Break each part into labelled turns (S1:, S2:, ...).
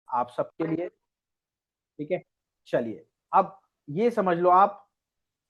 S1: आप सबके लिए। ठीक है, चलिए अब ये समझ लो आप,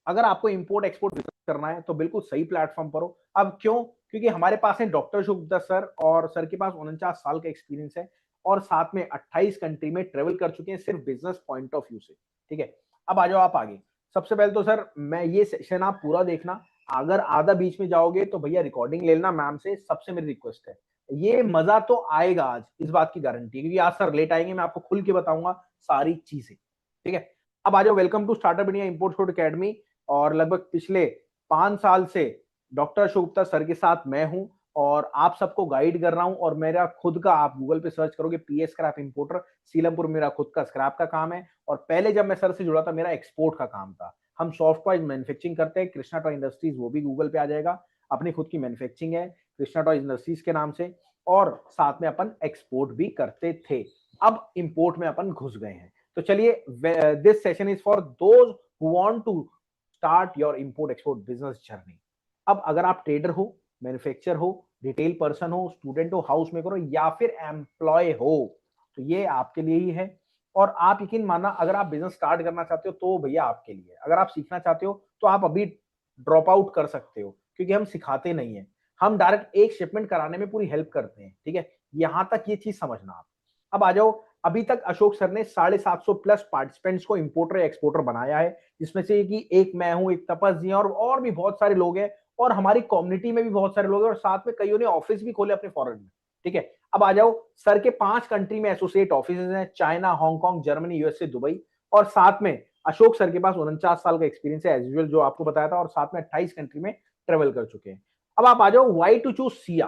S1: अगर आपको इंपोर्ट एक्सपोर्ट बिजनेस करना है तो बिल्कुल सही प्लेटफॉर्म पर हो। अब क्यों? क्योंकि हमारे पास है डॉक्टर शुभदत्त सर, और सर के पास 49 साल का एक्सपीरियंस है और साथ में 28 कंट्री में ट्रेवल कर चुके हैं सिर्फ बिजनेस पॉइंट ऑफ व्यू से। ठीक है, अब आ जाओ आप आगे। सबसे पहले तो सर मैं ये सेशन आप पूरा देखना, अगर आधा बीच में जाओगे तो भैया रिकॉर्डिंग ले लेना मैम से, सबसे मेरी रिक्वेस्ट है। ये मजा तो आएगा आज, इस बात की गारंटी है, क्योंकि आज सर लेट आएंगे, मैं आपको खुल के बताऊंगा सारी चीजें। ठीक है, अब आ जाओ, welcome to startup India import export academy. और लगभग पिछले 5 साल से डॉक्टर शुभदत्त सर के साथ मैं हूं और आप सबको गाइड कर रहा हूं। और मेरा खुद का, आप गूगल पे सर्च करोगे पीए स्क्रैप इंपोर्टर सीलमपुर, मेरा खुद का स्क्रैप का काम है। और पहले जब मैं सर से जुड़ा था मेरा एक्सपोर्ट का काम था। हम सॉफ्ट टॉयज मैन्युफैक्चरिंग करते हैं, कृष्णा टॉय इंडस्ट्रीज, वो भी गूगल पे आ जाएगा। अपनी खुद की मैन्युफैक्चरिंग है कृष्णा टॉय इंडस्ट्रीज के नाम से, और साथ में अपन एक्सपोर्ट भी करते थे। अब इंपोर्ट में अपन घुस गए हैं। तो चलिए, this session is for those who want to start your import export business journey. अब अगर आप ट्रेडर हो, मैन्युफैक्चरर हो, रिटेल पर्सन हो, स्टूडेंट हो, हाउस मेकर हो, या फिर एम्प्लॉय हो, तो ये आपके लिए ही है। और आप यकीन मानना, अगर आप बिजनेस स्टार्ट करना चाहते हो तो भैया आपके लिए। अगर आप सीखना चाहते हो तो आप अभी ड्रॉप आउट कर सकते हो, क्योंकि हम सिखाते नहीं है, हम डायरेक्ट एक शिपमेंट कराने में पूरी हेल्प करते हैं। ठीक है, यहां तक ये चीज समझना आप। अब आ जाओ, अभी तक अशोक सर ने 750 प्लस पार्टिसिपेंट्स को इंपोर्टर एक्सपोर्टर बनाया है, जिसमें से कि एक मैं हूं, एक तपस जी और भी बहुत सारे लोग हैं, और हमारी कम्युनिटी में भी बहुत सारे लोग हैं, और साथ में कईयों ने ऑफिस भी खोले अपने फॉरेन में। ठीक है, अब आ जाओ, सर के 5 कंट्री में एसोसिएट ऑफिस हैं, China, Hong Kong, Germany, USA, Dubai. और साथ में अशोक सर के पास 49 साल का एक्सपीरियंस है एज यूजुअल, जो आपको बताया था, और साथ में 28 कंट्री में ट्रेवल कर चुके हैं। अब आप आ जाओ, वाई टू चूज सिया।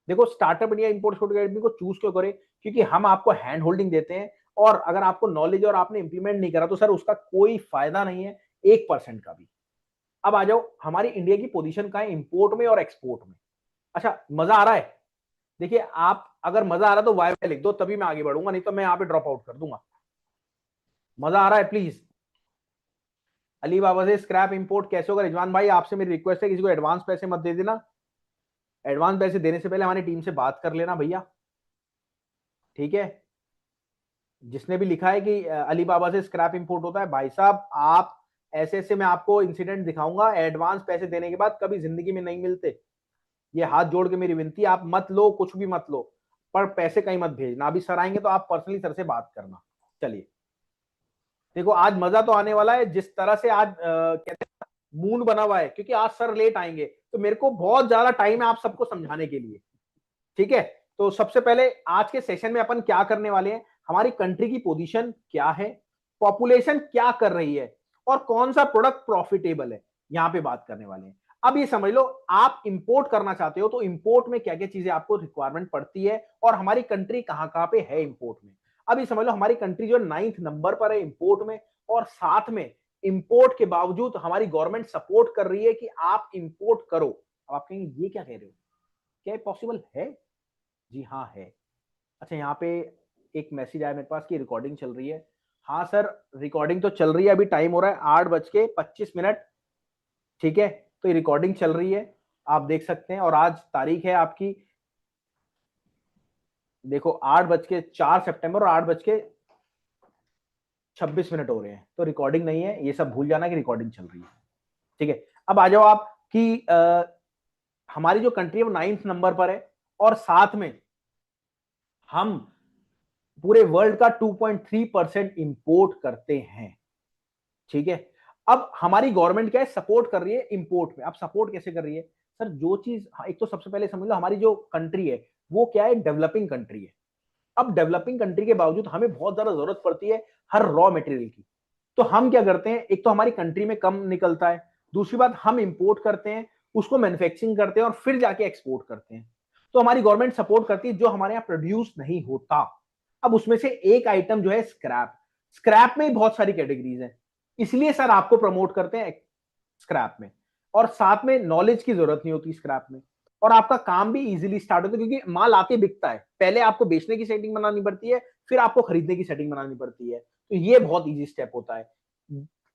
S1: देखो, startup India import export academy को चूज क्यों करें? क्योंकि हम आपको हैंड होल्डिंग देते हैं, और अगर आपको नॉलेज और आपने इंप्लीमेंट नहीं करा तो सर उसका कोई फायदा नहीं है, 1% का भी। अब आ जाओ, हमारी इंडिया की पोजीशन का है इंपोर्ट में और एक्सपोर्ट में। अच्छा, मजा आ रहा है? देखिए, आप अगर मजा आ रहा है तो वाई वाई लिख दो, तभी मैं आगे बढ़ूंगा, नहीं तो मैं यहाँ पे ड्रॉप आउट कर दूंगा। मजा आ रहा है? प्लीज। अली बाबा से स्क्रैप इंपोर्ट कैसे होगा? रिजवान भाई, आपसे मेरी रिक्वेस्ट है, किसी को एडवांस पैसे मत दे देना। एडवांस पैसे देने से पहले हमारी टीम से बात कर लेना भैया। ठीक है, जिसने भी लिखा है कि अली बाबा से स्क्रैप इंपोर्ट होता है, भाई साहब आप ऐसे ऐसे मैं आपको इंसिडेंट दिखाऊंगा, एडवांस पैसे देने के बाद कभी जिंदगी में नहीं मिलते। ये हाथ जोड़ के मेरी विनती, आप मत लो, कुछ भी मत लो, पर पैसे कहीं मत भेजना। अभी सर आएंगे तो आप पर्सनली सर से बात करना। चलिए, देखो आज मजा तो आने वाला है। जिस तरह से आज कहते हैं मूड बना हुआ है, क्योंकि आज सर लेट आएंगे, तो मेरे को बहुत ज्यादा टाइम है आप सबको समझाने के लिए। ठीक है, तो सबसे पहले आज के सेशन में अपन क्या करने वाले हैं, हमारी कंट्री की पोजीशन क्या है, पॉपुलेशन क्या कर रही है, और कौन सा प्रोडक्ट प्रॉफिटेबल है, यहां पे बात करने वाले हैं। अब ये समझ लो, आप इंपोर्ट करना चाहते हो तो इंपोर्ट में क्या क्या चीजें आपको रिक्वायरमेंट पड़ती है, और हमारी कंट्री कहां कहां पे है इंपोर्ट में। अब ये समझ लो, हमारी कंट्री जो 9th नंबर पर है इंपोर्ट में, और साथ में इंपोर्ट के बावजूद हमारी गवर्नमेंट सपोर्ट कर रही है कि आप इंपोर्ट करो। अब आप कहेंगे ये क्या कह रहे हो, क्या पॉसिबल है? जी हाँ है। अच्छा, यहाँ पे एक मैसेज आया मेरे पास कि रिकॉर्डिंग चल रही है। हाँ सर, रिकॉर्डिंग तो चल रही है, अभी टाइम हो रहा है 8:25। ठीक है, तो ये रिकॉर्डिंग चल रही है, आप देख सकते हैं। और आज तारीख है आपकी, देखो 8:04 सितंबर, और 8:26 हो रहे हैं, तो रिकॉर्डिंग नहीं है, ये सब भूल जाना कि रिकॉर्डिंग चल रही है। ठीक है, अब आ जाओ आप कि हमारी जो कंट्री है वो 9th नंबर पर है, और साथ में हम पूरे वर्ल्ड का 2.3% इंपोर्ट करते हैं। ठीक है, अब हमारी गवर्नमेंट क्या है, सपोर्ट कर रही है इंपोर्ट में। अब सपोर्ट कैसे कर रही है सर? जो चीज, एक तो सबसे पहले समझ लो, हमारी जो कंट्री है वो क्या है, डेवलपिंग कंट्री है। अब डेवलपिंग कंट्री के बावजूद हमें बहुत ज्यादा जरूरत पड़ती है हर रॉ मटेरियल की। तो हम क्या करते हैं, एक तो हमारी कंट्री में कम निकलता है, दूसरी बात हम इंपोर्ट करते हैं, उसको मैन्युफैक्चरिंग करते हैं और फिर जाके एक्सपोर्ट करते हैं। तो हमारी गवर्नमेंट सपोर्ट करती है जो हमारे यहाँ प्रोड्यूस नहीं होता। अब उसमें से एक आइटम जो है स्क्रैप। स्क्रैप में बहुत सारी कैटेगरीज हैं, इसलिए सर आपको प्रमोट करते हैं स्क्रैप में। और साथ में नॉलेज की जरूरत नहीं होती स्क्रैप में, और आपका काम भी इजीली स्टार्ट होता है, क्योंकि माल आके बिकता है। पहले आपको बेचने की सेटिंग बनानी पड़ती है, फिर आपको खरीदने की सेटिंग बनानी पड़ती है, तो ये बहुत इजी स्टेप होता है।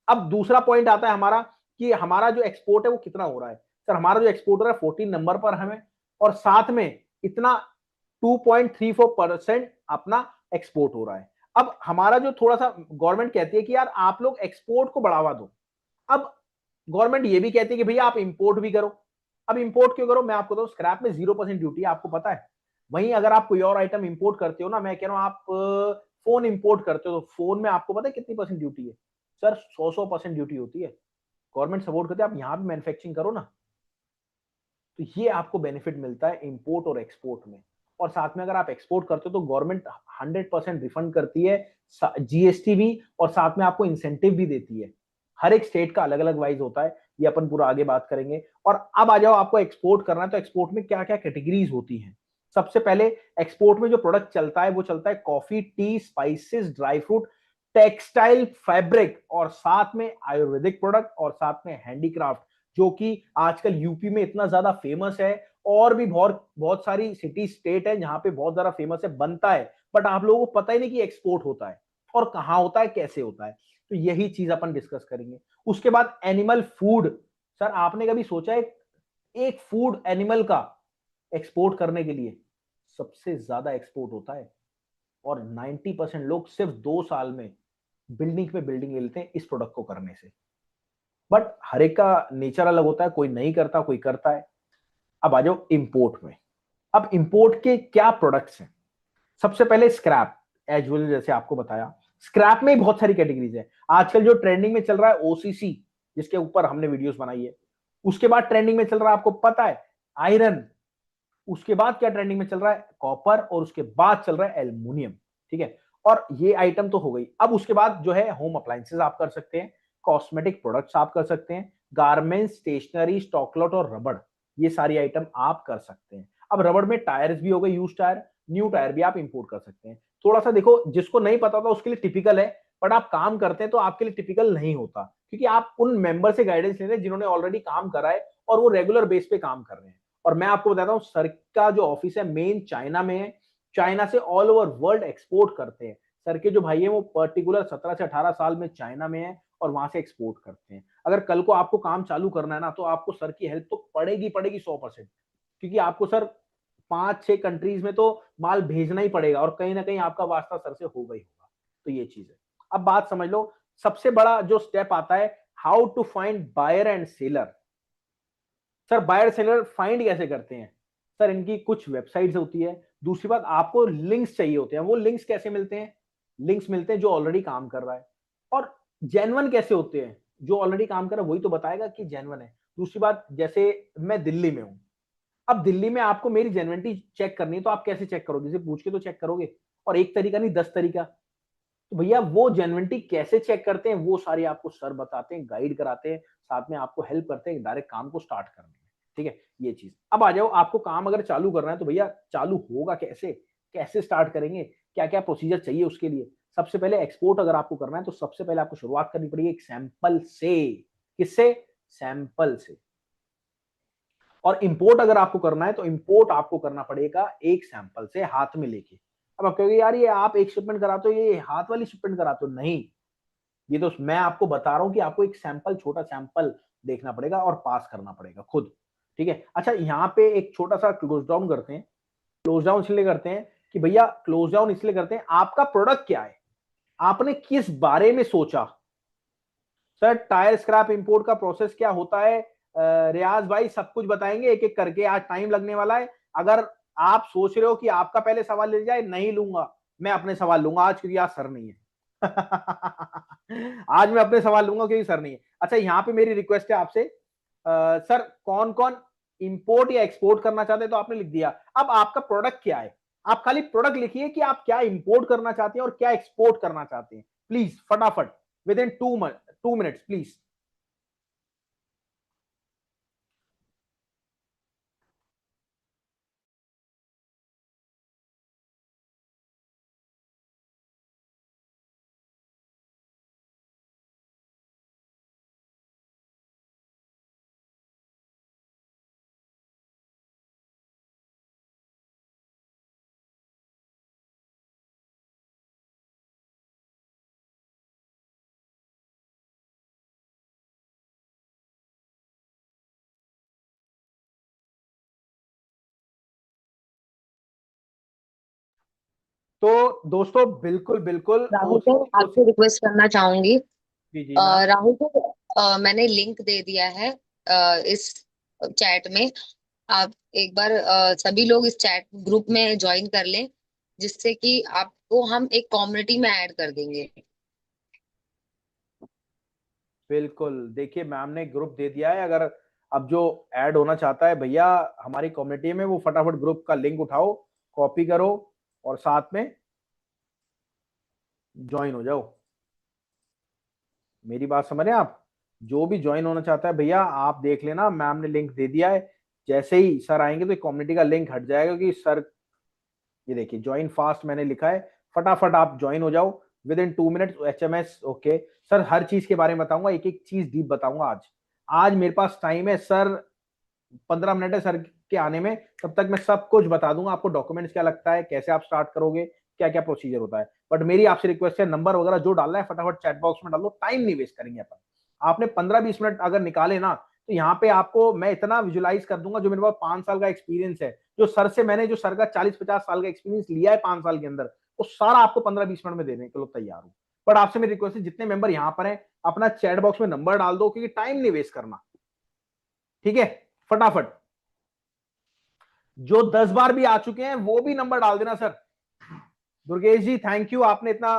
S1: अब दूसरा पॉइंट आता है हमारा, कि हमारा जो एक्सपोर्ट है वो कितना हो रहा है। सर हमारा जो एक्सपोर्टर है 14 नंबर पर हमें, और साथ में इतना 2.34% अपना एक्सपोर्ट हो रहा है। अब हमारा जो थोड़ा सा गवर्नमेंट कहती है कि यार आप लोग एक्सपोर्ट को बढ़ावा दो। अब गवर्नमेंट ये भी कहती है कि भैया आप इंपोर्ट भी करो। अब इंपोर्ट क्यों करो? मैं आपको तो स्क्रैप में 0% ड्यूटी है, आपको पता है। वहीं अगर आप कोई और आइटम इंपोर्ट करते हो ना, मैं कह रहा हूं आप फोन इंपोर्ट करते हो तो फोन में आपको पता है कितनी परसेंट ड्यूटी है? सर 100% ड्यूटी होती है। गवर्नमेंट सपोर्ट करती है, आप यहां भी मैन्युफैक्चरिंग करो ना। तो ये आपको बेनिफिट मिलता है इंपोर्ट और एक्सपोर्ट में। और साथ में अगर आप एक्सपोर्ट करते हो तो गवर्नमेंट 100% रिफंड करती है, जीएसटी भी, और साथ में आपको इंसेंटिव भी देती है। हर एक स्टेट का अलग अलग वाइज होता है, ये अपन पूरा आगे बात करेंगे। और अब आ जाओ, आपको एक्सपोर्ट करना है तो एक्सपोर्ट में क्या क्या कैटेगरीज होती हैं। सबसे पहले एक्सपोर्ट में जो प्रोडक्ट चलता है वो चलता है coffee, T, spices, dry fruit, textile, fabric, और साथ में आयुर्वेदिक प्रोडक्ट, और साथ में हैंडीक्राफ्ट, जो कि आजकल यूपी में इतना ज्यादा फेमस है। और भी बहुत बहुत सारी सिटी स्टेट है जहां पे बहुत ज्यादा फेमस है, बनता है, बट आप लोगों को पता ही नहीं कि एक्सपोर्ट होता है और कहां होता है, कैसे होता है। तो यही चीज अपन डिस्कस करेंगे। उसके बाद एनिमल फूड। सर आपने कभी सोचा है एक फूड एनिमल का एक्सपोर्ट करने के लिए सबसे ज्यादा एक्सपोर्ट होता है, और 90% लोग सिर्फ 2 साल में बिल्डिंग पे बिल्डिंग ले लेते हैं इस प्रोडक्ट को करने से। बट हर एक का नेचर अलग होता है, कोई नहीं करता, कोई करता है। अब आ जाओ इंपोर्ट में। अब इंपोर्ट के क्या प्रोडक्ट्स हैं? सबसे पहले स्क्रैप, एज वेल जैसे आपको बताया, स्क्रैप में बहुत सारी कैटेगरीज है। आजकल जो ट्रेंडिंग में चल रहा है ओसीसी, जिसके ऊपर हमने वीडियोस बनाई है। उसके बाद ट्रेंडिंग में चल रहा है, आपको पता है, आयरन। उसके बाद क्या ट्रेंडिंग में चल रहा है? कॉपर। और उसके बाद चल रहा है एल्यूमिनियम। ठीक है, और ये आइटम तो हो गई। अब उसके बाद जो है होम अप्लायंसेस आप कर सकते हैं, कॉस्मेटिक प्रोडक्ट्स आप कर सकते हैं, गारमेंट्स, स्टेशनरी, स्टॉकलॉट और रबड़, ये सारी आइटम आप कर सकते हैं। अब रबड़ में टायर्स भी हो गए, यूज टायर, न्यू टायर भी आप इंपोर्ट कर सकते हैं। थोड़ा सा देखो, जिसको नहीं पता था उसके लिए टिपिकल है, बट आप काम करते हैं तो आपके लिए टिपिकल नहीं होता, क्योंकि आप उन मेंबर से गाइडेंस ले रहे हैं जिन्होंने ऑलरेडी काम करा है और वो रेगुलर बेस पे काम कर रहे हैं। और मैं आपको बताता हूं, सर का जो ऑफिस है मेन चाइना में है। चाइना से ऑल ओवर वर्ल्ड एक्सपोर्ट करते हैं। सर के जो भाई है वो पर्टिकुलर 17 से 18 साल में चाइना में है और वहां से एक्सपोर्ट करते हैं। अगर कल को आपको काम चालू करना है ना, तो आपको सर की हेल्प तो पड़ेगी पड़ेगी 100%, क्योंकि आपको सर 5-6 कंट्रीज में तो माल भेजना ही पड़ेगा, और कहीं ना कहीं आपका वास्ता सर से होगा ही होगा। तो ये चीज है। अब बात समझ लो, सबसे बड़ा जो स्टेप आता है, how to find buyer and seller. Sir buyer seller find कैसे करते हैं? सर इनकी कुछ वेबसाइट्स होती है। दूसरी बात, आपको लिंक्स चाहिए होते हैं। वो लिंक्स कैसे मिलते हैं? लिंक्स मिलते हैं जो ऑलरेडी काम कर रहा है। और जेन्युइन कैसे होते हैं? जो ऑलरेडी काम कर रहा है वही तो बताएगा कि जेन्युइन है। दूसरी बात, जैसे मैं दिल्ली में हूं, अब दिल्ली में आपको मेरी जेन्युइनिटी चेक करनी है, तो आप कैसे चेक करोगे? सिर्फ पूछ के तो चेक करोगे, और एक तरीका नहीं 10 तरीका। तो भैया वो जेन्युइनिटी कैसे चेक करते हैं, वो सारी आपको सर बताते हैं, गाइड कराते हैं, साथ में आपको हेल्प करते हैं डायरेक्ट काम को स्टार्ट करने में। ठीक है, ये चीज। अब आ जाओ, आपको काम अगर चालू करना है तो भैया चालू होगा कैसे, कैसे स्टार्ट करेंगे, क्या क्या प्रोसीजर चाहिए उसके लिए? सबसे पहले एक्सपोर्ट अगर आपको करना है तो सबसे पहले आपको शुरुआत करनी पड़ेगी एक सैंपल से। किससे? सैंपल से। और इंपोर्ट अगर आपको करना है तो इंपोर्ट आपको करना पड़ेगा एक सैंपल से, हाथ में लेके। अब आप कहोगे यार ये आप एक शिपमेंट कराते हो, ये हाथ वाली शिपमेंट कराते हो? नहीं, ये तो मैं आपको बता रहा हूं कि आपको एक सैंपल, छोटा सैंपल देखना पड़ेगा और पास करना पड़ेगा खुद। ठीक है, अच्छा यहाँ पे एक छोटा सा क्लोज डाउन करते हैं। क्लोज डाउन इसलिए करते हैं कि भैया, क्लोज डाउन इसलिए करते हैं, आपका प्रोडक्ट क्या है, आपने किस बारे में सोचा। सर टायर स्क्रैप इंपोर्ट का प्रोसेस क्या होता है, रियाज भाई सब कुछ बताएंगे एक एक करके, आज टाइम लगने वाला है। अगर आप सोच रहे हो कि आपका पहले सवाल ले जाए, नहीं लूंगा, मैं अपने सवाल लूंगा आज, क्योंकि आज सर नहीं है। आज मैं अपने सवाल लूंगा क्योंकि सर नहीं है। अच्छा यहाँ पे मेरी रिक्वेस्ट है आपसे, सर कौन कौन इंपोर्ट या एक्सपोर्ट करना चाहते हैं? तो आपने लिख दिया। अब आपका प्रोडक्ट क्या है? आप खाली प्रोडक्ट लिखिए कि आप क्या इंपोर्ट करना चाहते हैं और क्या एक्सपोर्ट करना चाहते हैं, प्लीज फटाफट, विद इन 2 minutes प्लीज। तो दोस्तों बिल्कुल बिल्कुल
S2: राहुल सर,
S1: ओसीसी
S2: आपसे रिक्वेस्ट करना चाहूंगी।
S1: जी जी मैम।
S2: राहुल सर, मैंने लिंक दे दिया है इस चैट में। आप एक बार सभी लोग इस चैट ग्रुप में ज्वाइन कर लें, जिससे कि आपको हम एक कम्युनिटी में ऐड कर देंगे।
S1: बिल्कुल देखिए मैम ने ग्रुप दे दिया है, अगर अब जो ऐड होना चाहता है भैया हमारी कम्युनिटी में, वो फटाफट ग्रुप का लिंक उठाओ, कॉपी करो और साथ में ज्वाइन हो जाओ। मेरी बात समझ रहे हैं आप? जो भी ज्वाइन होना चाहता है भैया आप देख लेना, मैम ने लिंक दे दिया है। जैसे ही सर आएंगे तो कम्युनिटी का लिंक हट जाएगा कि सर, ये देखिए ज्वाइन फास्ट मैंने लिखा है, फटाफट आप ज्वाइन हो जाओ within 2 minute. HMS okay sir, हर चीज के बारे में बताऊंगा, एक एक चीज डीप बताऊंगा आज। आज मेरे पास टाइम है सर, 15 मिनट है सर के आने में, तब तक मैं सब कुछ बता दूंगा आपको। डॉक्यूमेंट्स क्या लगता है, कैसे आप स्टार्ट करोगे, क्या क्या प्रोसीजर होता है। बट मेरी आपसे रिक्वेस्ट है, नंबर वगैरह जो डालना है फटाफट चैट बॉक्स में डाल दो, टाइम नहीं वेस्ट करेंगे अपन। आपने 15-20 मिनट अगर निकाले ना, तो यहाँ पे आपको मैं इतना विजुलाइज कर दूंगा, जो मेरे पास 5 साल का एक्सपीरियंस है, जो सर से मैंने जो सर का 40-50 साल का एक्सपीरियंस लिया है 5 साल के अंदर, वो सारा आपको 15-20 मिनट में देने के लिए तैयार हूँ। बट आपसे मेरी रिक्वेस्ट है, जितने मेंबर यहाँ पर हैं अपना चैट बॉक्स में नंबर डाल दो, क्योंकि टाइम नहीं वेस्ट करना, ठीक है? फटाफट जो 10 बार भी आ चुके हैं वो भी नंबर डाल देना sir. Durgesh ji thank you, आपने इतना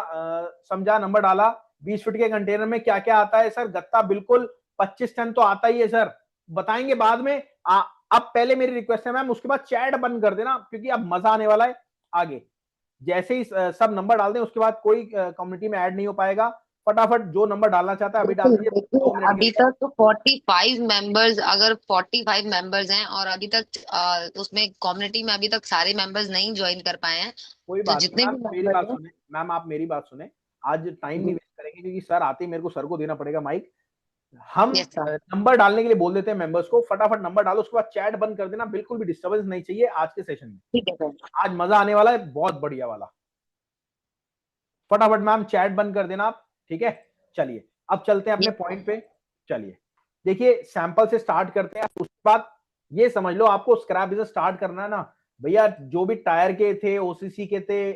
S1: समझा, नंबर डाला। 20 फीट के कंटेनर में क्या क्या आता है सर? गत्ता बिल्कुल 25 टन तो आता ही है सर, बताएंगे बाद में। अब पहले मेरी रिक्वेस्ट है मैम, उसके बाद चैट बंद कर देना, क्योंकि अब मजा आने वाला है आगे। जैसे ही सब नंबर डाल दें उसके बाद कोई कम्युनिटी में ऐड नहीं हो पाएगा। फटाफट जो नंबर डालना चाहता है अभी डाल
S2: बिल्कुल,
S1: दीजिए,
S2: देखिए
S1: 2 मिनट के
S2: अभी
S1: लिए।
S2: तक तो 45 मेंबर्स, अगर 45 मेंबर्स हैं और अभी तक उसमें कम्युनिटी में अभी तक सारे मेंबर्स नहीं ज्वाइन कर पाए हैं।
S1: कोई
S2: तो
S1: बात नहीं
S2: जितने
S1: मैम,
S2: भी
S1: मेरी
S2: मेंबर्स
S1: बात
S2: हैं।
S1: सुने मैम, आप मेरी बात सुने। आज टाइम नहीं
S2: जी।
S1: वेस्ट करेंगे, क्योंकि सर आते ही मेरे को सर को देना पड़ेगा माइक। हम
S2: यस सर।
S1: नंबर डालने के लिए बोल देते हैं मेंबर्स को, फटाफट नंबर डालो, उसके बाद चैट बंद कर देना, बिल्कुल भी डिस्टर्बेंस नहीं चाहिए आज के सेशन में।
S2: ठीक है सर।
S1: आज मजा आने वाला है, बहुत बढ़िया वाला। फटाफट मैम चैट बंद कर देना आप, ठीक है? चलिए अब चलते हैं अपने
S2: यस सर।
S1: पॉइंट पे। चलिए देखिए सैंपल से स्टार्ट करते हैं, उसके बाद ये समझ लो आपको स्क्रैप बिजनेस स्टार्ट करना है ना भैया, जो भी टायर के थे, ओसीसी के थे,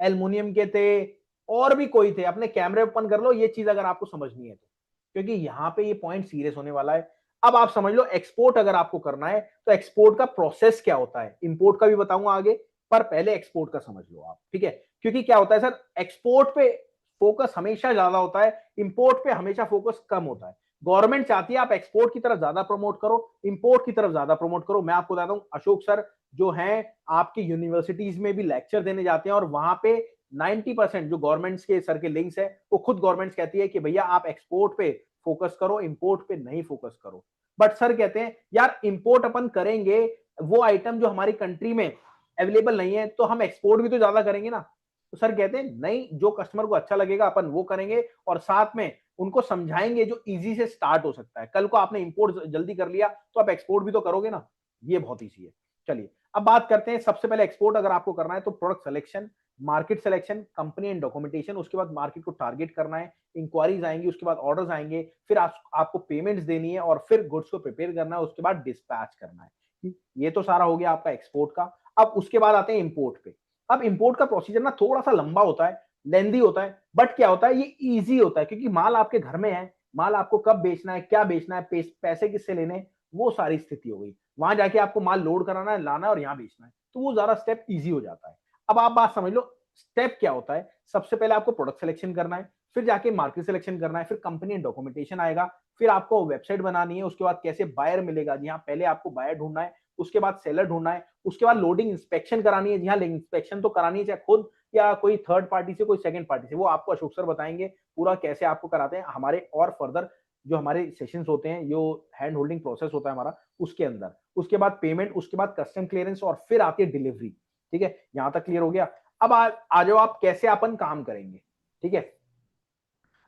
S1: एल्युमिनियम के थे, और भी कोई थे, अपने कैमरे ओपन कर लो, ये चीज अगर आपको समझनी है तो, क्योंकि यहाँ पे ये पॉइंट सीरियस होने वाला है। अब आप समझ लो, एक्सपोर्ट अगर आपको करना है तो एक्सपोर्ट का प्रोसेस क्या होता है, इंपोर्ट का भी बताऊंगा आगे, पर पहले एक्सपोर्ट का समझ लो आप, ठीक है? क्योंकि क्या होता है सर, एक्सपोर्ट पे फोकस हमेशा ज्यादा होता है, इंपोर्ट पे हमेशा फोकस कम होता है। गवर्नमेंट चाहती है आप एक्सपोर्ट की तरफ ज्यादा प्रमोट करो, इंपोर्ट की तरफ ज्यादा प्रमोट करो। मैं आपको बताता हूं, अशोक सर जो हैं आपकी यूनिवर्सिटीज में भी लेक्चर देने जाते हैं, और वहां पे 90% जो गवर्नमेंट्स के सर के लिंक्स है, वो खुद गवर्नमेंट्स कहती है कि भैया आप एक्सपोर्ट पे फोकस करो, इंपोर्ट पे नहीं फोकस करो। बट सर कहते हैं यार इंपोर्ट अपन करेंगे, वो आइटम जो हमारी कंट्री में अवेलेबल नहीं है, तो हम एक्सपोर्ट भी तो ज्यादा करेंगे ना। तो सर कहते हैं नहीं, जो कस्टमर को अच्छा लगेगा अपन वो करेंगे, और साथ में उनको समझाएंगे जो इजी से स्टार्ट हो सकता है। कल को आपने इंपोर्ट जल्दी कर लिया तो आप एक्सपोर्ट भी तो करोगे ना, ये बहुत ईजी है। चलिए अब बात करते हैं, सबसे पहले एक्सपोर्ट अगर आपको करना है तो product selection, market selection, company and documentation, उसके बाद मार्केट को टारगेट करना है, इंक्वायरीज आएंगी, उसके बाद ऑर्डर्स आएंगे, फिर आपको पेमेंट्स देनी है, और फिर गुड्स को प्रिपेयर करना है, उसके बाद डिस्पैच करना है। ये तो सारा हो गया आपका एक्सपोर्ट का। अब उसके बाद आते हैं इंपोर्ट पे। अब इंपोर्ट का प्रोसीजर ना थोड़ा सा लंबा होता है, लेंदी होता है, बट क्या होता है ये इजी होता है, क्योंकि माल आपके घर में है, माल आपको कब बेचना है, क्या बेचना है, पैसे किससे लेने, वो सारी स्थिति हो गई। वहां जाके आपको माल लोड कराना है, लाना है और यहाँ बेचना है, तो वो ज्यादा स्टेप इजी हो जाता है। अब आप बात समझ लो, स्टेप क्या होता है। सबसे पहले आपको प्रोडक्ट सिलेक्शन करना है, फिर जाके मार्केट सिलेक्शन करना है, फिर कंपनी एंड डॉक्यूमेंटेशन आएगा, फिर आपको वेबसाइट बनानी है, उसके बाद कैसे बायर मिलेगा, जी हाँ पहले आपको बायर ढूंढना है, उसके बाद सेलर ढूंढना है, उसके बाद लोडिंग इंस्पेक्शन करानी है, जी हाँ इंस्पेक्शन तो करानी है, चाहे खुद या कोई थर्ड पार्टी से, कोई सेकंड पार्टी से, वो आपको अशोक सर बताएंगे पूरा कैसे आपको कराते हैं हमारे। और फर्दर जो हमारे सेशंस होते हैं, जो हैंड होल्डिंग प्रोसेस होता है हमारा, उसके अंदर, उसके बाद पेमेंट, उसके बाद कस्टम क्लियरेंस, और फिर आती है डिलीवरी। ठीक है, यहां तक क्लियर हो गया? अब आ जाओ आप कैसे अपन काम करेंगे, ठीक है?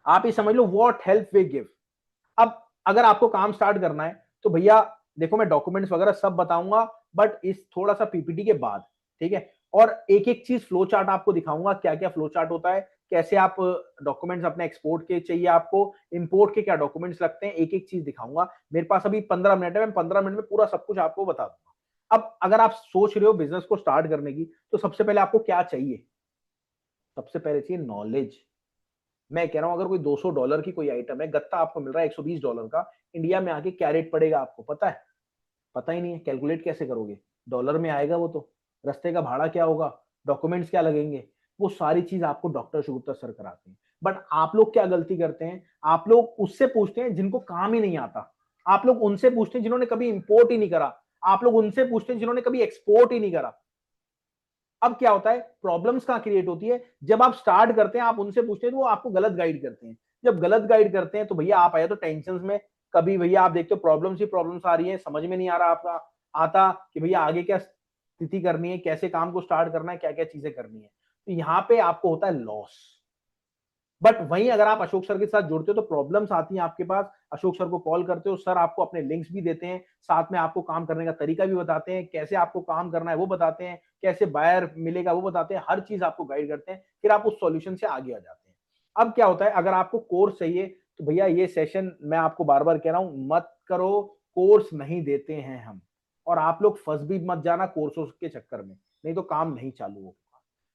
S1: आप ही समझ लो, व्हाट हेल्प वी गिव। अब अगर आपको काम स्टार्ट करना है तो भैया देखो, मैं डॉक्यूमेंट्स वगैरह सब बताऊंगा, बट इस थोड़ा सा पीपीटी के बाद, ठीक है? और एक एक चीज फ्लो चार्ट आपको दिखाऊंगा, क्या क्या फ्लो चार्ट होता है, कैसे आप डॉक्यूमेंट्स अपने एक्सपोर्ट के चाहिए आपको, इंपोर्ट के क्या डॉक्यूमेंट्स लगते हैं, एक एक चीज दिखाऊंगा। मेरे पास अभी 15 मिनट है, मैं 15 मिनट में पूरा सब कुछ आपको बता दूंगा। अब अगर आप सोच रहे हो बिजनेस को स्टार्ट करने की, तो सबसे पहले आपको क्या चाहिए? सबसे पहले चाहिए नॉलेज। मैं कह रहा हूं अगर कोई $200 की कोई आइटम है, गत्ता आपको मिल रहा है $120 का, इंडिया में आके क्या रेट पड़ेगा आपको पता है? पता ही नहीं है। कैलकुलेट कैसे करोगे? डॉलर में आएगा वो तो, रास्ते का भाड़ा क्या होगा, डॉक्यूमेंट्स क्या लगेंगे, वो सारी चीज आपको डॉक्टर शुगुप्ता सर कराते हैं। बट आप लोग क्या गलती करते हैं, आप लोग उससे पूछते हैं जिनको काम ही नहीं आता, आप लोग उनसे पूछते हैं जिन्होंने कभी इंपोर्ट ही नहीं करा, आप लोग उनसे पूछते हैं जिन्होंने कभी एक्सपोर्ट ही नहीं करा। अब क्या होता है, प्रॉब्लम्स कहां क्रिएट होती है, जब आप स्टार्ट करते हैं आप उनसे पूछते हैं तो वो आपको गलत गाइड करते हैं। जब गलत गाइड करते हैं तो भैया आप आए तो टेंशन में, कभी भैया आप देखते हो प्रॉब्लम्स ही प्रॉब्लम्स आ रही है, समझ में नहीं आ रहा आपका आता कि भैया आगे क्या स्थिति करनी है, कैसे काम को स्टार्ट करना है, क्या क्या चीजें करनी है, तो यहाँ पे आपको होता है लॉस। बट वहीं अगर आप अशोक सर के साथ जुड़ते हो तो प्रॉब्लम्स आती हैं आपके पास, अशोक सर को कॉल करते हो, सर आपको अपने लिंक्स भी देते हैं, साथ में आपको काम करने का तरीका भी बताते हैं, कैसे आपको काम करना है वो बताते हैं, कैसे बायर मिलेगा वो बताते हैं, हर चीज आपको गाइड करते हैं, फिर आप उस सॉल्यूशन से आगे आ जाते हैं। अब क्या होता है, अगर आपको कोर्स चाहिए तो भैया ये सेशन मैं आपको बार बार कह रहा हूं मत करो, कोर्स नहीं देते हैं हम, और आप लोग फंस भी मत जाना कोर्सों के चक्कर में, नहीं तो काम नहीं चालू होगा।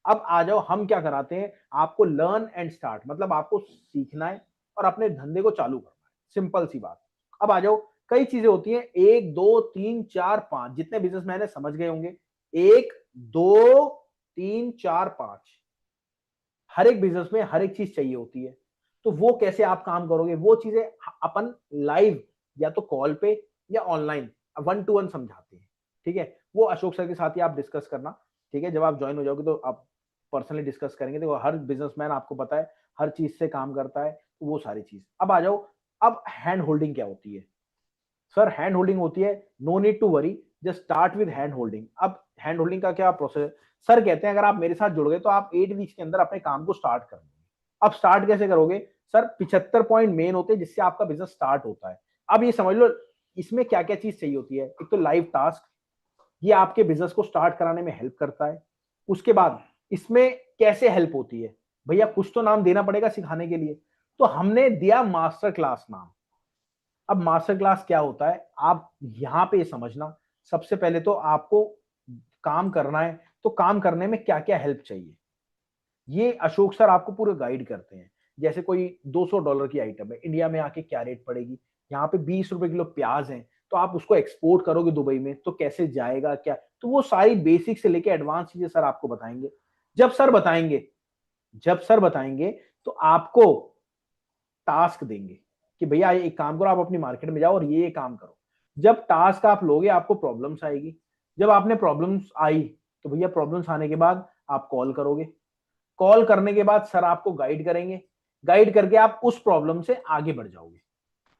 S1: अब आ जाओ, हम क्या कराते हैं, आपको लर्न एंड स्टार्ट, मतलब आपको सीखना है और अपने धंधे को चालू करना है, सिंपल सी बात। अब आ जाओ, कई चीजें होती हैं, 1 2 3 4 5, जितने बिजनेसमैन है समझ गए होंगे, 1 2 3 4 5, हर एक बिजनेस में हर एक चीज चाहिए होती है। तो वो कैसे आप काम करोगे, वो चीजें अपन लाइव या तो कॉल पे या ऑनलाइन 1 to 1 समझाते हैं। ठीक है, वो अशोक सर के साथ ही आप डिस्कस करना। ठीक है, जब आप ज्वाइन हो जाओगे तो आप पर्सनली डिस्कस करेंगे। देखो हर बिजनेसमैन आपको पता है हर चीज से काम करता है, तो वो सारी चीज। अब आ जाओ, अब हैंड होल्डिंग क्या होती है, सर हैंड होल्डिंग होती है, no need to worry, just start with hand holding. अब हैंड होल्डिंग का क्या प्रोसेस है, सर कहते हैं अगर आप मेरे साथ जुड़ गए तो आप 8 वीक्स के अंदर अपने काम को स्टार्ट कर दोगे। अब स्टार्ट कैसे करोगे, सर 75 पॉइंट मेन होते हैं जिससे आपका बिजनेस स्टार्ट होता है। अब ये समझ लो इसमें क्या क्या चीज चाहिए होती है, एक तो लाइव टास्क, ये आपके बिजनेस को स्टार्ट कराने में हेल्प करता है। उसके बाद इसमें कैसे हेल्प होती है, भैया कुछ तो नाम देना पड़ेगा सिखाने के लिए, तो हमने दिया मास्टर क्लास नाम। अब मास्टर क्लास क्या होता है, आप यहां पे समझना, सबसे पहले तो आपको काम करना है, तो काम करने में क्या क्या हेल्प चाहिए, ये अशोक सर आपको पूरे गाइड करते हैं। जैसे कोई $200 की आइटम है, इंडिया में आके क्या रेट पड़ेगी, यहाँ पे 20 रुपए किलो प्याज है, तो आप उसको एक्सपोर्ट करोगे दुबई में तो कैसे जाएगा क्या, तो वो सारी बेसिक से लेके एडवांस चीजें सर आपको बताएंगे। जब सर बताएंगे जब सर बताएंगे तो आपको टास्क देंगे कि भैया एक काम करो, आप अपनी मार्केट में जाओ और ये काम करो। जब टास्क आप लोगे आपको प्रॉब्लम्स आएगी, जब आपने प्रॉब्लम्स आई तो भैया प्रॉब्लम्स आने के बाद आप कॉल करोगे, कॉल करने के बाद सर आपको गाइड करेंगे, गाइड करके आप उस प्रॉब्लम से आगे बढ़ जाओगे।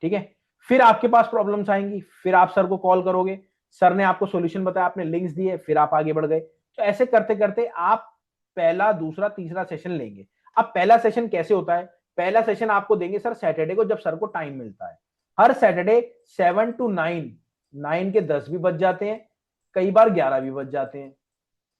S1: ठीक है, फिर आपके पास प्रॉब्लम्स आएंगी, फिर आप सर को कॉल करोगे, सर ने आपको सॉल्यूशन बताया, आपने लिंक्स दिए, फिर आप आगे बढ़ गए। तो ऐसे करते करते आप पहला दूसरा तीसरा सेशन लेंगे। अब पहला सेशन कैसे होता है, पहला सेशन आपको देंगे सर सैटरडे को, जब सर को टाइम मिलता है, हर सैटरडे 7 to 9, 9 के 10 भी बज जाते हैं, कई बार 11 भी बज जाते हैं।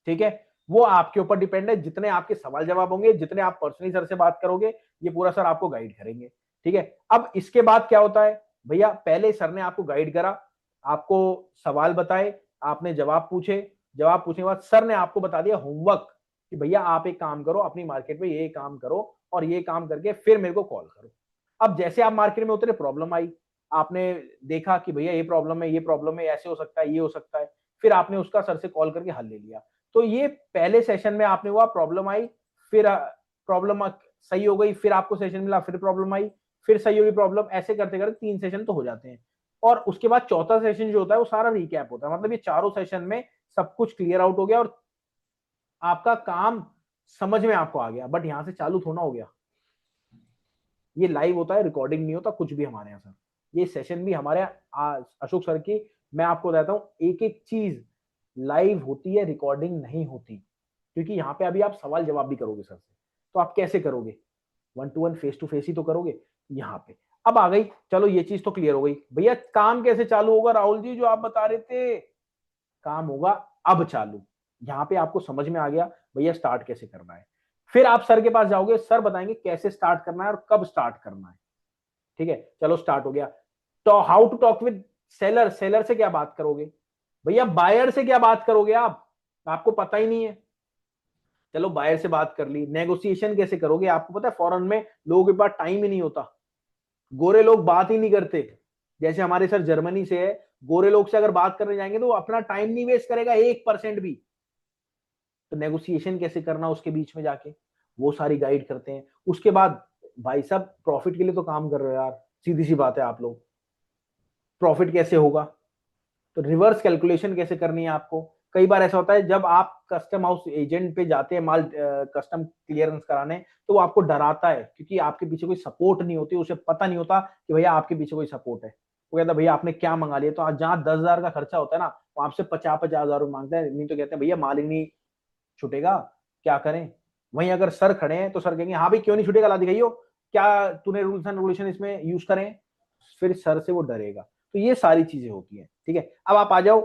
S1: ठीक है, वो आपके ऊपर डिपेंड है, जितने आपके सवाल जवाब होंगे, जितने आप पर्सनली सर से बात करोगे, ये पूरा सर आपको गाइड करेंगे। ठीक है, अब इसके बाद क्या होता है, भैया पहले सर ने आपको गाइड करा, आपको सवाल बताए, आपने जवाब पूछे, जवाब पूछने के बाद सर ने आपको बता दिया होमवर्क कि भैया आप एक काम करो, अपनी मार्केट में ये काम करो और ये काम करके फिर मेरे को कॉल करो। अब जैसे आप मार्केट में उतरे, प्रॉब्लम आई, आपने देखा कि भैया ये प्रॉब्लम है, ये प्रॉब्लम है, ऐसे हो सकता है, ये हो सकता है, फिर आपने उसका सर से कॉल करके हल ले लिया। तो ये पहले सेशन में आपने हुआ, प्रॉब्लम आई, फिर प्रॉब्लम सही हो गई, फिर आपको सेशन मिला, फिर प्रॉब्लम आई, फिर सही होगी प्रॉब्लम, ऐसे करते करते 3 सेशन तो हो जाते हैं। और उसके बाद चौथा सेशन जो होता है वो सारा रिकैप होता है, मतलब ये चारों सेशन में सब कुछ क्लियर आउट हो गया और आपका काम समझ में आपको आ गया। बट यहां से चालू थोड़ा हो गया, ये लाइव होता है, रिकॉर्डिंग नहीं होता कुछ भी हमारे यहाँ सर, ये सेशन भी हमारे अशोक सर की, मैं आपको बताता हूँ एक एक चीज लाइव होती है, रिकॉर्डिंग नहीं होती, क्योंकि यहाँ पे अभी आप सवाल जवाब भी करोगे सर से, तो आप कैसे करोगे, 1 to 1 फेस टू फेस ही तो करोगे यहाँ पे। अब आ गई, चलो ये चीज तो क्लियर हो गई, भैया काम कैसे चालू होगा राहुल जी, जो आप बता रहे थे, काम होगा अब चालू। यहाँ पे आपको समझ में आ गया भैया स्टार्ट कैसे करना है, फिर आप सर के पास जाओगे, सर बताएंगे कैसे स्टार्ट करना है और कब स्टार्ट करना है। ठीक है, चलो स्टार्ट हो गया, तो how to talk with seller, seller से क्या बात करोगे, भैया बायर से क्या बात करोगे आप, आपको पता ही नहीं है। चलो बायर से बात कर ली, नेगोशिएशन कैसे करोगे? आपको पता है फॉरेन में लोगों के पास टाइम ही नहीं होता, गोरे लोग बात ही नहीं करते। जैसे हमारे सर जर्मनी से है, गोरे लोग से अगर बात करने जाएंगे तो वो अपना टाइम नहीं वेस्ट करेगा 1% भी। तो नेगोशिएशन कैसे करना उसके बीच में जाके, वो सारी गाइड करते हैं। उसके बाद भाई साहब प्रॉफिट के लिए तो काम कर रहे हो यार, सीधी सी बात है, आप लोग प्रॉफिट कैसे होगा, तो रिवर्स कैलकुलेशन कैसे करनी है आपको। कई बार ऐसा होता है जब आप कस्टम हाउस एजेंट पे जाते हैं माल कस्टम क्लियरेंस कराने, तो वो आपको डराता है क्योंकि आपके पीछे कोई सपोर्ट नहीं होती, उसे पता नहीं होता कि भैया आपके पीछे कोई सपोर्ट है। वो कहता है भैया आपने क्या मंगा लिया, तो जहाँ 10,000 का खर्चा होता है ना, वो आपसे 50-50 हजार मांगते हैं, नहीं तो कहते हैं भैया माल ही नहीं छूटेगा, क्या करें। वहीं अगर सर खड़े हैं तो सर कहेंगे हाँ भाई क्यों नहीं छूटेगा, ला दिखाइयो क्या तूने रूल्स एंड रेगुलेशन इसमें यूज करें, फिर सर से वो डरेगा। तो ये सारी चीजें होती हैं, ठीक है। अब आप आ जाओ,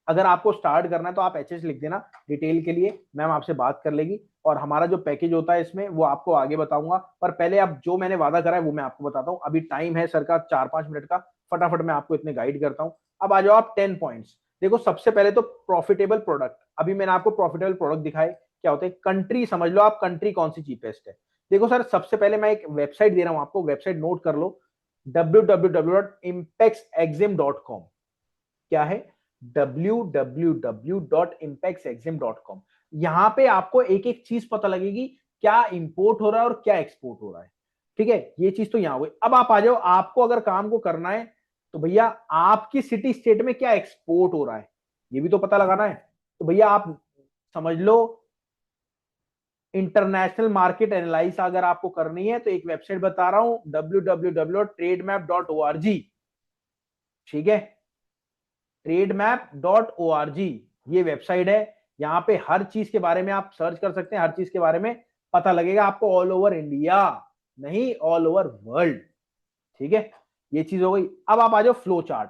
S1: अगर आपको स्टार्ट करना है तो आप एचएस लिख देना, डिटेल के लिए मैम आपसे बात कर लेगी, और हमारा जो पैकेज होता है इसमें वो आपको आगे बताऊंगा। पर पहले अब जो मैंने वादा करा है वो मैं आपको बताता हूँ। अभी टाइम है सर का 4-5 मिनट का, फटाफट मैं आपको इतने गाइड करता हूँ। अब आ जाओ आप 10 पॉइंट्स। देखो सबसे पहले तो प्रॉफिटेबल प्रोडक्ट, अभी मैंने आपको प्रॉफिटेबल प्रोडक्ट दिखाए क्या होते हैं। कंट्री समझ लो आप, कंट्री कौन सी चीपेस्ट है। देखो सर सबसे पहले मैं एक वेबसाइट दे रहा हूं आपको, वेबसाइट नोट कर लो, www.impexexim.com। क्या है? www.impexexim.com। यहां पे आपको एक एक चीज पता लगेगी, क्या इंपोर्ट हो रहा है और क्या एक्सपोर्ट हो रहा है, ठीक है। ये चीज तो यहां हुई। अब आप आ जाओ, आपको अगर काम को करना है तो भैया आपकी सिटी स्टेट में क्या एक्सपोर्ट हो रहा है, ये भी तो पता लगाना है। तो भैया आप समझ लो, इंटरनेशनल मार्केट एनालाइज अगर आपको करनी है तो एक वेबसाइट बता रहा हूं, www.trademap.org, ठीक है। trademap.org ये वेबसाइट है। यहाँ पे हर चीज के बारे में आप सर्च कर सकते हैं, हर चीज के बारे में पता लगेगा आपको, ऑल ओवर इंडिया नहीं ऑल ओवर वर्ल्ड, ठीक है। ये चीज हो गई। अब आप आ जाओ फ्लो चार्ट।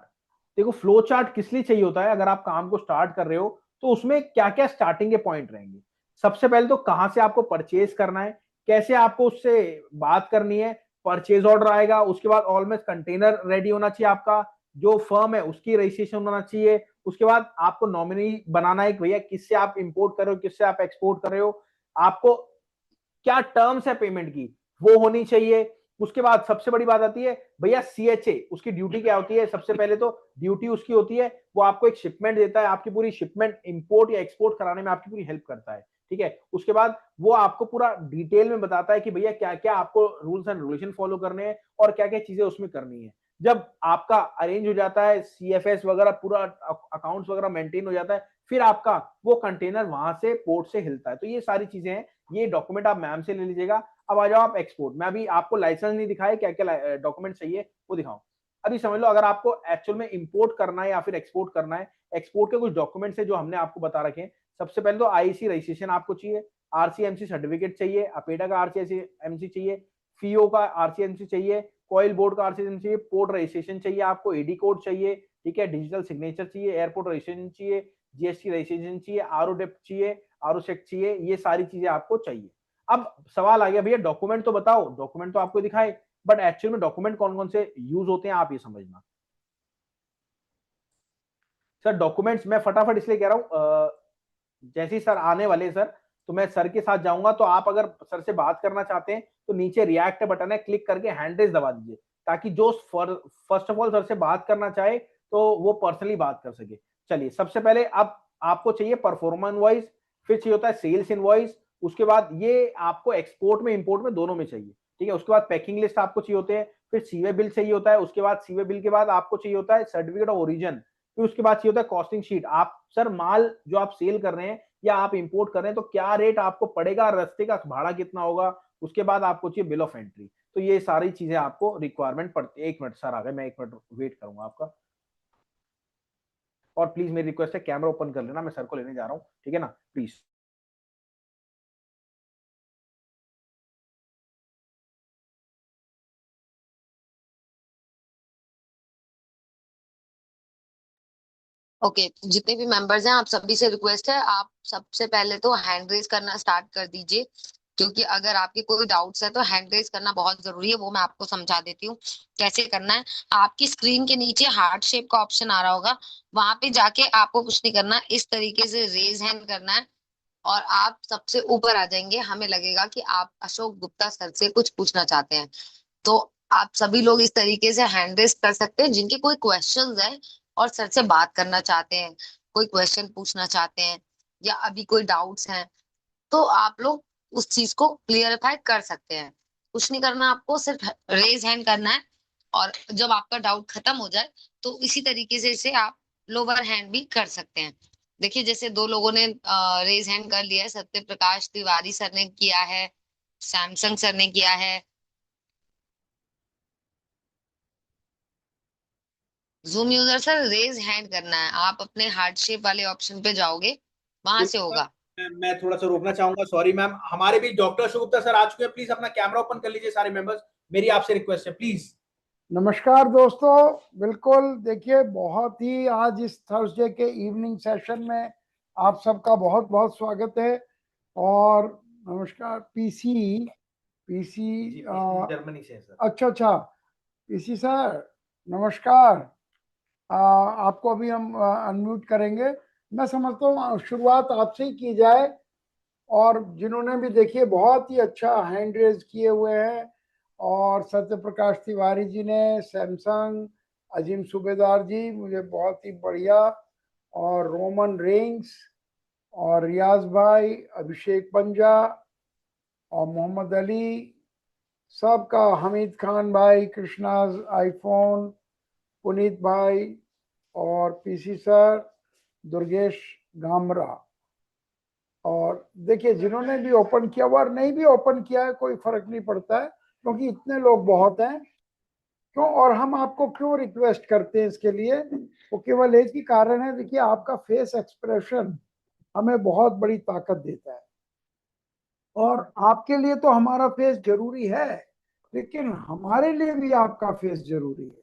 S1: देखो फ्लो चार्ट किस लिए चाहिए होता है, अगर आप काम को स्टार्ट कर रहे हो तो उसमें क्या क्या स्टार्टिंग के पॉइंट रहेंगे। सबसे पहले तो कहां से आपको परचेज करना है, कैसे आपको उससे बात करनी है, परचेज ऑर्डर आएगा, उसके बाद ऑलमोस्ट कंटेनर रेडी होना चाहिए आपका, जो फर्म है उसकी रजिस्ट्रेशन होना चाहिए, उसके बाद आपको नॉमिनी बनाना है कि भैया किससे आप इंपोर्ट कर रहे हो, किससे आप एक्सपोर्ट कर रहे हो, आपको क्या टर्म्स है पेमेंट की वो होनी चाहिए। उसके बाद सबसे बड़ी बात आती है भैया सीएचए, उसकी ड्यूटी क्या होती है। सबसे पहले तो ड्यूटी उसकी होती है, वो आपको एक शिपमेंट देता है, आपकी पूरी शिपमेंट इंपोर्ट या एक्सपोर्ट कराने में आपकी पूरी हेल्प करता है, ठीक है। उसके बाद वो आपको पूरा डिटेल में बताता है कि भैया क्या क्या आपको रूल्स एंड रेगुलेशन फॉलो करने हैं और क्या क्या चीजें उसमें करनी है। जब आपका अरेंज हो जाता है, सीएफएस वगैरह पूरा अकाउंट्स वगैरह मेंटेन हो जाता है, फिर आपका वो कंटेनर वहां से पोर्ट से हिलता है। तो ये सारी चीजें हैं, ये डॉक्यूमेंट आप मैम से ले लीजिएगा। अब आ जाओ आप एक्सपोर्ट में, अभी आपको लाइसेंस नहीं दिखाया, क्या क्या डॉक्यूमेंट चाहिए वो दिखाओ। अभी समझ लो अगर आपको एक्चुअल में इंपोर्ट करना है या फिर एक्सपोर्ट करना है, एक्सपोर्ट के कुछ डॉक्यूमेंट्स है जो हमने आपको बता रखे हैं। सबसे पहले तो आईसी रजिस्ट्रेशन आपको चाहिए, आरसीएमसी सर्टिफिकेट चाहिए, अपेडा का आरसीएमसी चाहिए, फीओ का आरसीएमसी चाहिए, कॉइल बोर्ड का आरसीएमसी चाहिए, पोर्ट रजिस्ट्रेशन चाहिए, आपको एडी कोड चाहिए, ठीक है, डिजिटल सिग्नेचर चाहिए, एयरपोर्ट रजिस्ट्रेशन चाहिए, जीएसटी रजिस्ट्रेशन चाहिए, आरओ डेप्ट चाहिए, आरओ चेक चाहिए, ये सारी चीजें आपको चाहिए। अब सवाल आ गया भैया डॉक्यूमेंट तो बताओ, डॉक्यूमेंट तो आपको दिखाए, बट एक्चुअल में डॉक्यूमेंट कौन कौन से यूज होते हैं आप ये समझना। सर डॉक्यूमेंट्स मैं फटाफट इसलिए कह रहा हूं, जैसे ही सर आने वाले सर, तो मैं सर के साथ जाऊंगा, तो आप अगर सर से बात करना चाहते हैं तो नीचे रिएक्ट बटन है, क्लिक करके हैंड रेज दबा दीजिए, ताकि जो फर्स्ट ऑफ ऑल सर से बात करना चाहे तो वो पर्सनली बात कर सके। चलिए सबसे पहले अब आपको चाहिए परफॉर्मा इनवॉइस, फिर चाहिए होता है सेल्स इनवॉइस, उसके बाद ये आपको एक्सपोर्ट में इंपोर्ट में दोनों में चाहिए, ठीक है। उसके बाद पैकिंग लिस्ट आपको चाहिए होते हैं, फिर सीवे बिल चाहिए होता है, उसके बाद सीवे बिल के बाद आपको चाहिए होता है सर्टिफिकेट ऑफ ओरिजिन, फिर उसके बाद चाहिए होता है कॉस्टिंग शीट। आप सर माल जो आप सेल कर रहे हैं या आप इंपोर्ट कर रहे हैं तो क्या रेट आपको पड़ेगा, रास्ते का भाड़ा कितना होगा, उसके बाद आपको चाहिए बिल ऑफ एंट्री। तो ये सारी चीजें आपको रिक्वायरमेंट पड़ती है। एक मिनट सर आ गए, मैं एक मिनट वेट करूंगा आपका, और प्लीज मेरी रिक्वेस्ट है कैमरा ओपन कर लेना, मैं सर को लेने जा रहा हूँ, ठीक है ना, प्लीज।
S2: ओके, जितने भी मेंबर्स हैं आप सभी से रिक्वेस्ट है, आप सबसे पहले तो हैंड रेज करना स्टार्ट कर दीजिए, क्योंकि अगर आपके कोई डाउट्स है तो हैंड रेज करना बहुत जरूरी है। वो मैं आपको समझा देती हूँ कैसे करना है। आपकी स्क्रीन के नीचे हार्ट शेप का ऑप्शन आ रहा होगा, वहां पे जाके आपको कुछ नहीं करना, इस तरीके से रेज हैंड करना है। और आप सबसे ऊपर आ जाएंगे, हमें लगेगा कि आप अशोक गुप्ता सर से कुछ पूछना चाहते हैं। तो आप सभी लोग इस तरीके से हैंड रेस कर सकते हैं, जिनके कोई क्वेश्चंस हैं और सर से बात करना चाहते हैं, कोई क्वेश्चन पूछना चाहते हैं, या अभी कोई डाउट्स हैं, तो आप लोग उस चीज को क्लियरिफाई कर सकते हैं। कुछ नहीं करना, आपको सिर्फ रेज हैंड करना है। और जब आपका डाउट खत्म हो जाए, तो इसी तरीके से इसे आप लोअर हैंड भी कर सकते हैं। देखिए, जैसे दो लोगों ने रेज हैंड कर लिया है, सत्य प्रकाश तिवारी सर ने किया है, सैमसंग सर ने किया है। Zoom user sir, raise hand करना है, आप अपने हार्ट शेप वाले ऑप्शन पे जाओगे, वहां से
S1: बिल्कुल
S2: होगा।
S1: मैम, मैं थोड़ा सा रोकना चाहूंगा, सॉरी मैम, हमारे भी डॉक्टर शुगुप्ता सर आ चुके हैं, प्लीज अपना कैमरा ओपन कर लीजिए सारे मेंबर्स, मेरी आपसे रिक्वेस्ट है प्लीज।
S3: नमस्कार दोस्तों, बिल्कुल देखिए, बहुत ही आज इस थर्सडे के इवनिंग सेशन में आप सबका बहुत बहुत स्वागत है। और नमस्कार पीसी पीसी
S1: जर्मनी से है सर।
S3: अच्छा अच्छा, पीसी सर नमस्कार। आपको अभी हम अनम्यूट करेंगे। मैं समझता हूँ शुरुआत आपसे ही की जाए। और जिन्होंने भी देखिए बहुत ही अच्छा हैंड रेज किए हुए हैं, और सत्य प्रकाश तिवारी जी ने, सैमसंग, अजीम सूबेदार जी, मुझे बहुत ही बढ़िया, और रोमन रेंग्स, और रियाज भाई, अभिषेक पंजा, और मोहम्मद अली, सबका, हमीद खान भाई, कृष्णा आईफोन, पुनीत भाई, और पीसी सर, दुर्गेश गामरा। और देखिए, जिन्होंने भी ओपन किया हुआ और नहीं भी ओपन किया है, कोई फर्क नहीं पड़ता है, क्योंकि इतने लोग बहुत हैं। क्यों, और हम आपको क्यों रिक्वेस्ट करते हैं इसके लिए, वो केवल एक ही कारण है। देखिए, आपका फेस एक्सप्रेशन हमें बहुत बड़ी ताकत देता है, और आपके लिए तो हमारा फेस जरूरी है, लेकिन हमारे लिए भी आपका फेस जरूरी है।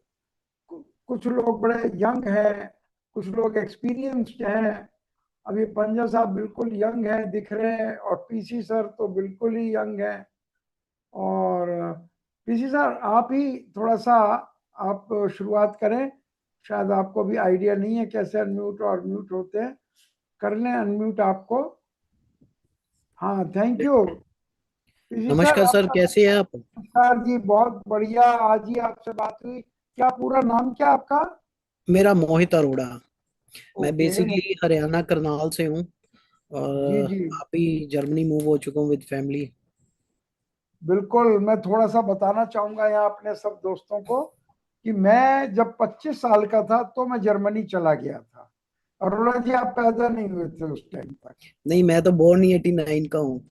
S3: कुछ लोग बड़े यंग हैं, कुछ लोग एक्सपीरियंस्ड हैं। अभी पंजा साहब बिल्कुल यंग है दिख रहे हैं, और पीसी सर तो बिल्कुल ही यंग है। और पीसी सर, आप ही थोड़ा सा आप शुरुआत करें। शायद आपको भी आइडिया नहीं है कैसे अनम्यूट और म्यूट होते हैं। कर लें अनम्यूट आपको। हाँ, थैंक यू पीसी सर।
S4: नमस्कार सर,
S3: आपका
S4: कैसे हैं आप?
S3: नमस्कार जी, बहुत बढ़िया, आज ही आपसे बात हुई। क्या पूरा नाम क्या आपका?
S4: मेरा मोहित अरोड़ा। मैं
S3: ओके।
S4: बेसिकली हरियाणा करनाल से हूँ,
S3: जी
S4: और
S3: जी,
S4: अभी जर्मनी मूव हो चुका हूँ विद फैमिली।
S3: बिल्कुल। मैं थोड़ा सा बताना चाहूंगा यहाँ अपने सब दोस्तों को कि मैं जब 25 साल का था तो मैं जर्मनी चला गया था। अरोड़ा जी, आप पैदा नहीं हुए थे उस टाइम तक।
S4: नहीं, मैं तो बोर्न ही 89 का हूँ।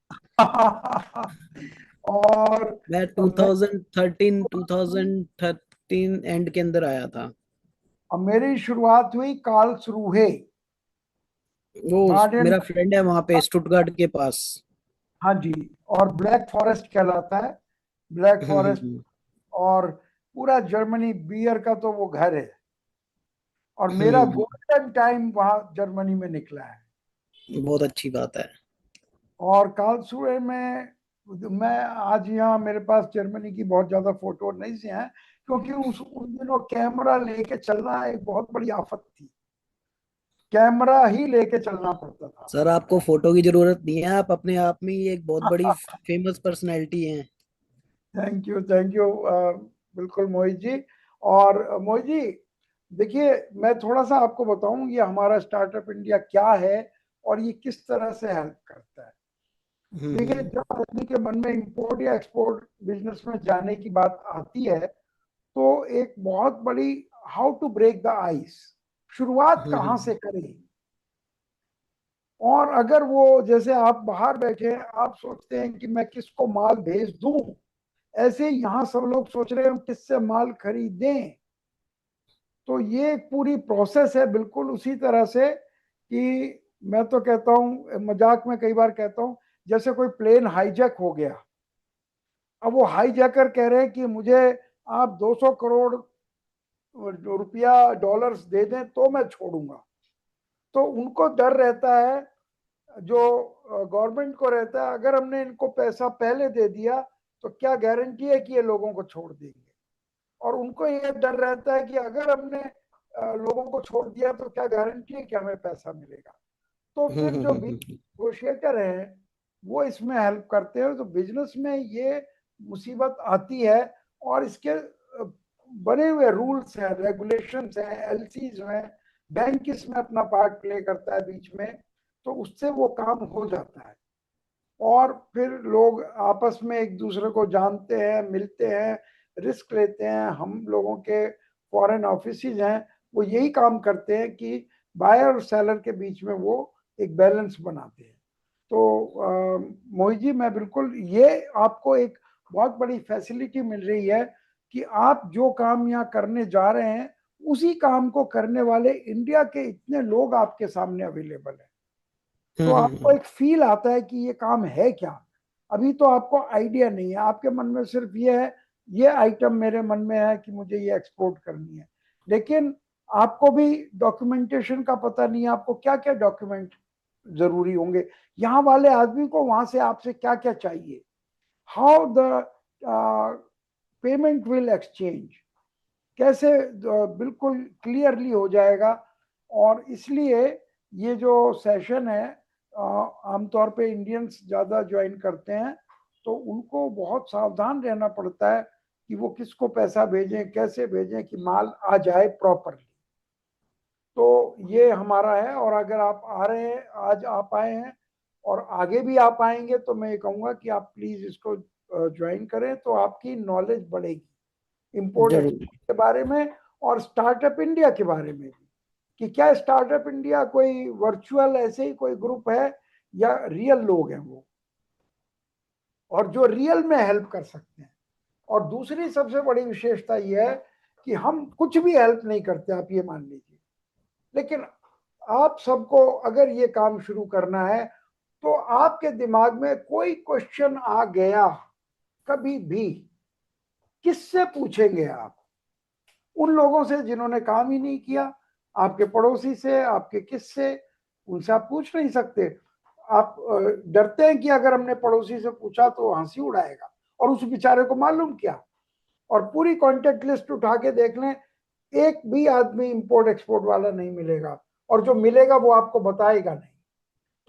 S3: और
S4: मैं
S3: मैं
S4: 2013 एंड के अंदर आया था।
S3: मेरी शुरुआत हुई कार्लसरूहे,
S4: वो
S3: बाडेन।
S4: मेरा फ्रेंड है वहां पे स्टुटगार्ट के पास।
S3: हाँ जी, और ब्लैक फॉरेस्ट कहलाता है, ब्लैक फॉरेस्ट।
S4: हम्म।
S3: और पूरा जर्मनी बियर का तो वो घर है, और मेरा
S4: हम्म।
S3: गोल्डन टाइम वहां जर्मनी में निकला है।
S4: बहुत अच्छी बात है।
S3: और कार्लसरूहे में मैं आज यहाँ, मेरे पास जर्मनी की बहुत ज्यादा फोटो नहीं से हैं, क्योंकि उन दिनों कैमरा लेके चलना एक बहुत बड़ी आफत थी। कैमरा ही लेके चलना पड़ता था।
S4: सर, आपको फोटो की जरूरत नहीं है, आप अपने आप में ही एक बहुत बड़ी फेमस पर्सनैलिटी हैं।
S3: थैंक यू थैंक यू, बिल्कुल मोहित जी। और मोहित जी, देखिए, मैं थोड़ा सा आपको बताऊं ये हमारा स्टार्टअप इंडिया क्या है, और ये किस तरह से हेल्प करता है। देखिए,
S4: हम्म।
S3: जब आदमी के मन में इंपोर्ट या एक्सपोर्ट बिजनेस में जाने की बात आती है, तो एक बहुत बड़ी, how to break the ice, शुरुआत कहाँ
S4: हम्म।
S3: से करें। और अगर वो, जैसे आप बाहर बैठे हैं, आप सोचते हैं कि मैं किसको माल भेज दूं, ऐसे ही यहाँ सब लोग सोच रहे हैं किससे माल खरीदें। तो ये एक पूरी प्रोसेस है, बिल्कुल उसी तरह से कि मैं तो कहता हूँ, मजाक में कई बार कहता हूँ, जैसे कोई प्लेन हाईजैक हो गया। अब वो हाईजैकर कह रहे हैं कि मुझे आप 200 करोड़ रुपया, डॉलर्स दे दें तो मैं छोड़ूंगा। तो उनको डर रहता है, जो गवर्नमेंट को रहता है, अगर हमने इनको पैसा पहले दे दिया तो क्या गारंटी है कि ये लोगों को छोड़ देंगे। और उनको ये डर रहता है कि अगर हमने लोगों को छोड़ दिया तो क्या गारंटी है कि हमें पैसा मिलेगा। तो फिर जो नेगोशिएटर है वो इसमें हेल्प करते हैं। तो बिजनेस में ये मुसीबत आती है, और इसके बने हुए रूल्स हैं, रेगुलेशंस हैं, एलसीज हैं, बैंक इसमें अपना पार्ट प्ले करता है बीच में, तो उससे वो काम हो जाता है। और फिर लोग आपस में एक दूसरे को जानते हैं, मिलते हैं, रिस्क लेते हैं। हम लोगों के फॉरेन ऑफिसेज हैं, वो यही काम करते हैं कि बायर और सेलर के बीच में वो एक बैलेंस बनाते हैं। तो मोहित जी, मैं बिल्कुल, ये आपको एक बहुत बड़ी फैसिलिटी मिल रही है कि आप जो काम यहाँ करने जा रहे हैं उसी काम को करने वाले इंडिया के इतने लोग आपके सामने अवेलेबल है। तो आपको एक फील आता है कि ये काम है क्या। अभी तो आपको आइडिया नहीं है, आपके मन में सिर्फ ये है, ये आइटम मेरे मन में है कि मुझे ये एक्सपोर्ट करनी है, लेकिन आपको भी डॉक्यूमेंटेशन का पता नहीं है, आपको क्या क्या डॉक्यूमेंट जरूरी होंगे, यहाँ वाले आदमी को वहां से आपसे क्या क्या चाहिए, how the payment will exchange, कैसे बिल्कुल क्लियरली हो जाएगा। और इसलिए ये जो सेशन है, आमतौर पे इंडियंस ज़्यादा ज्वाइन करते हैं, तो उनको बहुत सावधान रहना पड़ता है कि वो किसको पैसा भेजें, कैसे भेजें कि माल आ जाए प्रॉपरली। तो ये हमारा है, और अगर आप आ रहे हैं, आज आप आए हैं और आगे भी आप आएंगे, तो मैं ये कहूँगा कि आप प्लीज़ इसको ज्वाइन करें, तो आपकी नॉलेज बढ़ेगी इंपोर्ट
S4: जरूर।
S3: एक्सपोर्ट के बारे में और स्टार्टअप इंडिया के बारे में भी, कि क्या स्टार्टअप इंडिया कोई वर्चुअल ऐसे ही कोई ग्रुप है या रियल लोग हैं वो, और जो रियल में हेल्प कर सकते हैं। और दूसरी सबसे बड़ी विशेषता यह है कि हम कुछ भी हेल्प नहीं करते, आप ये मान लीजिए, लेकिन आप सबको अगर ये काम शुरू करना है, तो आपके दिमाग में कोई क्वेश्चन आ गया कभी भी, किससे पूछेंगे आप? उन लोगों से जिन्होंने काम ही नहीं किया, आपके पड़ोसी से, आपके किससे, उनसे आप पूछ नहीं सकते। आप डरते हैं कि अगर हमने पड़ोसी से पूछा तो हंसी उड़ाएगा, और उस बेचारे को मालूम क्या। और पूरी कॉन्टेक्ट लिस्ट उठा के देख लें, एक भी आदमी इंपोर्ट एक्सपोर्ट वाला नहीं मिलेगा, और जो मिलेगा वो आपको बताएगा नहीं।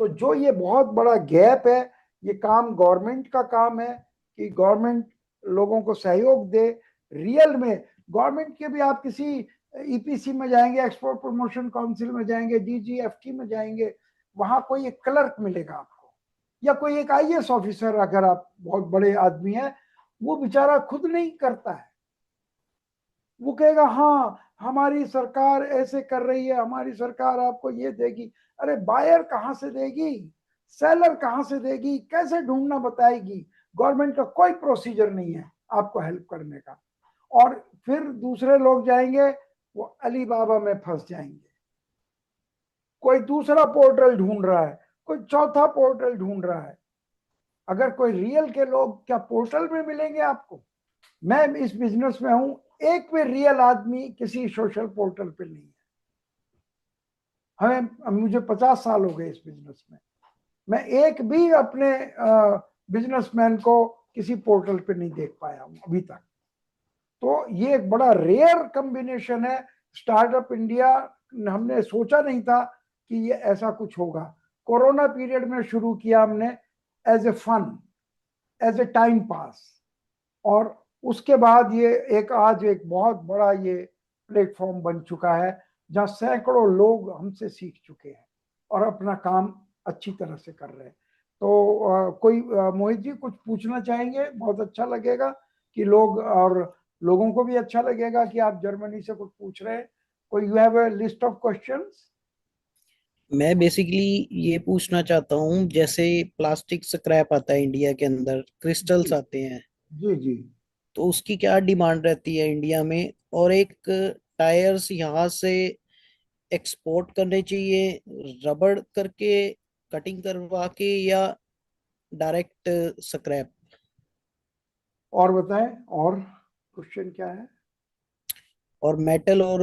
S3: तो जो ये बहुत बड़ा गैप है, ये काम गवर्नमेंट का काम है कि गवर्नमेंट लोगों को सहयोग दे रियल में। गवर्नमेंट के भी आप किसी ईपीसी में जाएंगे, एक्सपोर्ट प्रमोशन काउंसिल में जाएंगे, डीजीएफटी में जाएंगे, वहां कोई एक क्लर्क मिलेगा आपको, या कोई एक आईएएस ऑफिसर, अगर आप बहुत बड़े आदमी हैं, वो बेचारा खुद नहीं करता है। वो कहेगा हाँ हमारी सरकार ऐसे कर रही है, हमारी सरकार आपको ये देगी। अरे बायर कहाँ से देगी, सेलर कहाँ से देगी, कैसे ढूंढना बताएगी? गवर्नमेंट का कोई प्रोसीजर नहीं है आपको हेल्प करने का। और फिर दूसरे लोग जाएंगे, वो अलीबाबा में फंस जाएंगे, कोई दूसरा पोर्टल ढूंढ रहा है, कोई चौथा पोर्टल ढूंढ रहा है। अगर कोई रियल के लोग क्या पोर्टल में मिलेंगे आपको? मैं इस बिजनेस में हूं, एक भी रियल आदमी किसी सोशल पोर्टल पे नहीं है। मुझे 50 साल हो गए इस बिजनेस में, मैं एक भी अपने बिजनेसमैन को किसी पोर्टल पे नहीं देख पाया हूं अभी तक। तो ये एक बड़ा रेयर कॉम्बिनेशन है। स्टार्टअप इंडिया, हमने सोचा नहीं था कि ये ऐसा कुछ होगा। कोरोना पीरियड में शुरू किया हमने as a fun, as a time pass, और उसके बाद ये एक आज एक बहुत बड़ा ये प्लेटफॉर्म बन चुका है, जहां सैकड़ों लोग हमसे सीख चुके हैं और अपना काम अच्छी तरह से कर रहे हैं। तो कोई मोहित जी कुछ पूछना चाहेंगे? बहुत अच्छा लगेगा कि लोग, और लोगों को भी अच्छा लगेगा कि आप जर्मनी से कुछ पूछ रहे हैं। कोई you have a list of questions?
S4: मैं बेसिकली ये पूछना चाहता हूँ, जैसे प्लास्टिक स्क्रैप आता है इंडिया के अंदर, क्रिस्टल्स
S3: जी
S4: आते हैं,
S3: जी जी।
S4: तो उसकी क्या डिमांड रहती है इंडिया में? और एक, टायर्स यहाँ से एक्सपोर्ट करने चाहिए रबड़ करके, कटिंग करवा के, या डायरेक्ट स्क्रैप?
S3: और बताएं, और क्वेश्चन क्या है?
S4: और मेटल और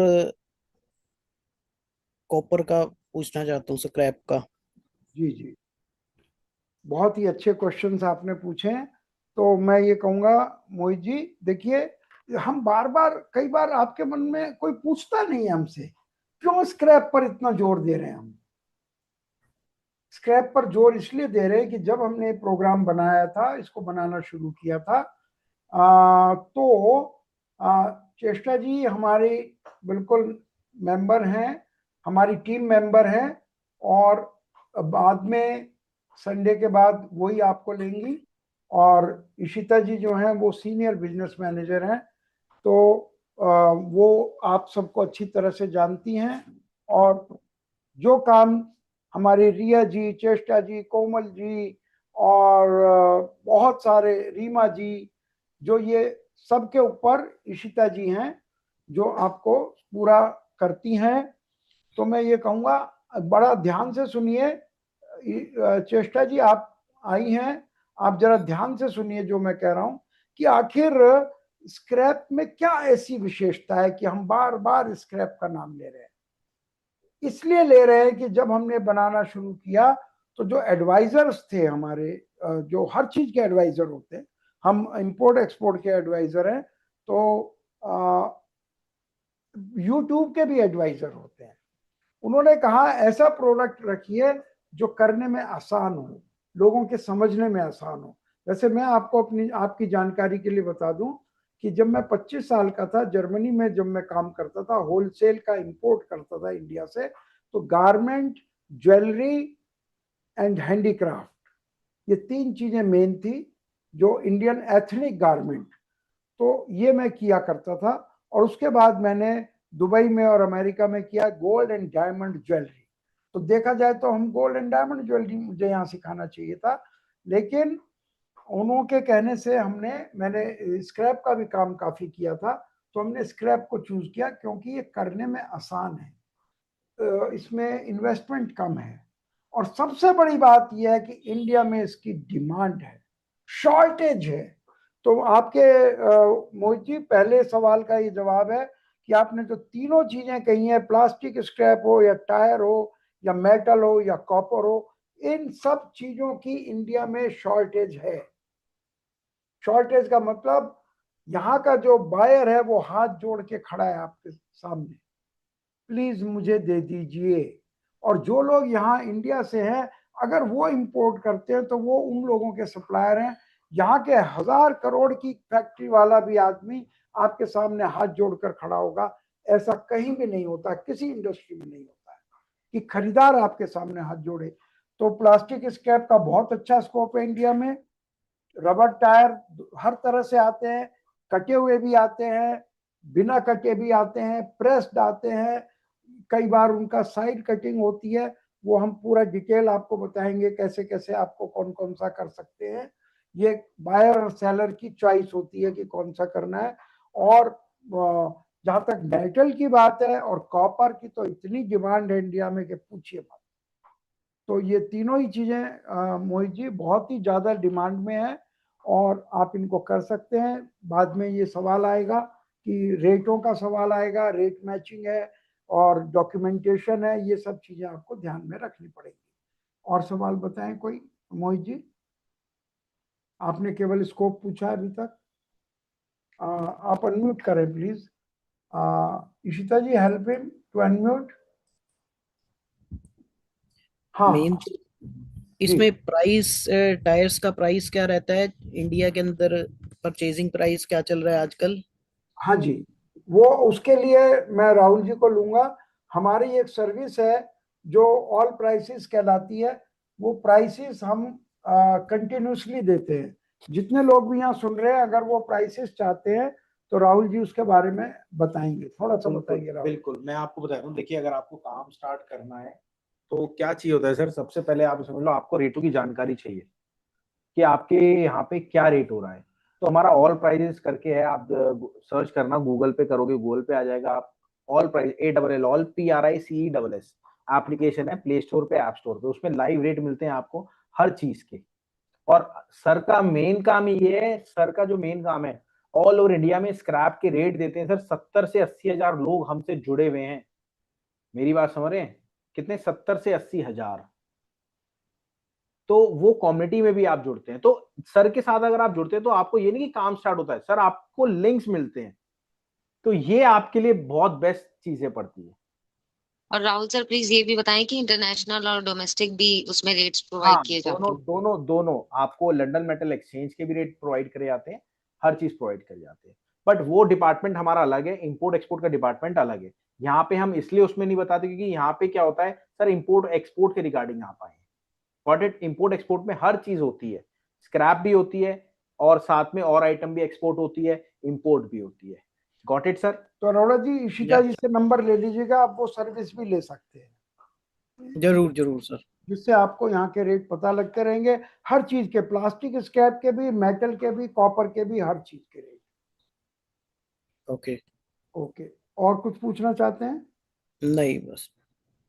S4: कॉपर का पूछना चाहता हूँ, स्क्रैप का।
S3: जी जी, बहुत ही अच्छे क्वेश्चंस आपने पूछे हैं। तो मैं ये कहूँगा मोहित जी, देखिए, हम बार बार, कई बार आपके मन में कोई पूछता नहीं है हमसे, क्यों स्क्रैप पर इतना जोर दे रहे हैं हम? स्क्रैप पर जोर इसलिए दे रहे हैं कि जब हमने प्रोग्राम बनाया था, इसको बनाना शुरू किया था, तो चेष्टा जी हमारी बिल्कुल मेंबर हैं, हमारी टीम मेंबर हैं, और बाद में संडे के बाद वही आपको लेंगी। और इशिता जी जो हैं वो सीनियर बिजनेस मैनेजर हैं, तो वो आप सबको अच्छी तरह से जानती हैं। और जो काम हमारी रिया जी, चेष्टा जी, कोमल जी और बहुत सारे, रीमा जी, जो ये सबके ऊपर इशिता जी हैं जो आपको पूरा करती हैं। तो मैं ये कहूँगा बड़ा ध्यान से सुनिए। चेष्टा जी आप आई हैं, आप जरा ध्यान से सुनिए जो मैं कह रहा हूँ कि आखिर स्क्रैप में क्या ऐसी विशेषता है कि हम बार बार स्क्रैप का नाम ले रहे हैं। इसलिए ले रहे हैं कि जब हमने बनाना शुरू किया तो जो एडवाइजर्स थे हमारे, जो हर चीज के एडवाइजर होते हैं, हम इंपोर्ट एक्सपोर्ट के एडवाइजर हैं, तो यूट्यूब के भी एडवाइजर होते हैं। उन्होंने कहा ऐसा प्रोडक्ट रखिए जो करने में आसान हो, लोगों के समझने में आसान हो। वैसे मैं आपको आपकी जानकारी के लिए बता दूं कि जब मैं 25 साल का था, जर्मनी में जब मैं काम करता था, होलसेल का इंपोर्ट करता था इंडिया से, तो गारमेंट, ज्वेलरी एंड हैंडीक्राफ्ट, ये 3 चीजें मेन थी, जो इंडियन एथनिक गारमेंट, तो ये मैं किया करता था। और उसके बाद मैंने दुबई में और अमेरिका में किया गोल्ड एंड डायमंड ज्वेलरी। तो देखा जाए तो हम गोल्ड एंड डायमंड ज्वेलरी मुझे यहाँ सिखाना चाहिए था, लेकिन उन्होंने कहने से मैंने स्क्रैप का भी काम काफी किया था, तो हमने स्क्रैप को चूज किया क्योंकि ये करने में आसान है, इसमें इन्वेस्टमेंट कम है, और सबसे बड़ी बात यह है कि इंडिया में इसकी डिमांड है, शॉर्टेज है। तो आपके मोहित जी पहले सवाल का ये जवाब है कि आपने जो तीनों चीजें कही हैं, प्लास्टिक स्क्रैप हो या टायर हो या मेटल हो या कॉपर हो, इन सब चीजों की इंडिया में शॉर्टेज है। शॉर्टेज का मतलब यहाँ का जो बायर है वो हाथ जोड़ के खड़ा है आपके सामने, प्लीज मुझे दे दीजिए। और जो लोग यहाँ इंडिया से हैं, अगर वो इंपोर्ट करते हैं तो वो उन लोगों के सप्लायर हैं। यहाँ के 1000 करोड़ की फैक्ट्री वाला भी आदमी आपके सामने हाथ जोड़कर खड़ा होगा। ऐसा कहीं भी नहीं होता, किसी इंडस्ट्री में नहीं होता है कि खरीदार आपके सामने हाथ जोड़े। तो प्लास्टिक स्क्रैप का बहुत अच्छा स्कोप है इंडिया में। रबर टायर हर तरह से आते हैं, कटे हुए भी आते हैं, बिना कटे भी आते हैं, प्रेस्ड आते हैं, कई बार उनका साइड कटिंग होती है। वो हम पूरा डिटेल आपको बताएंगे कैसे कैसे आपको कौन कौन सा कर सकते हैं। ये बायर और सेलर की चॉइस होती है कि कौन सा करना है। और जहां तक मेटल की बात है और कॉपर की, तो इतनी डिमांड है इंडिया में कि पूछिए मत। तो ये तीनों ही चीजें मोहित जी बहुत ही ज्यादा डिमांड में है, और आप इनको कर सकते हैं। बाद में ये सवाल आएगा कि रेटों का सवाल आएगा, रेट मैचिंग है और डॉक्यूमेंटेशन है, ये सब चीजें आपको ध्यान में रखनी पड़ेगी। और सवाल बताएं कोई मोहित जी? आपने केवल स्कोप पूछा अभी तक। आप अनम्यूट करें please. Ishita ji help him to unmute. हाँ
S4: मेन इसमें प्राइस, टायर्स का प्राइस क्या रहता है इंडिया के अंदर, परचेजिंग प्राइस क्या चल रहा है आजकल?
S3: हाँ जी, वो उसके लिए मैं राहुल जी को लूंगा। हमारी एक सर्विस है जो ऑल प्राइसेस कहलाती है। वो प्राइसेस हम कंटिन्यूसली देते हैं। जितने लोग भी यहाँ सुन रहे हैं, अगर वो प्राइसेस चाहते हैं तो राहुल जी उसके बारे में बताएंगे। थोड़ा सा बताइए राहुल।
S1: बिल्कुल, मैं आपको बताता हूँ। देखिए, अगर आपको काम स्टार्ट करना है तो क्या चाहिए होता है सर, सबसे पहले आप समझ लो आपको रेटों की जानकारी चाहिए कि आपके यहाँ पे क्या रेट हो रहा है। तो हमारा ऑल प्राइजेस करके है, आप सर्च करना, गूगल पे करोगे, गूगल पे आ जाएगा। आप all price, ALL all PRICESS application है, प्ले स्टोर पे, ऐप स्टोर पे, उसमें लाइव रेट मिलते हैं आपको हर चीज के। और सर का मेन काम ये है, सर का जो मेन काम है, ऑल ओवर इंडिया में स्क्रैप के रेट देते हैं सर। 70 से 80 हजार लोग हमसे जुड़े हुए हैं। मेरी बात समझ रहे हैं? कितने? 70 से 80 हजार। तो वो कम्युनिटी में भी आप जुड़ते हैं, तो सर के साथ अगर आप जुड़ते हैं तो आपको ये नहीं कि काम स्टार्ट होता है, सर आपको लिंक्स मिलते हैं। तो ये आपके लिए बहुत बेस्ट चीजें पड़ती है।
S2: और राहुल सर प्लीज ये भी बताएं कि इंटरनेशनल और डोमेस्टिक भी उसमें रेट्स प्रोवाइड
S1: हाँ,
S2: किए जाते
S1: दोनों
S2: हैं।
S1: दोनों दोनों आपको लंदन मेटल एक्सचेंज के भी रेट प्रोवाइड करे जाते हैं, हर चीज प्रोवाइड करे जाते हैं। बट वो डिपार्टमेंट हमारा अलग है, इंपोर्ट एक्सपोर्ट का डिपार्टमेंट अलग है। यहाँ पे हम इसलिए उसमें नहीं बताते क्योंकि यहाँ पे क्या होता है सर, इंपोर्ट एक्सपोर्ट के रिगार्डिंग आप आए। Got it? इंपोर्ट एक्सपोर्ट में हर चीज होती है, स्क्रैप भी होती है और साथ में और आइटम भी एक्सपोर्ट होती है, इंपोर्ट भी होती है। Got it sir?
S3: तो अरोड़ा जी, इशिका जी से नंबर ले लीजिएगा, आप वो सर्विस भी ले सकते हैं,
S4: जरूर जरूर सर।
S3: जिससे आपको यहाँ के रेट पता लगते रहेंगे, हर चीज के, प्लास्टिक स्क्रैप के भी, मेटल के भी, कॉपर के भी, हर चीज के रेट।
S4: ओके।
S3: ओके, और कुछ पूछना चाहते हैं?
S4: नहीं बस।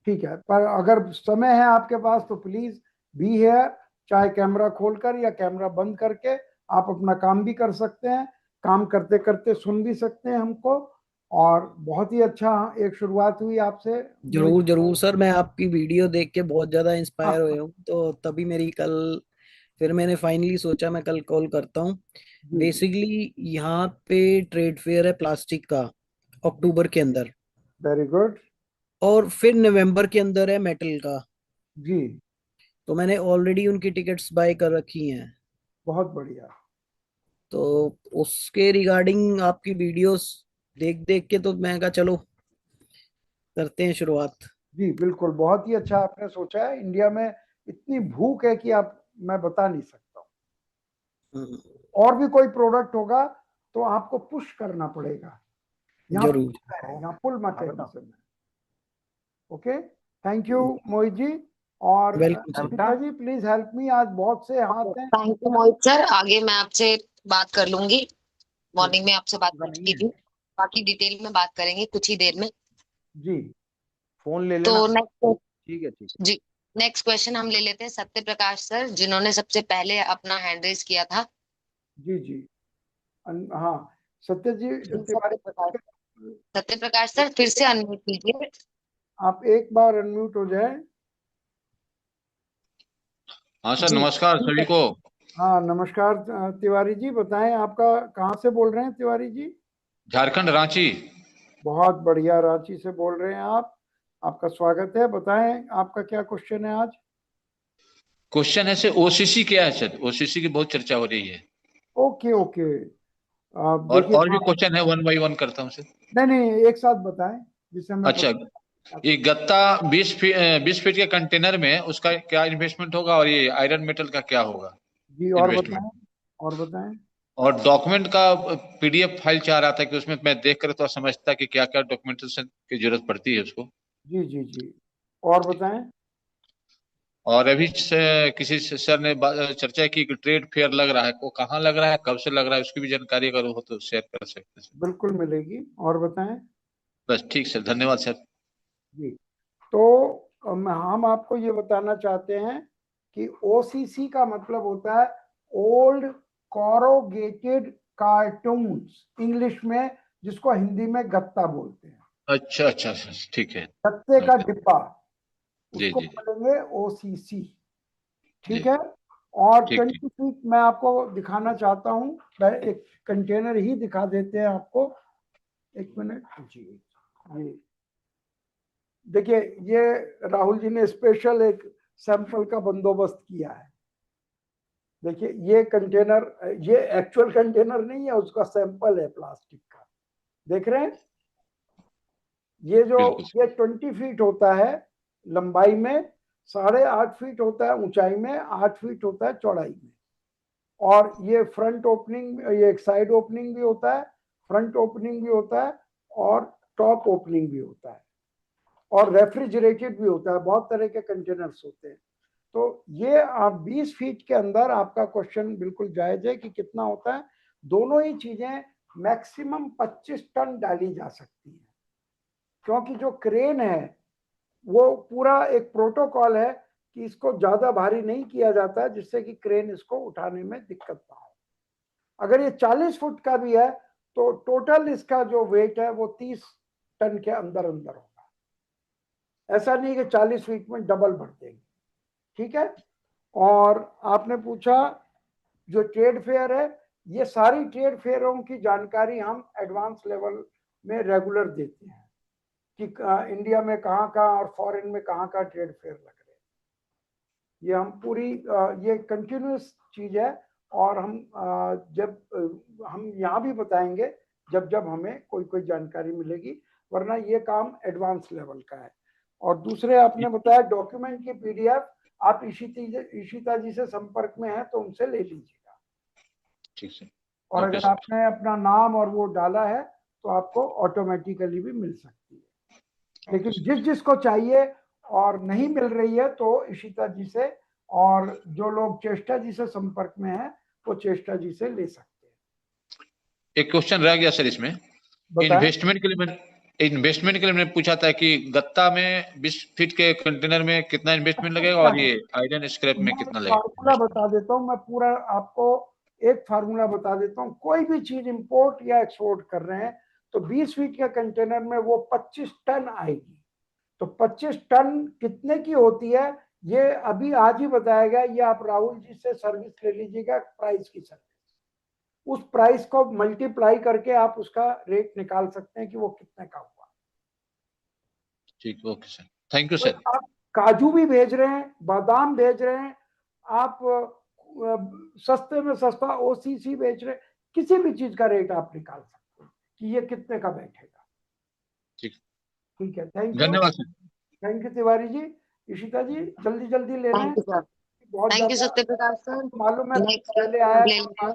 S3: ठीक है, पर अगर समय है आपके पास तो प्लीज बी है, चाहे कैमरा खोलकर या कैमरा बंद करके आप अपना काम भी कर सकते हैं, काम करते करते सुन भी सकते हैं हमको। और बहुत ही अच्छा एक शुरुआत हुई आपसे।
S4: जरूर जरूर सर, मैं आपकी वीडियो देख के बहुत ज्यादा इंस्पायर
S3: हाँ,
S4: हुए हूँ, तो तभी मेरी कल, फिर मैंने फाइनली सोचा मैं कल कॉल करता हूँ।
S3: जी जी
S4: बेसिकली यहाँ पे ट्रेड फेयर है प्लास्टिक का,
S3: जी,
S4: अक्टूबर के अंदर,
S3: वेरी गुड।
S4: और फिर नवंबर के अंदर है मेटल का।
S3: जी,
S4: तो मैंने ऑलरेडी उनकी टिकट्स बाय कर रखी हैं।
S3: बहुत बढ़िया।
S4: तो उसके रिगार्डिंग आपकी वीडियोस देख देख के तो मैं कहा चलो करते हैं शुरुआत।
S3: जी बिल्कुल, बहुत ही अच्छा आपने सोचा है। इंडिया में इतनी भूख है कि आप, मैं बता नहीं सकता हूँ।
S4: हम्म,
S3: और भी कोई प्रोडक्ट होगा तो आपको पुश करना पड़ेगा, यहाँ
S4: जरूर।
S3: यहाँ पुल मत है किसी में। Okay, thank you Mohit ji. और
S4: welcome sir.
S3: Anita ji please help me, आज बहुत से हाथ हैं।
S2: थैंक यू मोहित सर, आगे मैं आपसे बात कर लूंगी। मॉर्निंग में आपसे बात
S1: आपका नहीं
S2: की
S1: है
S2: थी, बाकी डिटेल में बात करेंगे कुछ ही देर में।
S3: जी,
S1: फोन ले
S2: तो
S1: लेना।
S2: नेक्स्ट,
S1: ठीक है ठीक
S2: जी, नेक्स्ट क्वेश्चन हम ले लेते हैं सत्य प्रकाश सर, जिन्होंने सबसे पहले अपना हैंड रेज किया था।
S3: जी जी, हाँ, सत्य जी
S2: जी,
S3: तिवारी,
S2: सत्य प्रकाश सर फिर से अनम्यूट कीजिए।
S3: आप एक बार अनम्यूट हो जाए।
S5: हाँ सर,
S2: जी,
S5: नमस्कार सभी को।
S3: हाँ नमस्कार, तिवारी जी बताएं, आपका कहाँ से बोल रहे हैं तिवारी जी?
S5: झारखंड, रांची।
S3: बहुत बढ़िया, रांची से बोल रहे हैं आप, आपका स्वागत है। बताएं आपका क्या क्वेश्चन है आज?
S5: क्वेश्चन है सर, ओसीसी क्या है सर? ओसीसी की बहुत चर्चा हो रही है।
S3: ओके ओके, आप
S5: और
S3: देखिए,
S5: और भी क्वेश्चन है, वन बाय वन करता हूँ सर।
S3: नहीं नहीं, एक साथ बताएं जिससे मैं
S5: अच्छा, ये गत्ता 20 फीट के कंटेनर में उसका क्या इन्वेस्टमेंट होगा, और ये आयरन मेटल का क्या होगा
S3: जी, और
S5: इन्वेस्टमेंट?
S3: बताएं, और बताएं।
S5: और डॉक्यूमेंट का पीडीएफ फाइल चाह रहा था कि उसमें मैं देख कर तो समझता कि क्या क्या डॉक्यूमेंटेशन की जरूरत पड़ती है उसको।
S3: जी जी जी, और बताएं।
S5: और अभी से किसी सर ने चर्चा की कि ट्रेड फेयर लग रहा है, वो कहाँ लग रहा है, कब से लग रहा है, उसकी भी जानकारी अगर हो तो शेयर कर सकते हैं।
S3: बिल्कुल मिलेगी, और बताएं।
S5: बस ठीक सर, धन्यवाद सर।
S3: जी, तो हम आपको ये बताना चाहते हैं कि ओसीसी का मतलब होता है ओल्ड कॉरोगेटेड कार्टून्स, इंग्लिश में, जिसको हिंदी में गत्ता बोलते हैं,
S5: अच्छा अच्छा अच्छा, ठीक है।
S3: गत्ते का
S5: ओके।
S3: डिब्बा,
S5: जी
S3: उसको
S5: जी जी
S3: बोलेंगे ओसीसी।
S5: जी।
S3: ठीक है, और
S5: ठीक ठीक।
S3: 20 फीट मैं आपको दिखाना चाहता हूँ, एक कंटेनर ही दिखा देते हैं आपको। एक मिनट जी, ये देखिए, ये राहुल जी ने स्पेशल एक सैंपल का बंदोबस्त किया है। देखिए ये कंटेनर, ये एक्चुअल कंटेनर नहीं है, उसका सैंपल है प्लास्टिक का, देख रहे हैं? ये जो,
S5: बिल्कुल।
S3: ये 20 फीट होता है लंबाई में, 8.5 फीट होता है ऊंचाई में, 8 फीट होता है चौड़ाई में। और ये फ्रंट ओपनिंग, ये एक साइड ओपनिंग भी होता है, फ्रंट ओपनिंग भी होता है, और टॉप ओपनिंग भी होता है, और रेफ्रिजरेटेड भी होता है। बहुत तरह के कंटेनर्स होते हैं। तो ये आप 20 फीट के अंदर, आपका क्वेश्चन बिल्कुल जायज है कि कितना होता है। दोनों ही चीजें मैक्सिमम 25 टन डाली जा सकती हैं, क्योंकि जो क्रेन है वो पूरा एक प्रोटोकॉल है कि इसको ज्यादा भारी नहीं किया जाता है, जिससे कि क्रेन इसको उठाने में दिक्कत ना हो। अगर ये 40 फुट का भी है तो टोटल इसका जो वेट है वो 30 टन के अंदर अंदर होगा। ऐसा नहीं कि 40 फीट में डबल भर देंगे। ठीक है, और आपने पूछा जो ट्रेड फेयर है, ये सारी ट्रेड फेयरों की जानकारी हम एडवांस लेवल में रेगुलर देते हैं। कि इंडिया में कहाँ कहाँ और फॉरेन में कहाँ कहाँ ट्रेड फेयर लग रहे हैं। ये हम पूरी ये कंटिन्यूस चीज है, और हम जब हम यहाँ भी बताएंगे जब जब हमें कोई कोई जानकारी मिलेगी, वरना ये काम एडवांस लेवल का है। और दूसरे आपने बताया डॉक्यूमेंट की पीडीएफ आप इशिता जी से संपर्क में है तो उनसे ले लीजिएगा।
S5: ठीक है।
S3: और
S5: ओके
S3: अगर
S5: सर।
S3: आपने अपना नाम और वो डाला है तो आपको ऑटोमेटिकली भी मिल सकती है। लेकिन जिस जिसको चाहिए और नहीं मिल रही है तो इशिता जी से, और जो लोग चेष्टा जी से संपर्क में है वो चेष्टा जी से ले सकते हैं।
S5: एक क्वेश्चन रह गया सर इसमें,
S3: बताएं।
S5: इन्वेस्टमेंट के लिए मैंने पूछा था कि गत्ता में 20 फीट के कंटेनर में कितना इन्वेस्टमेंट लगेगा और ये आयरन स्क्रैप में कितना लगेगा?
S3: फार्मूला बता देता हूँ मैं पूरा आपको, एक फार्मूला बता देता हूँ। कोई भी चीज इंपोर्ट या एक्सपोर्ट कर रहे हैं तो 20 फीट के कंटेनर में वो 25 टन आएगी। तो 25 टन कितने की होती है ये अभी आज ही बताया गया। ये आप राहुल जी से सर्विस ले लीजिएगा, प्राइस की सर्विस, उस प्राइस को मल्टीप्लाई करके आप उसका रेट निकाल सकते हैं कि वो कितने का हुआ।
S5: ठीक, ओके सर, थैंक यू
S3: तो
S5: सर।
S3: आप काजू भी भेज रहे हैं, बादाम भेज रहे हैं, आप सस्ते में सस्ता ओसीसी बेच रहे हैं, किसी भी चीज का रेट आप निकाल सकते हैं कि ये कितने का बैठेगा। ठीक है, थैंक यू।
S5: धन्यवाद sir.
S3: Thank you Tiwari ji. Ishita जी जल्दी जल्दी ले लें,
S2: थैंक यू सर।
S3: बहुत
S2: थैंक यू
S3: ज्यादा
S2: सत्यप्रकाश सर।
S3: मालूम है
S2: नेक्स्ट
S3: पहले आया।
S2: ले लेंगे।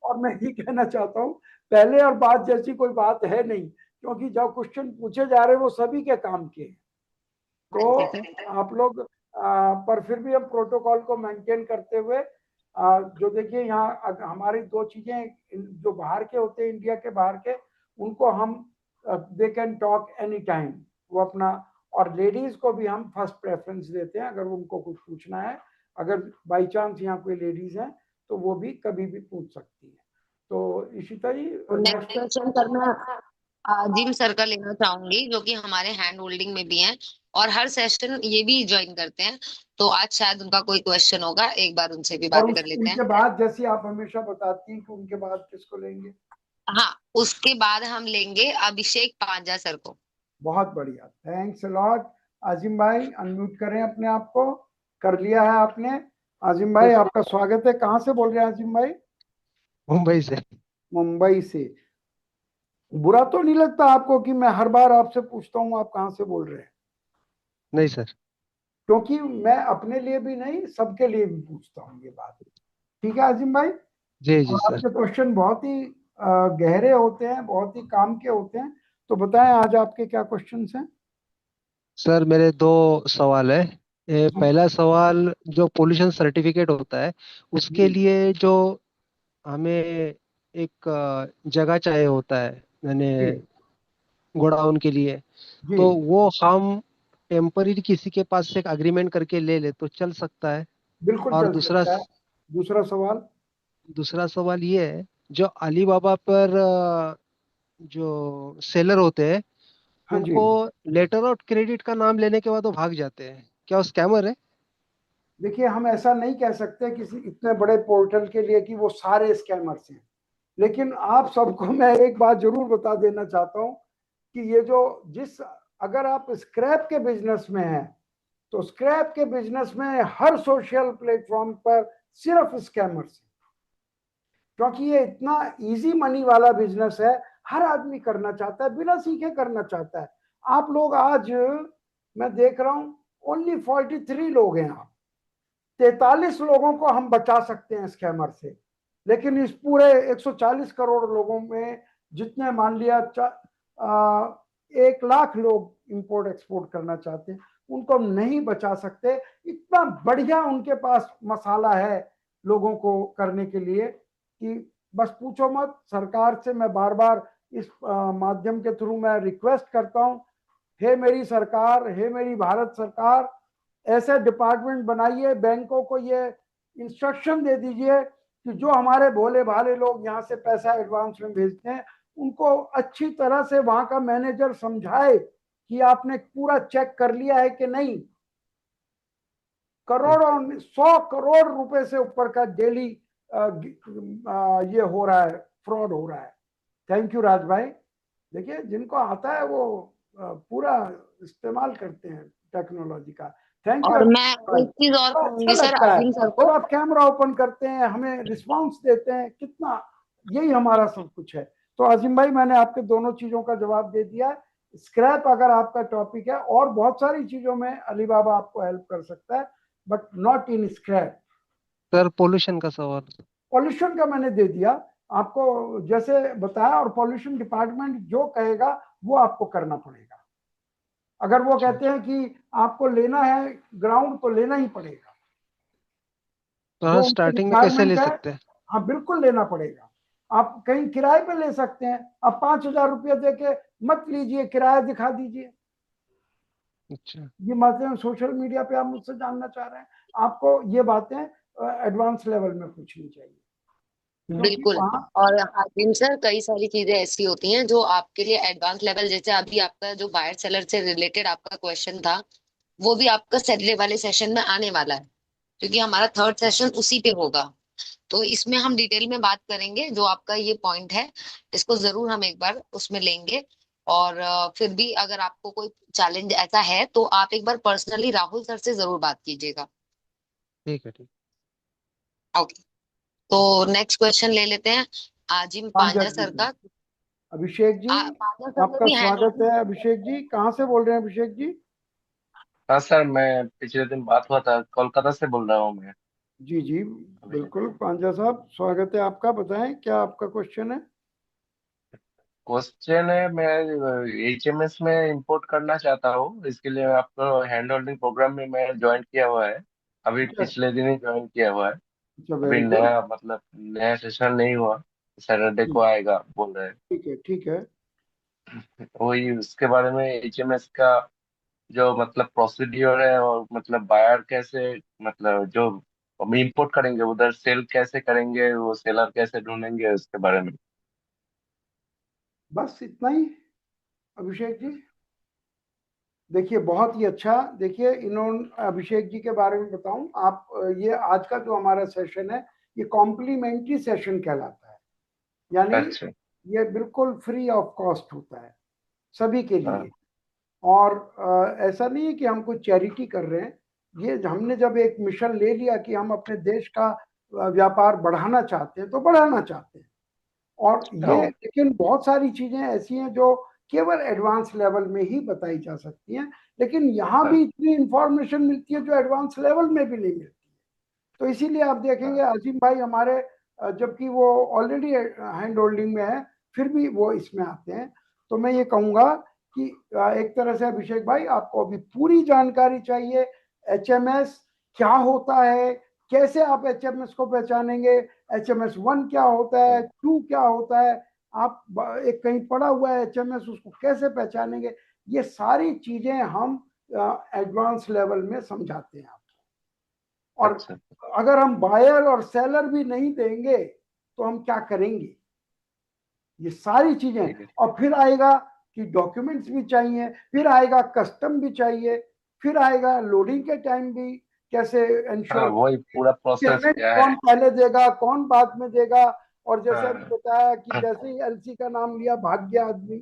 S3: और मैं ये कहना चाहता हूँ पहले और बाद जैसी कोई बात है नहीं, क्योंकि जो क्वेश्चन पूछे जा रहे हैं वो सभी के काम के हैं। तो आप लोग पर फिर भी हम प्रोटोकॉल को मेंटेन करते हुए जो देखिए यहाँ हमारी दो चीजें जो बाहर के होते हैं, इंडिया के बाहर के, उनको हम they can talk any time, वो अपना, और लेडीज को भी हम फर्स्ट प्रेफरेंस देते हैं अगर उनको कुछ पूछना है। अगर बाई चांस यहाँ कोई लेडीज हैं तो वो भी कभी भी पूछ सकती है। तो इशिता जी
S2: नेक्स्ट क्वेश्चन सर मैं जिम सर का लेना चाहूंगी, जो कि हमारे हैंड होल्डिंग में भी हैं और हर सेशन ये भी ज्वाइन करते हैं। तो आज शायद उनका कोई क्वेश्चन होगा, एक बार उनसे भी
S3: और
S2: बात कर लेते
S3: उनके
S2: हैं।
S3: बाद जैसी आप हमेशा बताती हैं कि उनके बाद किसको लेंगे?
S2: हाँ, उसके बाद हम लेंगे अभिषेक पांजा सर को।
S3: बहुत बढ़िया, थैंक्स लॉट। आजिम भाई अनम्यूट करें अपने आप को, कर लिया है आपने। आजिम भाई आपका स्वागत है। कहाँ से बोल रहे हैं आजिम भाई?
S6: मुंबई से।
S3: मुंबई से। बुरा तो नहीं लगता आपको कि मैं हर बार आपसे पूछता हूँ आप कहाँ से बोल रहे हैं?
S6: नहीं सर।
S3: क्योंकि मैं अपने लिए भी नहीं सबके लिए भी पूछता हूँ ये बात। ठीक है आजिम भाई।
S6: जी जी
S3: और
S6: सर।
S3: आपके क्वेश्चन बहुत ही गहरे होते हैं, बहुत ही काम के होते हैं। तो बताएं आज आपके क्या क्वेश्चंस हैं?
S6: सर मेरे दो सवाल है। पहला सवाल, जो पोल्यूशन सर्टिफिकेट होता है उसके
S3: जी
S6: लिए जो हमें एक जगह चाहिए होता है, यानी
S3: जी
S6: गोडाउन के लिए,
S3: जी
S6: तो वो हम टेम्पररी किसी के पास से एक अग्रीमेंट करके ले ले तो चल सकता है?
S3: बिल्कुल
S6: और
S3: चल सकता है। दूसरा सवाल?
S6: दूसरा सवाल ये है, जो अलीबाबा पर जो सेलर होते हैं
S3: हाँ जी,
S6: उनको लेटर ऑफ क्रेडिट का नाम लेने के बाद वो भाग जाते हैं, क्या वो स्कैमर है?
S3: देखिए हम ऐसा नहीं कह सकते किसी इतने बड़े पोर्टल के लिए कि वो सारे स्कैमर्स हैं। लेकिन आप सबको मैं एक बात जरूर बता देना चाहता हूँ कि ये जो अगर आप स्क्रैप के बिजनेस में हैं तो स्क्रैप के बिजनेस में हर सोशल प्लेटफॉर्म पर सिर्फ स्कैमर्स हैं, क्योंकि ये इतना इजी मनी वाला बिजनेस है। हर आदमी करना चाहता है, बिना सीखे करना चाहता है। आप लोग आज मैं देख रहा हूं ओनली 43 लोग हैं। आप 43 लोगों को हम बचा सकते हैं स्कैमर से, लेकिन इस पूरे 140 करोड़ लोगों में जितने मान लिया 1 लाख लोग इंपोर्ट एक्सपोर्ट करना चाहते हैं, उनको हम नहीं बचा सकते। इतना बढ़िया उनके पास मसाला है लोगों को करने के लिए कि बस पूछो मत। सरकार से मैं बार बार इस माध्यम के थ्रू मैं रिक्वेस्ट करता हूं, हे मेरी सरकार, हे मेरी भारत सरकार, ऐसे डिपार्टमेंट बनाइए, बैंकों को ये इंस्ट्रक्शन दे दीजिए कि जो हमारे भोले भाले लोग यहाँ से पैसा एडवांस में भेजते हैं उनको अच्छी तरह से वहां का मैनेजर समझाए कि आपने पूरा चेक कर लिया है कि नहीं। करोड़ों 100 करोड़ रुपए से ऊपर का डेली ये हो रहा है, फ्रॉड हो रहा है। थैंक यू राज भाई। देखिए जिनको आता है वो पूरा इस्तेमाल करते हैं टेक्नोलॉजी का। थैंक यू
S2: और
S3: अजीम
S2: मैं
S3: भाई,
S2: एक चीज और
S3: बड़ा अच्छा
S2: कहूंगी सर
S3: लगता है
S2: अजीम सर
S3: जब
S2: को।
S3: आप कैमरा ओपन करते हैं, हमें रिस्पांस देते हैं, कितना, यही हमारा सब कुछ है। तो अजीम भाई, मैंने आपके दोनों चीजों का जवाब दे दिया। स्क्रैप अगर आपका टॉपिक है, और बहुत सारी चीजों में अली बाबा आपको हेल्प कर सकता है, but not in scrap.
S6: Sir pollution का सवाल।
S3: पॉल्यूशन का मैंने दे दिया आपको, जैसे बताया, और पॉल्यूशन डिपार्टमेंट जो कहेगा वो आपको करना पड़ेगा। अगर वो कहते हैं कि आपको लेना है ग्राउंड, तो लेना ही पड़ेगा,
S6: तो
S3: जो
S6: हम
S3: उनकी
S6: स्टार्टिंग में कैसे ले
S3: रिक्वायरमेंट है।
S6: सकते हैं?
S3: हाँ, बिल्कुल लेना पड़ेगा। आप कहीं किराए पे ले सकते हैं, आप 5,000 रुपया दे के मत लीजिए, किराया दिखा दीजिए।
S6: अच्छा।
S3: ये बातें सोशल मीडिया पे आप मुझसे जानना चाह रहे हैं, आपको ये बातें एडवांस लेवल में पूछनी चाहिए, क्योंकि
S2: बिल्कुल।
S3: वहाँ
S2: और हाकिम सर कई सारी चीजें ऐसी होती हैं जो आपके लिए एडवांस लेवल, जैसे अभी आपका जो बायर सेलर से रिलेटेड आपका क्वेश्चन था, वो भी आपका सैटरडे वाले सेशन में आने वाला है, क्योंकि हमारा थर्ड सेशन उसी पे होगा। तो इसमें हम डिटेल में बात करेंगे, जो आपका ये पॉइंट है इसको जरूर हम एक बार उसमें लेंगे। और फिर भी अगर आपको कोई चैलेंज ऐसा है तो आप एक बार पर्सनली राहुल सर से जरूर बात कीजिएगा।
S6: ठीक है, ठीक।
S2: ओके। तो नेक्स्ट क्वेश्चन ले लेते हैं आजिम
S3: पांजा
S2: पांजा
S3: जी
S2: सर
S3: से।
S2: का।
S3: अभिषेक जी,
S2: पांजा सर ने
S3: आपका
S2: भी हैंड
S3: स्वागत है। अभिषेक जी, कहाँ से बोल रहे हैं अभिषेक जी?
S7: हाँ सर, मैं पिछले दिन बात हुआ था, कोलकाता से बोल रहा हूँ मैं।
S3: जी जी,
S7: अभिषेक।
S3: बिल्कुल पांजा साहब, स्वागत है आपका। बताएं क्या आपका क्वेश्चन है?
S7: क्वेश्चन है, मैं HMS में इंपोर्ट करना चाहता हूँ। इसके लिए आपको हैंड होल्डिंग प्रोग्राम में मैं ज्वाइन किया हुआ है। अभी
S3: अच्छा
S7: पिछले दिन ही ज्वाइन किया हुआ है।
S3: अच्छा,
S7: अभी
S3: वेरी गुड।
S7: नया मतलब नया सेशन नहीं हुआ, सैटरडे को आएगा बोल रहे
S3: ठीक है, ठीक है।
S7: हैं। वही उसके बारे में, HMS का जो मतलब प्रोसीड्योर है, और मतलब बायर कैसे, मतलब जो हम इंपोर्ट करेंगे उधर सेल कैसे करेंगे, वो सेलर कैसे ढूंढेंगे, उसके बारे में।
S3: बस इतना ही अभिषेक जी। देखिए, बहुत ही अच्छा। देखिए, इन्होंने, अभिषेक जी के बारे में बताऊं, आप ये आज का जो हमारा सेशन है, ये कॉम्प्लीमेंट्री सेशन कहलाता है। यानी
S7: अच्छा।
S3: ये बिल्कुल फ्री ऑफ कॉस्ट होता है सभी के लिए।
S7: हाँ।
S3: और ऐसा नहीं है कि हम कुछ चैरिटी कर रहे हैं। ये हमने जब एक मिशन ले लिया कि हम अपने देश का व्यापार बढ़ाना चाहते हैं, तो बढ़ाना चाहते हैं। और ये,
S7: हाँ।
S3: लेकिन बहुत सारी चीजें ऐसी हैं जो केवल एडवांस लेवल में ही बताई जा सकती हैं, लेकिन यहाँ
S7: हाँ।
S3: भी इतनी इंफॉर्मेशन मिलती है जो एडवांस लेवल में भी नहीं मिलती। तो इसीलिए आप देखेंगे
S7: हाँ।
S3: आसिम भाई हमारे, जबकि वो ऑलरेडी हैंड होल्डिंग में है, फिर भी वो इसमें आते हैं। तो मैं ये कहूंगा कि एक तरह से अभिषेक भाई, आपको अभी पूरी जानकारी चाहिए। HMS क्या होता है, कैसे आप HMS को पहचानेंगे, HMS 1 क्या होता है, 2 क्या होता है, आप एक कहीं पड़ा हुआ है HMS, उसको कैसे पहचानेंगे, ये सारी चीजें हम एडवांस लेवल में समझाते हैं। और
S7: अच्छा।
S3: अगर हम बायर और सेलर भी नहीं देंगे तो हम क्या करेंगे, ये सारी चीजें।
S7: ठीक है।
S3: और फिर आएगा कि डॉक्यूमेंट्स भी चाहिए, फिर आएगा कस्टम भी चाहिए, फिर आएगा लोडिंग के टाइम भी कैसे
S7: हाँ,
S3: इंश्योर,
S7: वही पूरा प्रोसेस
S3: पेमेंट
S7: क्या
S3: कौन
S7: है।
S3: पहले देगा, कौन बाद में देगा। और जैसे अभी
S7: हाँ।
S3: बताया कि जैसे ही LC का नाम लिया, भाग गया आदमी।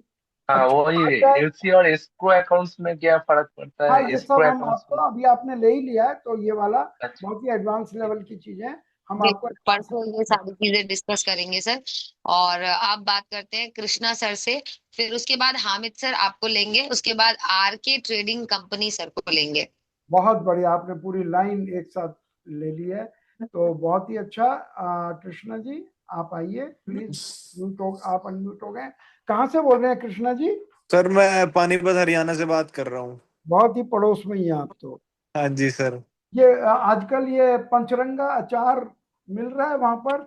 S7: हाँ,
S3: अच्छा,
S7: वही
S3: भाग जाए।
S7: LC और एस्क्रो अकाउंट्स में क्या फर्क पड़ता
S3: हाँ,
S7: है,
S3: ये सब
S7: एस्क्रो
S3: हम
S7: अकाउंट्स
S3: आपको,
S7: में।
S3: अभी आपने ले ही लिया है तो ये वाला
S7: अच्छा।
S3: बहुत ही एडवांस लेवल की चीजें हम आपको
S2: बिल्कुल, परसों ये सारी चीजें डिस्कस करेंगे सर। और आप बात करते हैं कृष्णा सर से, फिर उसके बाद हामिद सर आपको लेंगे, उसके बाद RK ट्रेडिंग कंपनी सर को लेंगे।
S3: बहुत बढ़िया, आपने पूरी लाइन एक साथ ले ली है, तो बहुत ही अच्छा। कृष्णा जी, आप आइए प्लीज। म्यूट हो, आप अनम्यूट हो गए। कहाँ से बोल रहे हैं कृष्णा जी?
S8: सर मैं पानीपत हरियाणा से बात कर रहा हूँ।
S3: बहुत ही पड़ोस में ही हैं आप तो।
S8: हाँ जी सर।
S3: ये आजकल ये पंचरंगा अचार मिल रहा है वहां पर?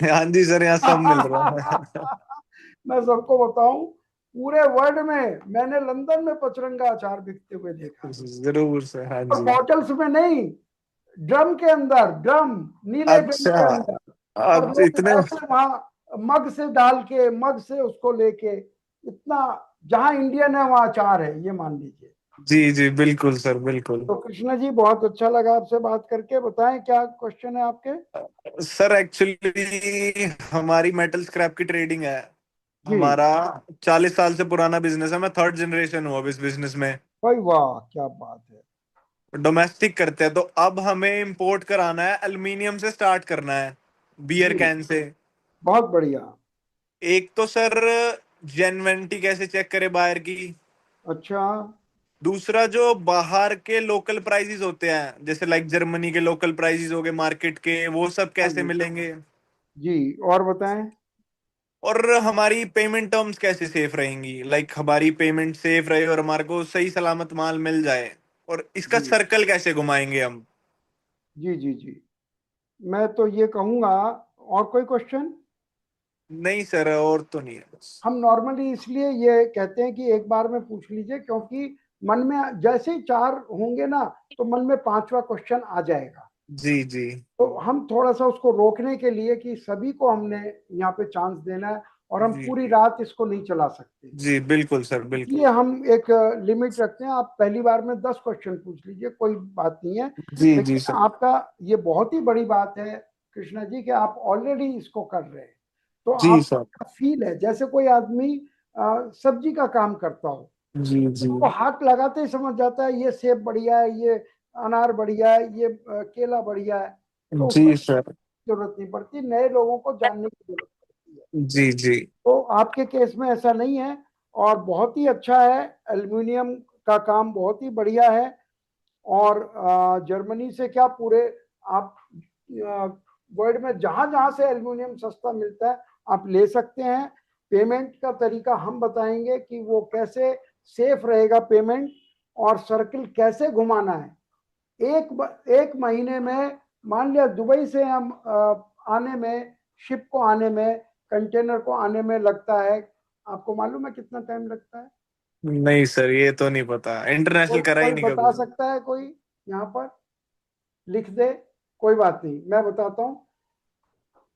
S8: हाँ जी सर, यहाँ सब मिल रहा है।
S3: मैं सबको बताऊं, पूरे वर्ल्ड में मैंने लंदन में पंचरंगा अचार बिकते हुए देखा है।
S8: जरूर सर, हाँ
S3: और
S8: जी।
S3: बॉटल्स में नहीं, ड्रम के अंदर, ड्रम, नीले ड्रम
S8: अच्छा।
S3: के अंदर। और
S8: अब
S3: लोग
S8: इतने।
S3: ऐसे वहां मग से डाल के, मग से उसको लेके, इतना, जहां इंडियन है वहां अचार है, ये मान लीजिए।
S8: जी जी बिल्कुल सर, बिल्कुल।
S3: तो कृष्णा जी, बहुत अच्छा लगा आपसे बात करके। बताएं क्या क्वेश्चन है आपके?
S8: सर एक्चुअली हमारी मेटल स्क्रैप की ट्रेडिंग है,
S3: जी।
S8: हमारा 40 साल से पुराना बिजनेस है, मैं थर्ड जनरेशन हूँ अब इस बिजनेस में।
S3: भाई वाह, क्या बात है।
S8: डोमेस्टिक करते हैं, तो अब हमें इंपोर्ट कराना है, एल्युमिनियम से स्टार्ट करना है, बियर
S3: जी,
S8: कैन से।
S3: बहुत बढ़िया।
S8: एक तो सर जेन्युइनिटी कैसे चेक करे बायर की।
S3: अच्छा।
S8: दूसरा जो बाहर के लोकल प्राइसेस होते हैं, जैसे लाइक जर्मनी के लोकल प्राइसेस हो गए मार्केट के, वो सब
S3: हाँ
S8: कैसे
S3: जी।
S8: मिलेंगे।
S3: जी, और बताएं।
S8: और हमारी पेमेंट टर्म्स कैसे सेफ रहेंगी, लाइक हमारी पेमेंट सेफ रहे और हमारे को सही सलामत माल मिल जाए। और इसका
S3: जी
S8: सर्कल कैसे घुमाएंगे हम।
S3: जी जी जी, मैं तो ये कहूंगा, और कोई क्वेश्चन।
S8: नहीं सर, और तो नहीं है बस।
S3: हम नॉर्मली इसलिए ये कहते हैं कि एक बार में पूछ लीजिए, क्योंकि मन में जैसे ही चार होंगे ना, तो मन में पांचवा क्वेश्चन आ जाएगा।
S8: जी जी
S3: तो हम थोड़ा सा उसको रोकने के लिए कि सभी को हमने यहाँ पे चांस देना है, और हम
S8: जी
S3: पूरी रात इसको नहीं चला सकते।
S8: जी बिल्कुल सर, बिल्कुल।
S3: इसलिए हम एक लिमिट रखते हैं। आप पहली बार में 10 क्वेश्चन पूछ लीजिए, कोई बात नहीं है।
S8: जी जी
S3: लेकिन
S8: सर।
S3: आपका ये बहुत ही बड़ी बात है कृष्णा जी, कि आप ऑलरेडी इसको कर रहे हैं। तो
S8: जी सर।
S3: आपका फील है जैसे कोई आदमी सब्जी का काम करता हो,
S8: जी जी
S3: तो हाथ लगाते ही समझ जाता है ये सेब बढ़िया है, ये अनार बढ़िया है, ये केला बढ़िया है। तो उसको
S8: जी सर।
S3: जरूरत नहीं पड़ती, नए लोगों को जानने की जरूरत पड़ती है।
S8: जी जी
S3: तो आपके केस में ऐसा नहीं है, और बहुत ही अच्छा है। एल्युमिनियम का काम बहुत ही बढ़िया है। और जर्मनी से क्या, पूरे आप वर्ल्ड में जहां जहां से एल्युमिनियम सस्ता मिलता है आप ले सकते हैं। पेमेंट का तरीका हम बताएंगे कि वो कैसे सेफ रहेगा पेमेंट, और सर्किल कैसे घुमाना है। एक महीने में, मान लिया दुबई से हम आने में, शिप को आने में, कंटेनर को आने में लगता है, आपको मालूम है कितना टाइम लगता है?
S8: नहीं सर, ये तो नहीं पता, इंटरनेशनल करा ही
S3: कोई
S8: नहीं
S3: बता
S8: कभी।
S3: सकता है? कोई यहाँ पर लिख दे। कोई बात नहीं, मैं बताता हूँ।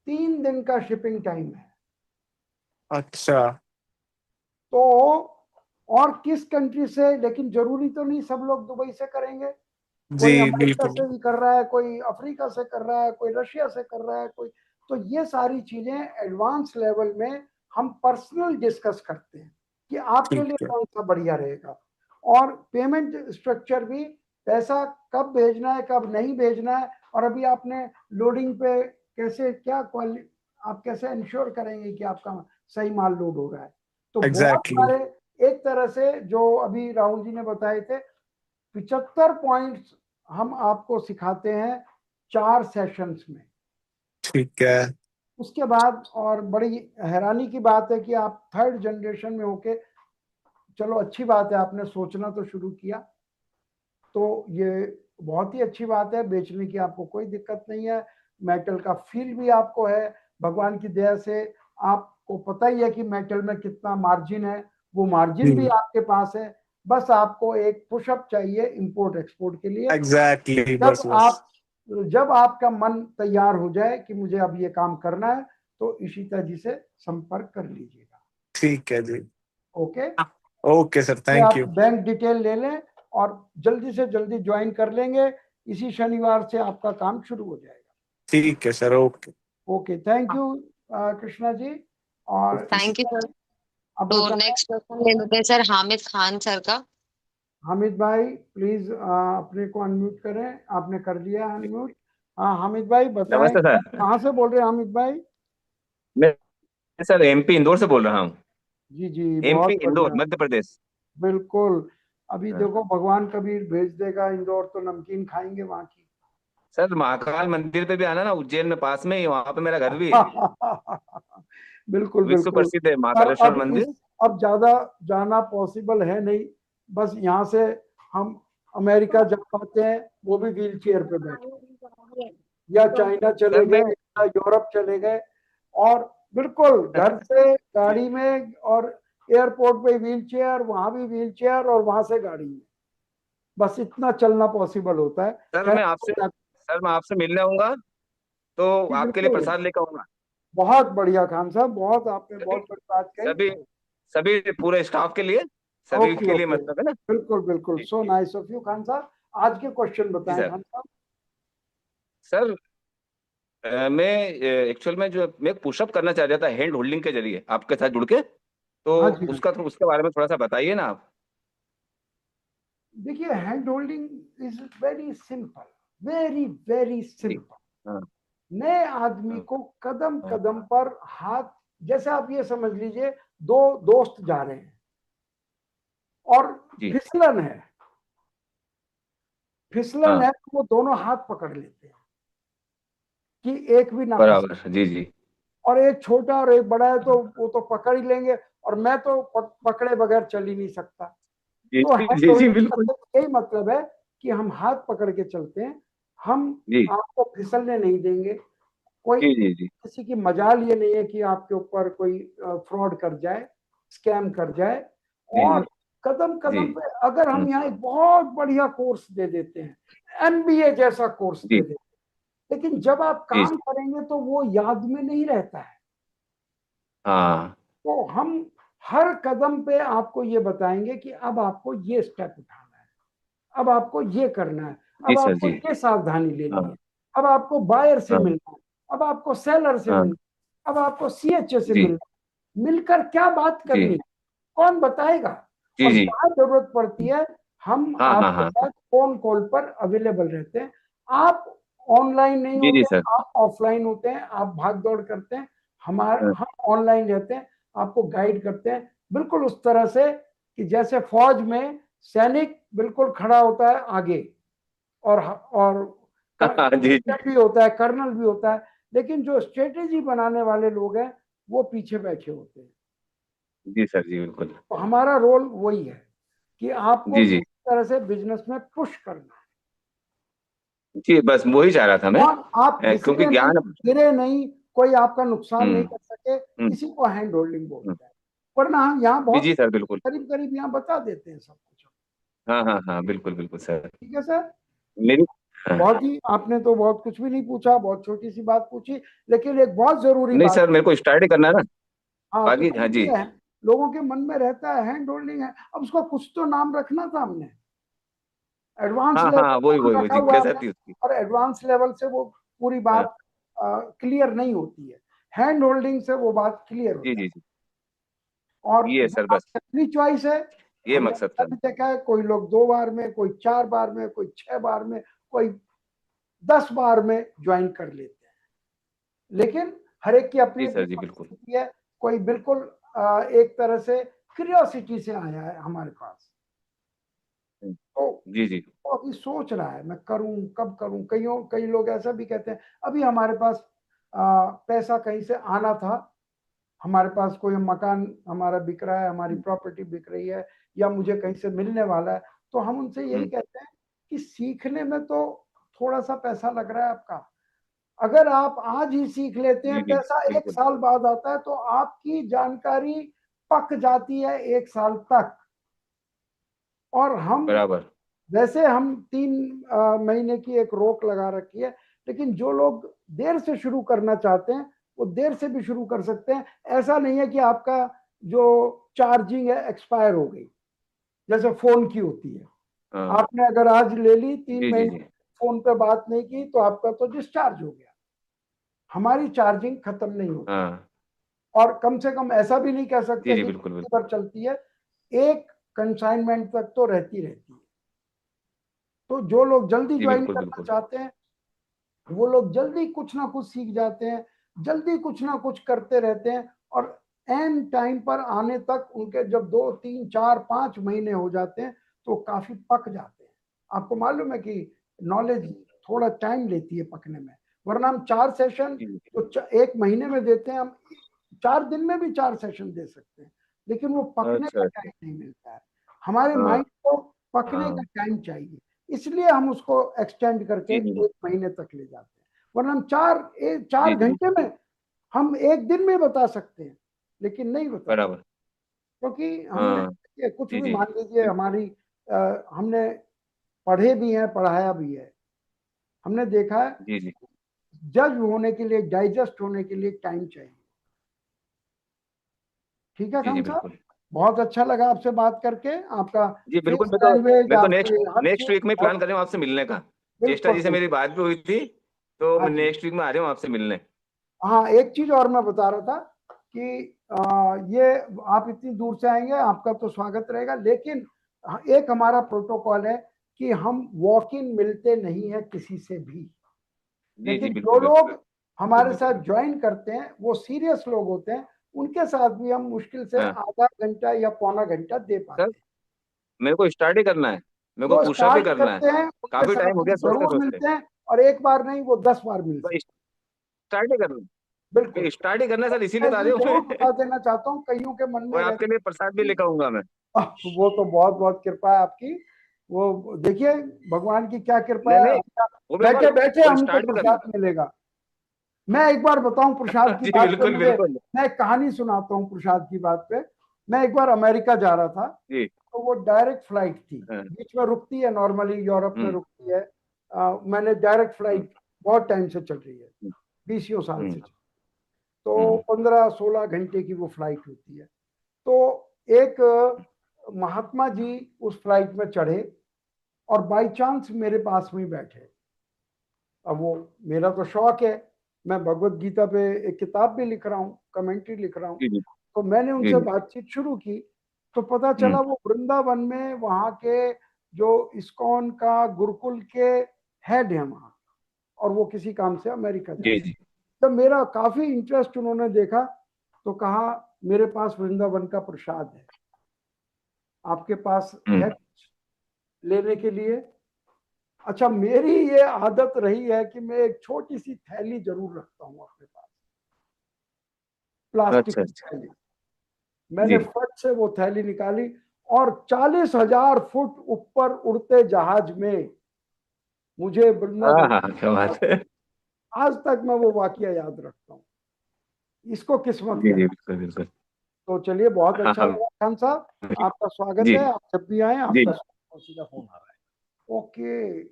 S3: 3 दिन का शिपिंग टाइम है।
S8: अच्छा।
S3: तो और किस कंट्री से, लेकिन जरूरी तो नहीं सब लोग दुबई से करेंगे।
S8: जी
S3: कोई अमेरिका
S8: बिल्कुल।
S3: से भी कर रहा है, कोई अफ्रीका से कर रहा है, कोई रशिया से कर रहा है, कोई। तो ये सारी चीजें एडवांस लेवल में हम पर्सनल डिस्कस करते हैं कि आपके लिए
S8: ठीक है।
S3: कौन सा बढ़िया रहेगा। और पेमेंट स्ट्रक्चर भी, पैसा कब भेजना है कब नहीं भेजना है, और अभी आपने लोडिंग पे कैसे, क्या क्वालिटी, आप कैसे इंश्योर करेंगे कि आपका सही माल लोड हो रहा है। तो बहुत
S8: एग्जैक्टली।
S3: सारे, एक तरह से जो अभी राहुल जी ने बताए थे, 75 पॉइंट्स हम आपको सिखाते हैं 4 सेशंस में।
S8: ठीक है।
S3: उसके बाद, और बड़ी हैरानी की बात है कि आप थर्ड जनरेशन में होके, चलो अच्छी बात है आपने सोचना तो शुरू किया, तो ये बहुत ही अच्छी बात है। बेचने की आपको कोई दिक्कत नहीं है। मेटल का फील भी आपको है, भगवान की दया से। आपको पता ही है कि मेटल में कितना मार्जिन है, वो मार्जिन भी
S8: जी
S3: आपके पास है। बस आपको एक पुशअप चाहिए इंपोर्ट एक्सपोर्ट के लिए।
S8: एग्जैक्टली,
S3: जब
S8: बस बस।
S3: आप जब आपका मन तैयार हो जाए कि मुझे अब ये काम करना है, तो इशिता जी से संपर्क कर लीजिएगा।
S8: ठीक है जी।
S3: ओके।
S8: ओके सर,
S3: ये
S8: थैंक
S3: आप
S8: यू।
S3: बैंक डिटेल ले लें, और जल्दी से जल्दी ज्वाइन कर लेंगे। इसी शनिवार से आपका काम शुरू हो जाएगा।
S8: ठीक है sir, okay.
S3: Okay, thank you Krishna ji. और
S2: थैंक यू सर।
S3: अब
S2: तो
S3: बताएं,
S2: नेक्स्ट क्वेश्चन ले लेते हैं सर, हामिद खान सर का।
S3: हामिद भाई प्लीज अपने को अनम्यूट करें। आपने कर लिया अनम्यूट। हाँ हामिद भाई बताएं,
S9: नमस्ते सर।
S3: कहाँ से बोल रहे हैं हामिद भाई?
S9: मैं सर एमपी इंदौर से बोल रहा हूँ।
S3: जी जी,
S9: एमपी
S3: बहुत
S9: इंदौर
S3: बढ़िया।
S9: मध्य प्रदेश।
S3: बिल्कुल। अभी
S9: हाँ।
S3: देखो भगवान कबीर भेज देगा इंदौर, तो नमकीन खाएंगे वहां की।
S9: सर महाकाल मंदिर पे भी आना ना, उज्जैन में पास में ही, वहां पे मेरा घर भी है।
S3: बिल्कुल
S9: विश्व
S3: बिल्कुल।
S9: प्रसिद्ध है
S3: पर
S9: महाकालेश्वर
S3: अब
S9: मंदिर।
S3: अब ज्यादा जाना पॉसिबल है नहीं। बस यहाँ से हम अमेरिका जा पाते हैं, वो भी व्हील चेयर पे बैठ के, या चाइना चले
S9: सर मैं
S3: गए, या यूरोप चले गए। और बिल्कुल घर से गाड़ी में, और एयरपोर्ट पे व्हील चेयर, वहां भी व्हील चेयर, और वहां से गाड़ी में। बस इतना चलना पॉसिबल होता है।
S9: सर
S3: खैर
S9: मैं
S3: कोई
S9: आपसे
S3: बात
S9: सर मैं आपसे मिलने आऊंगा, तो
S3: नहीं,
S9: आपके लिए
S3: बिल्कुल।
S9: प्रसाद लेकर आऊंगा।
S3: बहुत बढ़िया खान साहब, बहुत आपने
S9: सभी
S3: बहुत बड़ी बात कही।
S9: सभी सभी पूरे स्टाफ के लिए, सभी
S3: ओके
S9: के लिए
S3: ओके,
S9: मतलब है ना।
S3: बिल्कुल बिल्कुल,
S9: जी
S3: so nice of you Khan sahab. आज के क्वेश्चन
S9: जी
S3: बताएं
S9: सर।
S3: खान साहब।
S9: सर मैं एक्चुअल में जो मैं पुशअप करना चाह रहा था हैंड होल्डिंग के जरिए आपके साथ जुड़ के, तो
S3: हाँ जी,
S9: उसके बारे में थोड़ा सा बताइए ना आप।
S3: देखिए hand holding is very simple, very very
S9: जी।
S3: सिंपल।
S9: हाँ
S3: नए आदमी
S9: हाँ
S3: को कदम
S9: हाँ,
S3: कदम पर हाथ, जैसे आप ये समझ लीजिए दो दोस्त जा रहे हैं और
S9: जी
S3: फिसलन है, फिसलन
S9: हाँ
S3: है तो वो दोनों हाथ पकड़ लेते हैं कि एक भी ना फिसले।
S9: बराबर, जी जी
S3: और एक छोटा और एक बड़ा है तो वो तो पकड़ ही लेंगे, और मैं तो पकड़े बगैर चल ही नहीं सकता।
S9: जी
S3: तो
S9: जी
S3: हैंड
S9: जी जी
S3: होल्डिंग का
S9: बिल्कुल,
S3: सिर्फ यही मतलब है कि हम हाथ पकड़ के चलते हैं, हम
S9: जी
S3: आपको फिसलने नहीं देंगे। कोई
S9: जी जी जी
S3: किसी की मजाल ये नहीं है कि आपके ऊपर कोई फ्रॉड कर जाए, स्कैम कर जाए।
S9: जी
S3: और
S9: जी
S3: कदम
S9: जी
S3: कदम पे अगर हम
S9: हम्म,
S3: यहाँ एक बहुत बढ़िया कोर्स दे देते हैं, एमबीए जैसा कोर्स दे
S9: जी
S3: देते हैं, लेकिन जब आप
S9: जी
S3: काम करेंगे तो वो याद में नहीं रहता है।
S9: हाँ
S3: तो हम हर कदम पे आपको ये बताएंगे कि अब आपको ये स्टेप उठाना है, अब आपको ये करना है,
S9: जी
S3: अब
S9: सर
S3: आपको
S9: जी
S3: ये सावधानी लेनी
S9: हाँ
S3: है, अब आपको बायर से
S9: हाँ
S3: मिलना है, अब आपको सेलर से
S9: हाँ
S3: मिलना है, अब आपको सीएचए से
S9: जी
S3: मिलना है। मिलकर क्या बात करनी
S9: जी
S3: है, कौन बताएगा?
S9: जी
S3: और
S9: जी
S3: जहां जरूरत पड़ती है हम
S9: हाँ हाँ
S3: आपके
S9: हाँ
S3: साथ फोन कॉल पर अवेलेबल रहते हैं। आप ऑनलाइन नहीं
S9: जी जी
S3: होते,
S9: सर
S3: आप ऑफलाइन होते हैं, आप भाग दौड़ करते हैं, हम
S9: हाँ
S3: ऑनलाइन रहते हैं, आपको गाइड करते हैं बिल्कुल उस तरह से कि जैसे फौज में सैनिक बिल्कुल खड़ा होता है आगे, और
S9: हाँ, जी जी
S3: कैप्टन भी होता है, कर्नल भी होता है, लेकिन जो स्ट्रेटेजी बनाने वाले लोग हैं वो पीछे बैठे होते हैं।
S9: जी सर जी बिल्कुल,
S3: तो हमारा रोल वही है कि आपको
S9: जी जी
S3: किस तरह से बिजनेस में पुश करना
S9: जी बस वही चाह रहा था
S3: है,
S9: मैं,
S3: और आप
S9: क्योंकि
S3: फिसले नहीं,
S9: ज्ञान।
S3: गिरे नहीं, कोई आपका नुकसान नहीं
S9: हम्म
S3: कर सके,
S9: हम्म
S3: इसी को हैंड होल्डिंग
S9: हम्म,
S3: बोलते हैं। वरना हम यहाँ
S9: जी
S3: बहुत
S9: जी सर बिल्कुल,
S3: करीब करीब यहाँ बता देते हैं सब कुछ।
S9: हाँ हाँ हाँ बिल्कुल बिल्कुल सर।
S3: ठीक है सर।
S9: मेरी हाँ
S3: बहुत ही, आपने तो बहुत कुछ भी नहीं पूछा, बहुत छोटी सी बात पूछी, लेकिन एक बहुत जरूरी
S9: नहीं
S3: बात।
S9: सर, मेरे को स्टार्ट ही करना है ना,
S3: हाँ, तो
S9: बाकी हाँ जी
S3: ये है, लोगों के मन में रहता है हैंड होल्डिंग है, अब उसको कुछ तो नाम रखना था हमने, एडवांस
S9: हाँ
S3: लेवल
S9: हाँ वही
S3: नाम
S9: वही वही
S3: रखा हुआ है
S9: जिज्ञासा
S3: हमने,
S9: थी उसकी।
S3: और एडवांस लेवल से वो पूरी
S9: हाँ,
S3: बात क्लियर नहीं होती है, हैंड होल्डिंग से वो बात क्लियर हो
S9: जी
S3: जाती
S9: जी
S3: है।
S9: जी
S3: और
S9: ये
S3: वो
S9: सर बस
S3: आपकी अपनी चॉइस है।
S9: ये
S3: हमने
S9: मकसद
S3: ऐसा
S9: था।
S3: भी देखा है, कोई लोग 2 बार में, कोई 4 बार में, कोई 6 बार में, कोई 10 बार में ज्वाइन कर लेते हैं, लेकिन हर एक की अपनी
S9: जी
S3: अपनी
S9: सर जी
S3: चॉइस
S9: बिल्कुल,
S3: होती है। कोई बिल्कुल एक तरह से क्यूरियोसिटी से आया है हमारे पास, तो
S9: जी जी
S3: वो अभी सोच रहा है मैं करूं कब करूं। कई लोग ऐसा भी कहते हैं अभी हमारे पास पैसा कहीं से आना था, हमारे पास कोई मकान हमारा बिक रहा है, हमारी प्रॉपर्टी बिक रही है, या मुझे कहीं से मिलने वाला है, तो हम उनसे यही
S9: हम्म,
S3: कहते हैं कि सीखने में तो थोड़ा सा पैसा लग रहा है आपका, अगर आप आज ही सीख लेते हैं,
S9: जी जी
S3: पैसा एक
S9: बिल्कुल
S3: साल बाद आता है, तो आपकी जानकारी पक जाती है 1 साल तक। और हम,
S9: बराबर,
S3: वैसे हम 3 महीने की एक रोक लगा रखी है, लेकिन जो लोग देर से शुरू करना चाहते हैं वो देर से भी शुरू कर सकते हैं। ऐसा नहीं है कि आपका जो चार्जिंग है एक्सपायर हो गई, जैसे फोन की होती है,
S9: हाँ
S3: आपने अगर आज ले ली, तीन
S9: जी जी
S3: महीने
S9: जी
S3: फोन पे बात नहीं की, तो आपका तो डिस्चार्ज हो गया। हमारी चार्जिंग खत्म नहीं होती,
S9: हाँ
S3: और कम से कम ऐसा भी नहीं कह
S9: जी
S3: सकते
S9: जी
S3: कि
S9: बिल्कुल बिल्कुल,
S3: पर चलती है, एक कंसाइनमेंट तक तो रहती रहती है। तो जो लोग जल्दी
S9: जी
S3: ज्वाइन
S9: बिल्कुल
S3: करना
S9: बिल्कुल,
S3: चाहते हैं वो लोग जल्दी कुछ ना कुछ सीख जाते हैं, जल्दी कुछ ना कुछ करते रहते हैं, और एंड टाइम पर आने तक उनके जब 2 3 4 5 महीने हो जाते हैं तो काफी पक जाते हैं। आपको मालूम है कि नॉलेज थोड़ा टाइम लेती है पकने में, वरना हम 4 सेशन
S9: जी जी
S3: तो 1 महीने में देते हैं, हम 4 दिन में भी 4 सेशन दे सकते हैं, लेकिन वो पकने
S9: अच्छा
S3: का
S9: अच्छा,
S3: टाइम नहीं मिलता है। हमारे
S9: हाँ
S3: माइंड को पकने का
S9: हाँ
S3: टाइम चाहिए, इसलिए हम उसको एक्सटेंड करके
S9: जी जी
S3: 1 महीने तक ले जाते हैं। वरना हम चार
S9: जी जी
S3: घंटे में, हम एक दिन में बता सकते हैं, लेकिन नहीं बता सकते,
S9: बराबर,
S3: क्योंकि हमने
S9: हाँ
S3: ये कुछ
S9: जी
S3: भी,
S9: जी
S3: मान लीजिए
S9: बिल्कुल,
S3: हमारी हमने पढ़े भी हैं, पढ़ाया भी है, हमने देखा है
S9: जी जी
S3: जज होने के लिए, डाइजेस्ट होने के लिए टाइम चाहिए। ठीक है
S9: जी जी
S3: खान साहब,
S9: बिल्कुल,
S3: बहुत अच्छा लगा आपसे बात करके, आपका
S9: जी बिल्कुल।
S3: फेस
S9: मैं तो
S3: लैंग्वेज,
S9: मैं तो
S3: आपकी
S9: नेक्स्ट
S3: हर
S9: नेक्स्ट
S3: चीज
S9: वीक में प्लान
S3: बहुत,
S9: कर रहा हूँ आपसे मिलने का। चेष्टा
S3: बिल्कुल
S9: जी से
S3: बिल्कुल
S9: मेरी बात भी हुई थी, तो
S3: हाँ
S9: मैं
S3: जी।
S9: नेक्स्ट वीक में आ रहा हूँ आपसे मिलने।
S3: हाँ, एक चीज और मैं बता रहा था कि ये आप इतनी दूर से आएंगे, आपका तो स्वागत रहेगा, लेकिन एक हमारा प्रोटोकॉल है कि हम वॉक इन मिलते नहीं है किसी से भी।
S9: जी जी
S3: लेकिन जो
S9: बिल्कुल
S3: लोग
S9: बिल्कुल।
S3: हमारे साथ ज्वाइन करते हैं वो सीरियस लोग होते हैं, उनके साथ भी हम मुश्किल से
S9: हाँ
S3: आधा घंटा या पौना घंटा दे पाते
S9: सर,
S3: हैं।
S9: मेरे को स्टार्ट ही करना है, मेरे को
S3: जो
S9: पुशअप ही
S3: स्टार्ट
S9: करना है।
S3: करते हैं उनके
S9: काफी
S3: साथ
S9: टाइम हो
S3: हम
S9: गया सोचते
S3: जरूर
S9: सोचते।
S3: मिलते हैं, और एक बार नहीं वो 10 बार मिल सकते हैं।
S9: स्टार्ट ही करना,
S3: बिल्कुल।
S9: स्टार्ट ही करना है सर, इसीलिए
S3: मैं
S9: तो आ
S3: ये
S9: रहा हूँ
S3: जरूर
S9: मैं।
S3: बता देना चाहता हूँ, कईयों के मन में
S9: और आपके
S3: रहता
S9: लिए प्रसाद भी
S3: है
S9: लेकर आऊंगा मैं।
S3: वो तो बहुत बहुत कृपा है आपकी। वो देखिए भगवान की क्या कृपा
S9: नहीं
S3: है,
S9: नहीं,
S3: अच्छा,
S9: वो
S3: बैठे बैठे
S9: वो
S3: हमको
S9: स्टार्ट ही करना।
S3: प्रसाद मिलेगा। मैं एक बार बताऊं प्रसाद की
S9: जी
S3: बात पे,
S9: बिल्कुल
S3: मुझे
S9: बिल्कुल।
S3: मैं एक कहानी सुनाता हूँ प्रसाद की बात पे। मैं एक बार अमेरिका जा रहा था,
S9: जी।
S3: तो वो डायरेक्ट फ्लाइट थी,
S9: हाँ,
S3: बीच में रुकती है, नॉर्मली यूरोप में
S9: हम्म
S3: रुकती है। मैंने डायरेक्ट
S9: हम्म
S3: फ्लाइट बहुत टाइम से चल रही है,
S9: हम्म
S3: 20 साल से
S9: हम्म
S3: तो
S9: हम्म
S3: 15-16 घंटे की वो फ्लाइट होती है। तो एक महात्मा जी उस फ्लाइट में चढ़े और बाय चांस मेरे पास में ही बैठे। अब वो, मेरा तो शौक है, मैं भगवत गीता पे एक किताब भी लिख रहा हूँ, कमेंट्री लिख रहा हूँ,
S9: जी जी
S3: तो मैंने
S9: जी
S3: उनसे बातचीत शुरू की। तो पता चला वो वृंदावन में वहाँ के जो इस्कॉन का गुरुकुल के हेड है वहाँ, और वो किसी काम से अमेरिका जा
S9: जी
S3: रहे हैं।
S9: जी
S3: जब मेरा काफी इंटरेस्ट उन्होंने देखा तो कहा मेरे पास वृंदावन का प्रसाद है, आपके पास है कुछ लेने के लिए? अच्छा, मेरी ये आदत रही है कि मैं एक छोटी सी थैली जरूर रखता हूँ अपने पास, प्लास्टिक
S9: अच्छा
S3: की
S9: अच्छा।
S3: थैली। मैंने
S9: जी
S3: फट से वो थैली निकाली और 40,000 फुट ऊपर उड़ते जहाज में मुझे
S9: हाँ
S3: वृंदावन,
S9: हाँ क्या बात है।
S3: आज तक मैं वो वाकया याद रखता हूँ। इसको किस्मत
S9: जी जी
S3: कहते
S9: बिल्कुल बिल्कुल।
S3: हैं। तो चलिए, बहुत
S9: हाँ
S3: अच्छा
S9: हाँ
S3: लगा खान साहब, आपका स्वागत
S9: जी
S3: है, आप जब भी आए
S9: जी
S3: आपका स्वागत। उसी का फोन आ रहा है। ओके,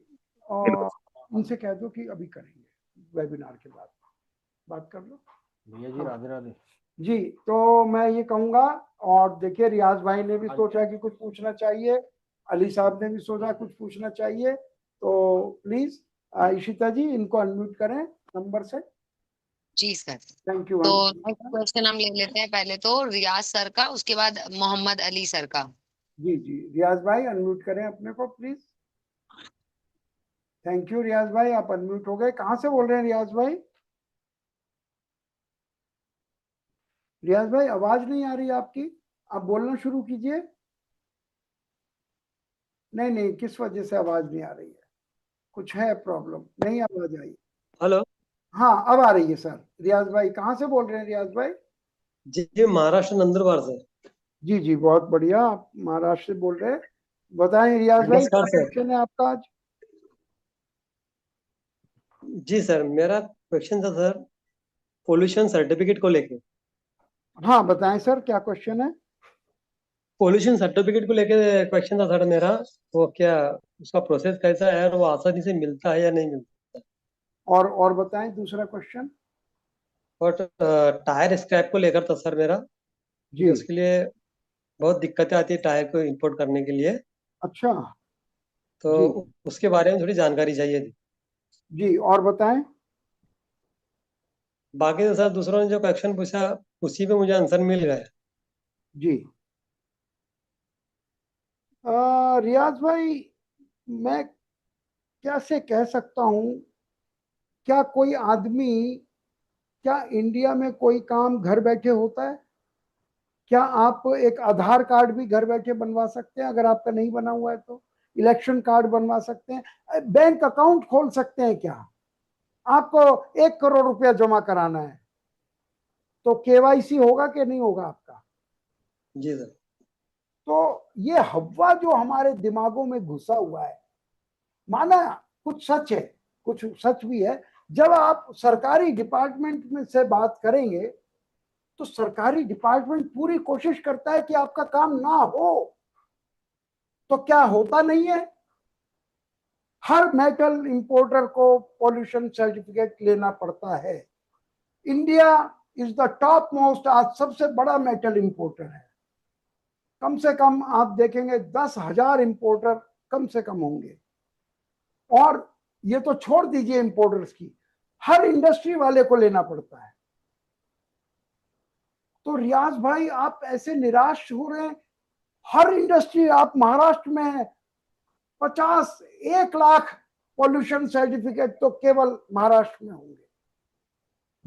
S3: और उनसे कह दो कि अभी करेंगे वेबिनार के बाद, बात कर लो।
S1: भैया जी राधे राधे
S3: जी, तो मैं ये कहूंगा, और देखिए रियाज भाई ने भी सोचा कि कुछ पूछना चाहिए, अली साहब ने भी सोचा कुछ पूछना चाहिए, तो प्लीज इशिता जी इनको अनम्यूट करें नंबर से।
S2: जी सर।
S3: Thank you.
S2: तो नेक्स्ट क्वेश्चन हम ले लेते हैं, पहले तो रियाज सर का, उसके बाद मोहम्मद अली सर का।
S3: जी जी, रियाज भाई अनम्यूट करें अपने को प्लीज। थैंक यू रियाज भाई, आप अनम्यूट हो गए। कहाँ से बोल रहे हैं रियाज भाई? रियाज भाई आवाज नहीं आ रही आपकी, आप बोलना शुरू कीजिए। नहीं नहीं, किस वजह से आवाज नहीं आ रही है? कुछ है प्रॉब्लम? नहीं आवाज आई?
S10: हेलो।
S3: हाँ अब आ रही है सर। रियाज भाई कहाँ से बोल रहे हैं रियाज भाई?
S10: जी महाराष्ट्र नंदुरबार से।
S3: जी जी, बहुत बढ़िया, आप महाराष्ट्र से बोल रहे हैं। बताएं रियाज भाई,
S10: नमस्कार
S3: क्या
S10: सर।
S3: क्वेश्चन है आपका आज?
S10: जी सर, मेरा क्वेश्चन था सर पोल्यूशन सर्टिफिकेट को लेके।
S3: हाँ बताएं सर, क्या क्वेश्चन है?
S10: पोल्यूशन सर्टिफिकेट को लेके क्वेश्चन था सर मेरा, वो क्या उसका प्रोसेस कैसा है और वो आसानी से मिलता है या नहीं मिलता?
S3: और बताएं दूसरा क्वेश्चन।
S10: और टायर स्क्रैप को लेकर था सर मेरा,
S3: जी।
S10: क्योंकि उसके लिए बहुत दिक्कतें आती है टायर को इंपोर्ट करने के लिए,
S3: अच्छा।
S10: तो
S3: जी
S10: उसके बारे में थोड़ी जानकारी चाहिए थी।
S3: जी, और बताएं।
S10: बाकी तो सर दूसरों ने जो क्वेश्चन पूछा उसी पे मुझे आंसर मिल गया।
S3: जी रियाज भाई, मैं कैसे कह सकता हूं, क्या कोई आदमी, क्या इंडिया में कोई काम घर बैठे होता है? क्या आप एक आधार कार्ड भी घर बैठे बनवा सकते हैं अगर आपका नहीं बना हुआ है तो? इलेक्शन कार्ड बनवा सकते हैं? बैंक अकाउंट खोल सकते हैं क्या? आपको 1 करोड़ रुपया जमा कराना है तो केवाईसी होगा कि नहीं होगा आपका?
S10: जी सर।
S3: तो ये हवा जो हमारे दिमागों में घुसा हुआ है, माना कुछ सच है, कुछ सच भी है। जब आप सरकारी डिपार्टमेंट में से बात करेंगे तो सरकारी डिपार्टमेंट पूरी कोशिश करता है कि आपका काम ना हो, तो क्या होता नहीं है? हर मेटल इंपोर्टर को पॉल्यूशन सर्टिफिकेट लेना पड़ता है। India is the top most, आज सबसे बड़ा मेटल इंपोर्टर है। कम से कम आप देखेंगे 10,000 इंपोर्टर कम से कम होंगे। और ये तो छोड़ दीजिए इंपोर्टर्स की, हर इंडस्ट्री वाले को लेना पड़ता है। तो रियाज भाई आप ऐसे निराश हो रहे हैं, हर इंडस्ट्री, आप महाराष्ट्र में 1 लाख पॉल्यूशन सर्टिफिकेट तो केवल महाराष्ट्र में होंगे,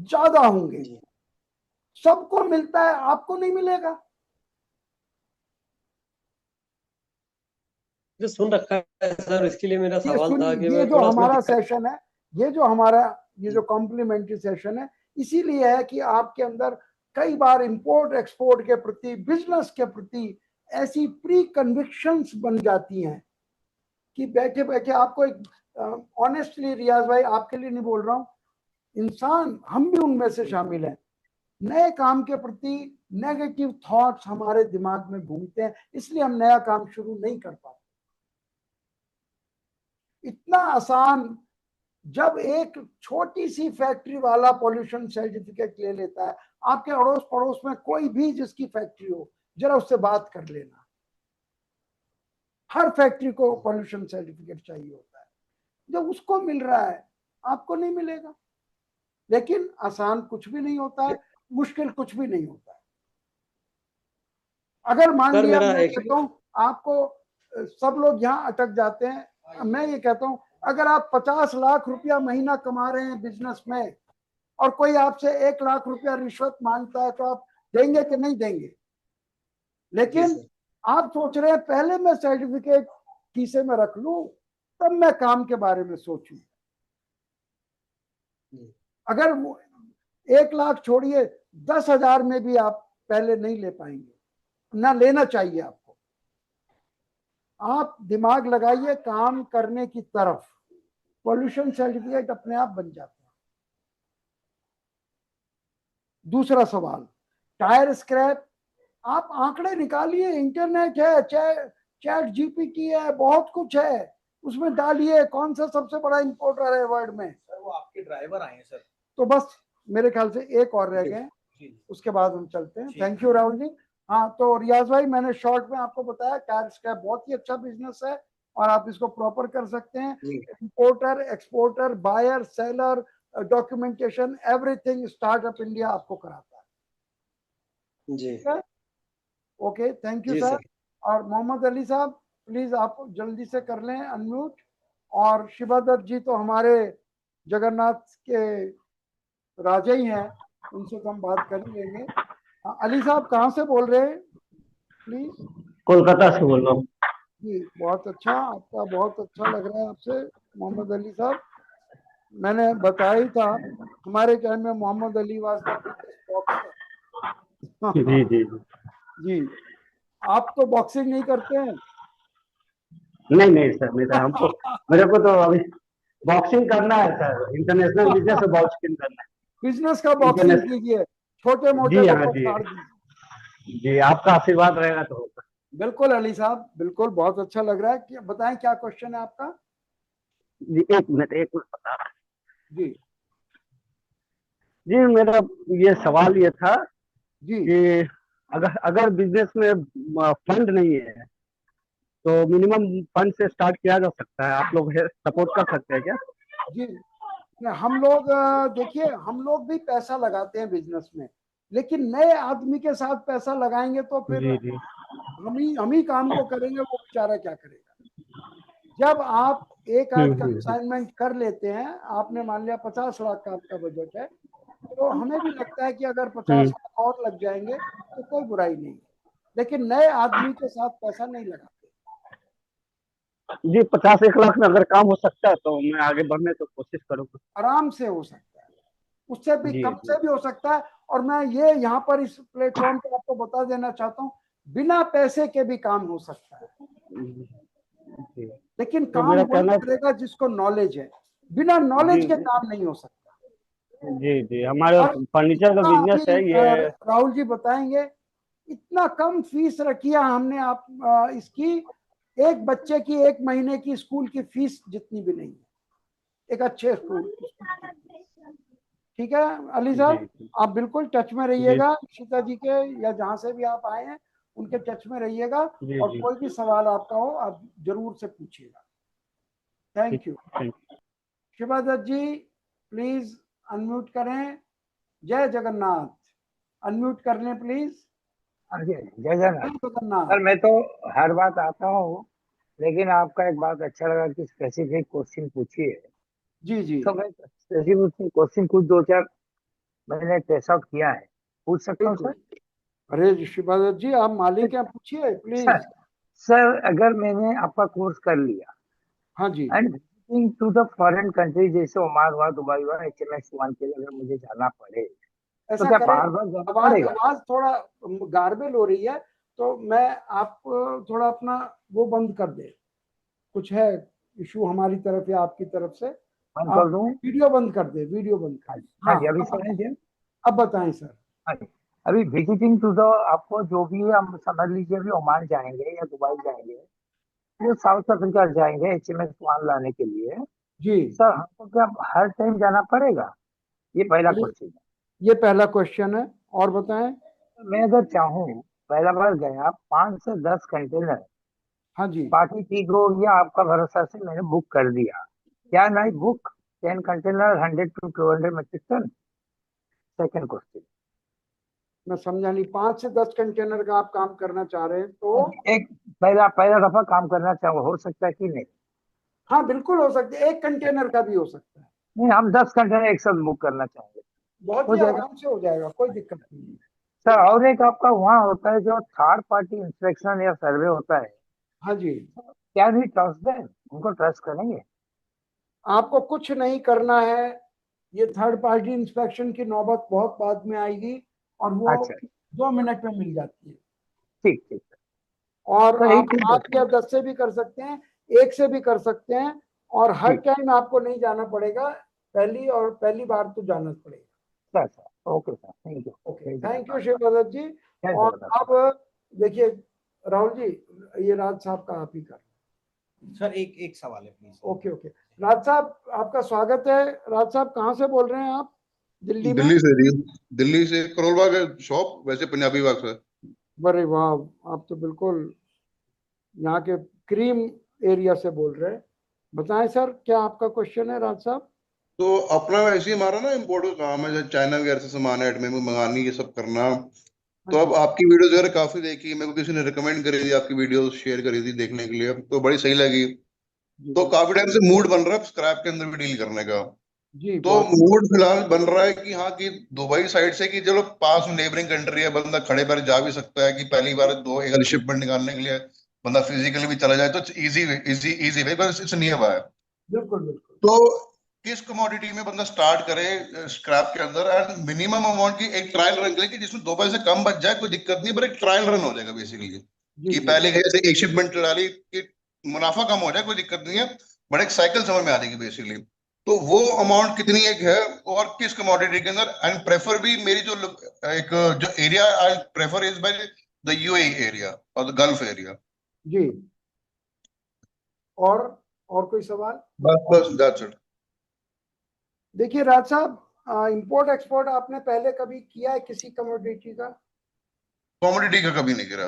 S3: ज्यादा होंगे, सबको मिलता है, आपको नहीं मिलेगा।
S10: जो सुन रखा है सर, इसके लिए मेरा
S3: ये
S10: सवाल था
S3: सुनिए,
S10: कि
S3: ये
S10: मैं
S3: जो
S10: थोड़ा
S3: हमारा सेशन है, ये जो हमारा ये जो कॉम्प्लीमेंट्री सेशन है, इसीलिए है कि आपके अंदर कई बार इंपोर्ट एक्सपोर्ट के प्रति, बिजनेस के प्रति ऐसी प्री कन्विक्शंस बन जाती हैं कि बैठे बैठे आपको एक ऑनेस्टली रियाज भाई आपके लिए नहीं बोल रहा हूं, इंसान हम भी उनमें से शामिल हैं, नए काम के प्रति नेगेटिव थॉट्स हमारे दिमाग में घूमते हैं, इसलिए हम नया काम शुरू नहीं कर पाते। इतना आसान, जब एक छोटी सी फैक्ट्री वाला पॉल्यूशन सर्टिफिकेट ले लेता है, आपके अड़ोस पड़ोस में कोई भी जिसकी फैक्ट्री हो, जरा उससे बात कर लेना, हर फैक्ट्री को पॉल्यूशन सर्टिफिकेट चाहिए होता है, जब उसको मिल रहा है आपको नहीं मिलेगा। लेकिन आसान कुछ भी नहीं होता है, मुश्किल कुछ भी नहीं होता है। अगर मान
S10: सर
S3: लिया
S10: मेरा
S3: मैं कहता हूं आपको, सब लोग यहाँ अटक जाते हैं, मैं ये कहता हूं अगर आप 50 लाख रुपया महीना कमा रहे हैं बिजनेस में और कोई आपसे 1 लाख रुपया रिश्वत मांगता है, तो आप देंगे कि नहीं देंगे? लेकिन आप सोच रहे हैं पहले मैं सर्टिफिकेट खीसे में रख लूं तब मैं काम के बारे में सोचूं। अगर 1 लाख छोड़िए, 10,000 में भी आप पहले नहीं ले पाएंगे, ना लेना चाहिए आपको। आप दिमाग लगाइए काम करने की तरफ, पॉल्यूशन सर्टिफिकेट अपने आप बन जाता है। दूसरा सवाल, टायर स्क्रैप, आप आंकड़े निकालिए, इंटरनेट है, चैट जीपीटी है, बहुत कुछ है, उसमें डालिए कौन सा सबसे बड़ा इंपोर्टर है वर्ल्ड में।
S1: सर वो आपके ड्राइवर आए हैं सर।
S3: तो बस मेरे ख्याल से एक और रह गए, उसके बाद हम चलते हैं। Thank you Rahul ji. हाँ, तो रियाज भाई मैंने शॉर्ट में आपको बताया टायर स्क्रैप बहुत ही अच्छा बिजनेस है और आप इसको प्रॉपर कर सकते हैं। Importer, exporter, buyer, seller, documentation, everything startup India आपको कराता है जी। Okay, thank you sir. और मोहम्मद अली साहब प्लीज आप जल्दी से कर लें अनम्यूट। और शिवा दत्त जी तो हमारे जगन्नाथ के राजा ही हैं, उनसे तो हम बात कर ही लेंगे। अली साहब कहाँ से बोल रहे हैं प्लीज?
S11: कोलकाता से बोल रहा हूँ
S3: जी, बहुत अच्छा, आपका बहुत अच्छा लग रहा है आपसे मोहम्मद अली साहब। मैंने बताया ही था हमारे टाइम में Muhammad Ali was the biggest boxer.
S11: जी जी
S3: जी, आप तो बॉक्सिंग नहीं करते हैं?
S11: नहीं नहीं सर, नहीं सर, हमको मेरे को तो अभी बॉक्सिंग करना है सर, इंटरनेशनल बिजनेस में बॉक्सिंग करना है।
S3: बिजनेस का बॉक्सिंग कीजिए, छोटे मोटे
S11: जी
S3: को
S11: हाँ
S3: तो
S11: जी
S3: फाड़ दीजिए।
S11: जी, आपका आशीर्वाद रहेगा तो होगा।
S3: बिल्कुल अली साहब, बिल्कुल, बहुत अच्छा लग रहा है। बताएं क्या क्वेश्चन है आपका?
S11: जी एक मिनट बता रहा
S3: जी
S11: जी, मेरा ये सवाल ये था
S3: जी
S11: कि अगर बिजनेस में फंड नहीं है तो मिनिमम फंड से स्टार्ट किया जा सकता है, आप लोग सपोर्ट कर सकते हैं क्या?
S3: जी, हम लोग देखिए, हम लोग भी पैसा लगाते हैं बिजनेस में, लेकिन नए आदमी के साथ पैसा लगाएंगे तो फिर
S11: जी जी
S3: हम ही काम को करेंगे, वो बेचारा क्या करेगा। जब आप एक आध का असाइनमेंट कर लेते हैं, आपने मान लिया 50 लाख का आपका बजट है, तो हमें भी लगता है कि अगर 50 लाख और लग जाएंगे तो कोई बुराई नहीं है, लेकिन नए आदमी के साथ पैसा नहीं लगाते।
S11: जी, 50-1 लाख में अगर काम हो सकता है तो मैं आगे बढ़ने तो कोशिश करूंगा।
S3: आराम से हो सकता है, उससे भी
S11: जी
S3: कम
S11: जी
S3: से भी हो सकता है। और मैं ये यहाँ पर इस प्लेटफॉर्म पर आपको बता देना चाहता हूँ, बिना पैसे के भी काम हो सकता है,
S11: जी।
S3: लेकिन
S11: तो
S3: काम
S11: मेरा
S3: वही
S11: कहना
S3: करेगा जिसको नॉलेज है, बिना नॉलेज
S11: जी
S3: के काम नहीं हो सकता।
S11: जी जी, हमारे
S3: और
S11: फर्नीचर का
S3: इतना
S11: बिजनेस है
S3: अभी
S11: ये।
S3: राहुल जी बताएंगे, इतना कम फीस रखी है हमने आप इसकी, एक बच्चे की 1 महीने की स्कूल की फीस जितनी भी नहीं है, एक अच्छे स्कूल। ठीक है अली साहब, आप बिल्कुल टच में रहिएगा शीता जी के, या जहां से भी आप आए हैं उनके टच में रहिएगा, और कोई भी सवाल आपका हो आप जरूर से पूछिएगा। Thank you. Shiva Datt ji please unmute करें। जय जगन्नाथ, अनम्यूट कर लें प्लीज।
S12: जय जगन्नाथ।
S3: जय जगन्नाथ।
S12: सर मैं तो हर बात आता हूँ, लेकिन आपका एक बात अच्छा लगा कि स्पेसिफिक क्वेश्चन पूछिए।
S3: जी जी
S12: तो मैं स्पेसिफिक क्वेश्चन कुछ दो चार मैंने टेस्ट आउट किया है, पूछ सकता हूँ
S3: बिल्कुल।
S12: सर?
S3: अरे शिवादत्त जी, आप मालिक हैं, पूछिए
S12: सर
S3: प्लीज।
S12: सर अगर मैंने आपका कोर्स कर लिया
S3: हाँ जी,
S12: and visiting to the foreign country जैसे ओमान हुआ, दुबई हुआ, HMS 1 के लिए अगर मुझे जाना पड़े तो
S3: ऐसा
S12: क्या
S3: करें।
S12: बार बार जाना
S3: आवाज
S12: पड़ेगा?
S3: आवाज थोड़ा गार्बेल हो रही है, तो मैं आप थोड़ा अपना वो बंद कर दे। कुछ है इशू हमारी तरफ या आपकी तरफ से?
S12: बंद
S3: आप
S12: कर दूं?
S3: वीडियो बंद कर दे, वीडियो बंद कर।
S12: हाँ
S3: हाँ,
S12: जी, अभी
S3: अब
S12: सुनाई
S3: बताएं,
S12: दिया?
S3: अब बताएं सर।
S12: हाँ जी, अभी विजिटिंग टू द, आपको जो भी हम समझ लीजिए अभी ओमान जाएंगे या दुबई जाएंगे, वो साउथ अफ्रीका जाएंगे HMS 1 लाने के लिए।
S3: जी,
S12: सर हमको क्या हर टाइम जाना पड़ेगा? ये पहला
S3: अरे
S12: क्वेश्चन है।
S3: ये पहला क्वेश्चन है, और बताएं।
S12: मैं अगर चाहूँ, पहला बार गया 5 से 10 कंटेनर
S3: हाँ जी,
S12: पार्टी टी ग्रोव या आपका भरोसा से मैंने बुक कर दिया, क्या night book 10 container 100 to 200 metric ton? Second question.
S3: मैं समझा नहीं। 5 से 10 कंटेनर का आप काम करना चाह रहे हैं तो?
S12: एक पहला पहला दफा काम करना चाहूँ, हो सकता है कि नहीं?
S3: हाँ बिल्कुल हो सकता है, 1 कंटेनर का भी हो सकता है।
S12: नहीं, हम 10 कंटेनर एक साथ बुक करना चाहेंगे,
S3: बहुत
S12: हो
S3: ही
S12: जाएगा?
S3: आराम से हो जाएगा, कोई दिक्कत नहीं है।
S12: सर और एक आपका वहाँ होता है जो थर्ड पार्टी इंस्पेक्शन या सर्वे होता है,
S3: हाँ जी,
S12: क्या भी ट्रस्ट दें, उनको ट्रस्ट करेंगे?
S3: आपको कुछ नहीं करना है। ये थर्ड पार्टी इंस्पेक्शन की नौबत बहुत बाद में आएगी, और वो
S12: अच्छा,
S3: 2 मिनट में मिल जाती है।
S12: ठीक ठीक।
S3: और
S12: तो यही
S3: आप
S12: ठीक
S3: 8 या 10 से भी कर सकते हैं, 1 से भी कर सकते हैं, और हर
S12: ठीक
S3: टाइम आपको नहीं जाना पड़ेगा। पहली बार तो जाना पड़ेगा।
S12: Sir. Sir okay sir, thank you.
S3: Okay, thank you Shivpradatt ji.
S12: जय
S3: और
S12: जगन्नाथ।
S3: अब देखिए राहुल जी, ये राज साहब का आप ही कर।
S1: सर एक एक सवाल है प्लीज।
S3: ओके ओके, राज साहब आपका स्वागत है। राज साहब कहाँ से बोल रहे हैं आप? दिल्ली में?
S13: दिल्ली से करोल बाग है शॉप, वैसे पंजाबी बाग से।
S3: अरे वाह, आप तो बिल्कुल यहाँ के क्रीम एरिया से बोल रहे हैं। बताएं सर, क्या आपका क्वेश्चन है राज साहब?
S13: तो अपना वैसे ही हमारा ना इम्पोर्ट का काम है, जैसे चाइना वगैरह से सामान ऐड में मंगानी, ये सब करना।
S3: हाँ
S13: तो
S3: जी,
S13: अब आपकी वीडियोस वगैरह काफी देखी, मेरे को किसी ने रिकमेंड करी थी, आपकी वीडियोस शेयर करी थी देखने के लिए, तो बड़ी सही लगी।
S3: जी
S13: तो
S3: जी
S13: काफी टाइम से मूड बन रहा है स्क्रैप के अंदर भी डील करने का।
S3: जी,
S13: तो
S3: बहुत
S13: मूड फिलहाल बन रहा है कि हाँ, कि दुबई साइड से, कि चलो पास में नेबरिंग कंट्री है, बंदा खड़े पैर जा भी सकता है, कि पहली बार दो एक शिपमेंट निकालने के लिए बंदा फिजिकली भी चला जाए तो इजी इजी इजी वे, बस इट्स नियर बाय।
S3: बिल्कुल बिल्कुल।
S13: तो किस कमोडिटी में बंदा स्टार्ट करे स्क्रैप के अंदर, एंड मिनिमम अमाउंट की एक ट्रायल रन करे, कि जिसमें 2 पैसे कम बच जाए, कोई दिक्कत नहीं, पर एक ट्रायल रन हो जाएगा बेसिकली।
S3: जी
S13: कि
S3: जी,
S13: पहले जैसे एक शिपमेंट डाली कि मुनाफा कम हो जाए, कोई दिक्कत नहीं है, बट एक साइकिल समझ में आ जाएगी बेसिकली। तो वो अमाउंट कितनी एक है, और किस कमोडिटी के अंदर, एंड प्रेफर भी मेरी जो एक जो area I prefer is by the UAE area और द गल्फ एरिया।
S3: जी। और कोई सवाल?
S13: बस बस दैट्स इट।
S3: देखिए राज साहब, इंपोर्ट एक्सपोर्ट आपने पहले कभी किया है किसी कमोडिटी का?
S13: कमोडिटी का कभी नहीं गिरा।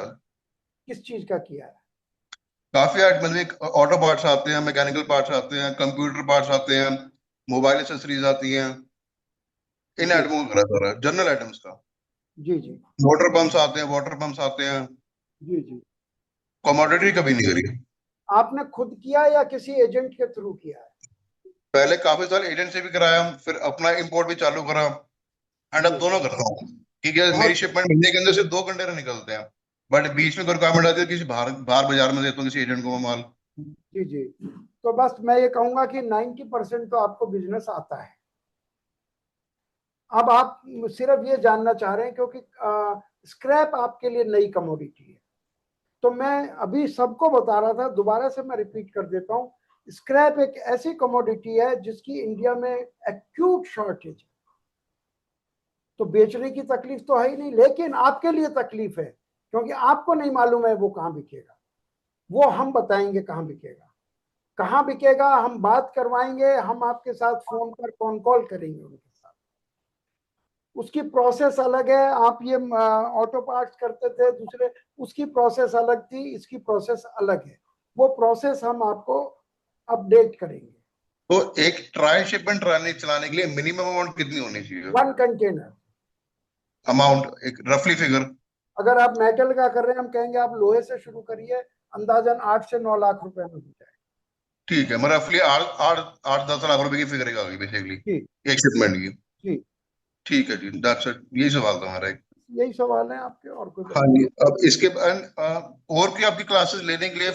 S3: किस चीज का किया है?
S13: काफी मतलब ऑटो पार्ट्स आते हैं, मैकेनिकल पार्ट्स आते हैं, कंप्यूटर पार्ट्स आते हैं, मोबाइल एसेसरीज आती हैं, इन
S3: जी
S13: आइटमों का करा था, जनरल आइटम्स का।
S3: जी जी
S13: वाटर पंप्स आते हैं, वाटर पंप्स आते हैं।
S3: जी जी।
S13: कमोडिटी कभी नहीं करी।
S3: आपने खुद किया या किसी एजेंट के थ्रू किया है?
S13: पहले काफी साल एजेंट से भी कराया, फिर अपना इंपोर्ट भी चालू करा, एंड अब
S3: जी,
S13: दोनों करता हूँ। क्योंकि मेरी
S3: बहुत
S13: शिपमेंट महीने के अंदर से 2 कंटेनर निकलते हैं, बट बीच में कोई रिक्वायरमेंट आती है, किसी बाहर बाहर बाजार में देता हूँ किसी एजेंट को मैं माल।
S3: जी जी। तो बस मैं ये कहूंगा कि 90% तो आपको बिजनेस आता है। अब आप सिर्फ ये जानना चाह रहे हैं क्योंकि स्क्रैप आपके लिए नई कमोडिटी है। तो मैं अभी सबको बता रहा था, दोबारा से मैं रिपीट कर देता हूँ, स्क्रैप एक ऐसी कमोडिटी है जिसकी इंडिया में एक्यूट शॉर्टेज है। तो बेचने की तकलीफ तो है ही नहीं, लेकिन आपके लिए तकलीफ है क्योंकि आपको नहीं मालूम है वो कहाँ बिकेगा। वो हम बताएंगे कहाँ बिकेगा, कहाँ बिकेगा हम बात करवाएंगे, हम आपके साथ फोन पर फोन कॉल करेंगे उनके साथ। उसकी प्रोसेस अलग है। आप ये ऑटो पार्ट्स करते थे दूसरे, उसकी प्रोसेस अलग थी, इसकी प्रोसेस अलग है। वो प्रोसेस हम आपको अपडेट करेंगे।
S13: तो एक ट्रायल शिपमेंट चलाने के लिए मिनिमम अमाउंट कितनी होनी चाहिए?
S3: 1 कंटेनर
S13: अमाउंट, एक रफली फिगर।
S3: अगर आप मेटल का कर रहे हैं, हम कहेंगे आप लोहे से शुरू करिए, अंदाजन 8 से 9 लाख रुपए में हो जाए।
S13: ठीक है, मैं रफली 8-10 लाख रुपए की फिगर आ गई बेसिकली एक शिपमेंट की।
S3: जी
S13: ठीक है जी, दैट्स इट, यही सवाल था हमारा।
S3: यही सवाल है आपके, और कुछ?
S13: हाँ जी। अब इसके बाद और भी आपकी क्लासेस लेने के लिए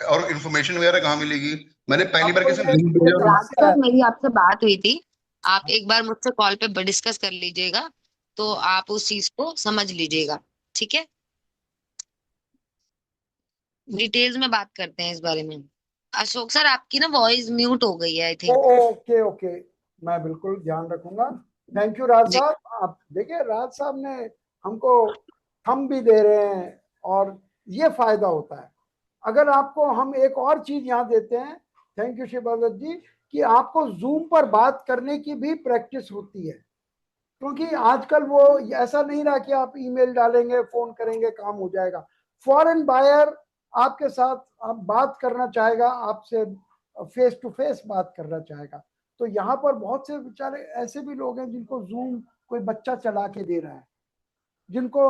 S13: और इन्फॉर्मेशन वगैरह कहाँ मिलेगी? मैंने पहली बार कैसे लिंक भेजा?
S2: राज सर, मेरी आपसे बात हुई थी, आप एक बार मुझसे कॉल पे डिस्कस कर लीजिएगा, तो आप उस चीज को समझ लीजिएगा, ठीक है? डिटेल्स में बात करते हैं इस बारे में। अशोक सर, आपकी ना वॉइस म्यूट हो गई है, आई थिंक।
S3: ओके ओके, मैं बिल्कुल ध्यान रखूंगा। थैंक यू राज साहब। आप देखिए, राज साहब ने हमको थंब भी दे रहे हैं, और ये फायदा होता है। अगर आपको हम एक और चीज यहाँ देते हैं, थैंक यू शिवदत्त जी, कि आपको जूम पर बात करने की भी प्रैक्टिस होती है, क्योंकि आजकल वो ऐसा नहीं रहा कि आप ईमेल डालेंगे, फोन करेंगे, काम हो जाएगा। फॉरेन बायर आपके साथ आप बात करना चाहेगा, आपसे फेस टू फेस बात करना चाहेगा। तो यहाँ पर बहुत से बेचारे ऐसे भी लोग हैं जिनको जूम कोई बच्चा चला के दे रहा है, जिनको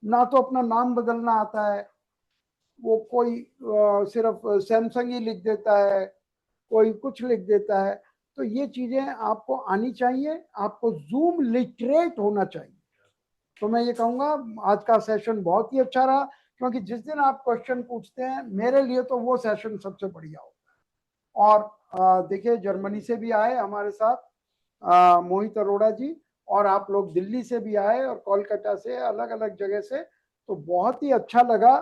S3: ना तो अपना नाम बदलना आता है, वो कोई सिर्फ सैमसंग ही लिख देता है, कोई कुछ लिख देता है। तो ये चीजें आपको आनी चाहिए, आपको जूम लिटरेट होना चाहिए। तो मैं ये कहूंगा आज का सेशन बहुत ही अच्छा रहा, क्योंकि जिस दिन आप क्वेश्चन पूछते हैं, मेरे लिए तो वो सेशन सबसे बढ़िया होता है। और देखिए, जर्मनी से भी आए हमारे साथ मोहित अरोड़ा जी, और आप लोग दिल्ली से भी आए, और कोलकाता से, अलग अलग जगह से। तो बहुत ही अच्छा लगा।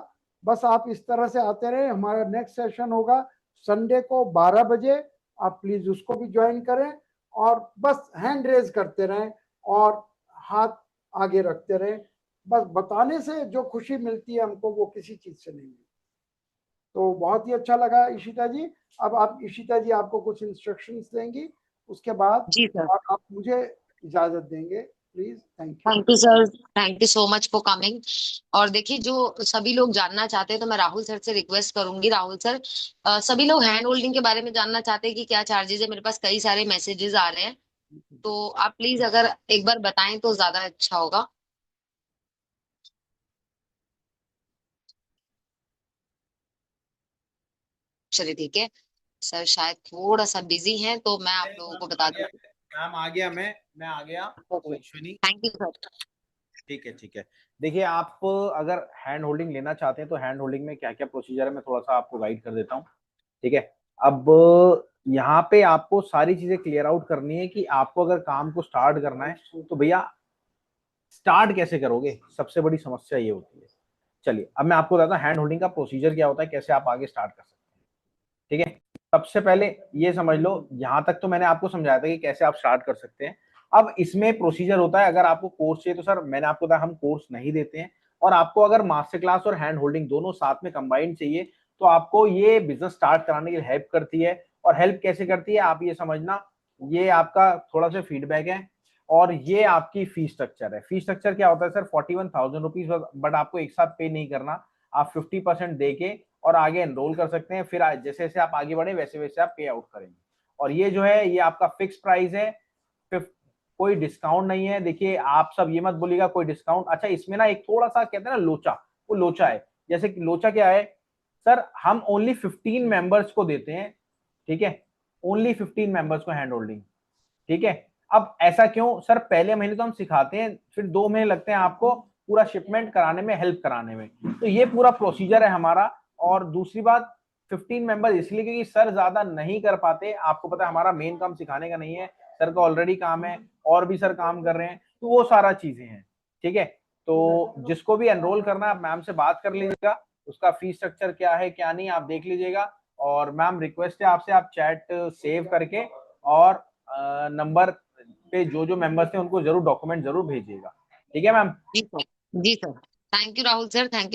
S3: बस आप इस तरह से आते रहे। हमारा नेक्स्ट सेशन होगा संडे को 12 बजे, आप प्लीज उसको भी ज्वाइन करें, और बस हैंड रेज करते रहें और हाथ आगे रखते रहें। बस बताने से जो खुशी मिलती है हमको, वो किसी चीज से नहीं मिलती। तो बहुत ही अच्छा लगा इशिता जी। अब आप, इशिता जी आपको कुछ इंस्ट्रक्शंस देंगी, उसके बाद
S2: जी सर,
S3: और आप मुझे इजाजत देंगे, please.
S2: Thank you sir, thank you so much for coming. और देखिए, जो सभी लोग जानना चाहते हैं, तो मैं राहुल सर से रिक्वेस्ट करूंगी। राहुल सर, सभी लोग हैंड होल्डिंग के बारे में जानना चाहते हैं कि क्या चार्जेस है। मेरे पास कई सारे मैसेजेस आ रहे हैं, तो आप प्लीज अगर एक बार बताएं तो ज्यादा अच्छा होगा। चलिए ठीक है सर, शायद थोड़ा सा बिजी हैं, तो मैं आप लोगों को बता दूं।
S1: मैम आ गया, मैं आ गया, कोई इशू नहीं।
S2: Thank you sir.
S1: ठीक है ठीक है। देखिए, आप अगर हैंड होल्डिंग लेना चाहते हैं तो हैंड होल्डिंग में क्या क्या प्रोसीजर है, मैं थोड़ा सा आपको गाइड कर देता हूँ। ठीक है। अब यहाँ पे आपको सारी चीजें क्लियर आउट करनी है कि आपको अगर काम को स्टार्ट करना है तो भैया स्टार्ट कैसे करोगे, सबसे बड़ी समस्या ये होती है। चलिए, अब मैं आपको बताता हूँ हैंड होल्डिंग का प्रोसीजर क्या होता है, कैसे आप आगे स्टार्ट कर सकते हैं। ठीक है। सबसे पहले ये समझ लो, यहां तक तो मैंने आपको समझाया था कि कैसे आप स्टार्ट कर सकते हैं। अब इसमें प्रोसीजर होता है, अगर आपको कोर्स चाहिए तो सर मैंने आपको बताया हम कोर्स नहीं देते हैं, और आपको अगर मास्टर क्लास और हैंड होल्डिंग दोनों साथ में कंबाइंड चाहिए तो आपको ये बिजनेस स्टार्ट कराने के लिए हेल्प करती है। और हेल्प कैसे करती है आप ये समझना, ये आपका थोड़ा सा फीडबैक है, और ये आपकी फीस स्ट्रक्चर है। फीस स्ट्रक्चर क्या होता है सर, 41,000 रुपीज, बट आपको एक साथ पे नहीं करना, आप 50% दे के और आगे एनरोल कर सकते हैं। फिर जैसे जैसे आप आगे बढ़े वैसे वैसे आप पे आउट करेंगे। और ये जो है, ये आपका फिक्स प्राइस है, कोई डिस्काउंट नहीं है। देखिए, आप सब ये मत बोलिएगा कोई डिस्काउंट। अच्छा, इसमें ना एक थोड़ा सा कहते हैं ना लोचा, वो लोचा है। जैसे कि लोचा क्या है सर, हम ओनली 15 मेंबर्स को देते हैं। ठीक है, ओनली 15 मेंबर्स को हैंड होल्डिंग। ठीक है। अब ऐसा क्यों सर, पहले महीने तो हम सिखाते हैं, फिर 2 महीने लगते हैं आपको पूरा शिपमेंट कराने में, हेल्प कराने में। तो ये पूरा प्रोसीजर है हमारा। और दूसरी बात, 15 मेंबर इसलिए क्योंकि सर ज्यादा नहीं कर पाते। आपको पता है हमारा मेन काम सिखाने का नहीं है, सर का ऑलरेडी काम है, और भी सर काम कर रहे हैं, तो वो सारा चीजें हैं। ठीक है। तो जिसको भी एनरोल करना है, आप मैम से बात कर लीजिएगा, उसका फीस स्ट्रक्चर क्या है क्या नहीं आप देख लीजिएगा। और मैम रिक्वेस्ट है आपसे, आप चैट सेव करके और नंबर पे जो जो मेंबर्स थे उनको जरूर डॉक्यूमेंट जरूर भेजिएगा। ठीक है मैम?
S2: जी सर, जी sir. Thank you Rahul sir, thank you.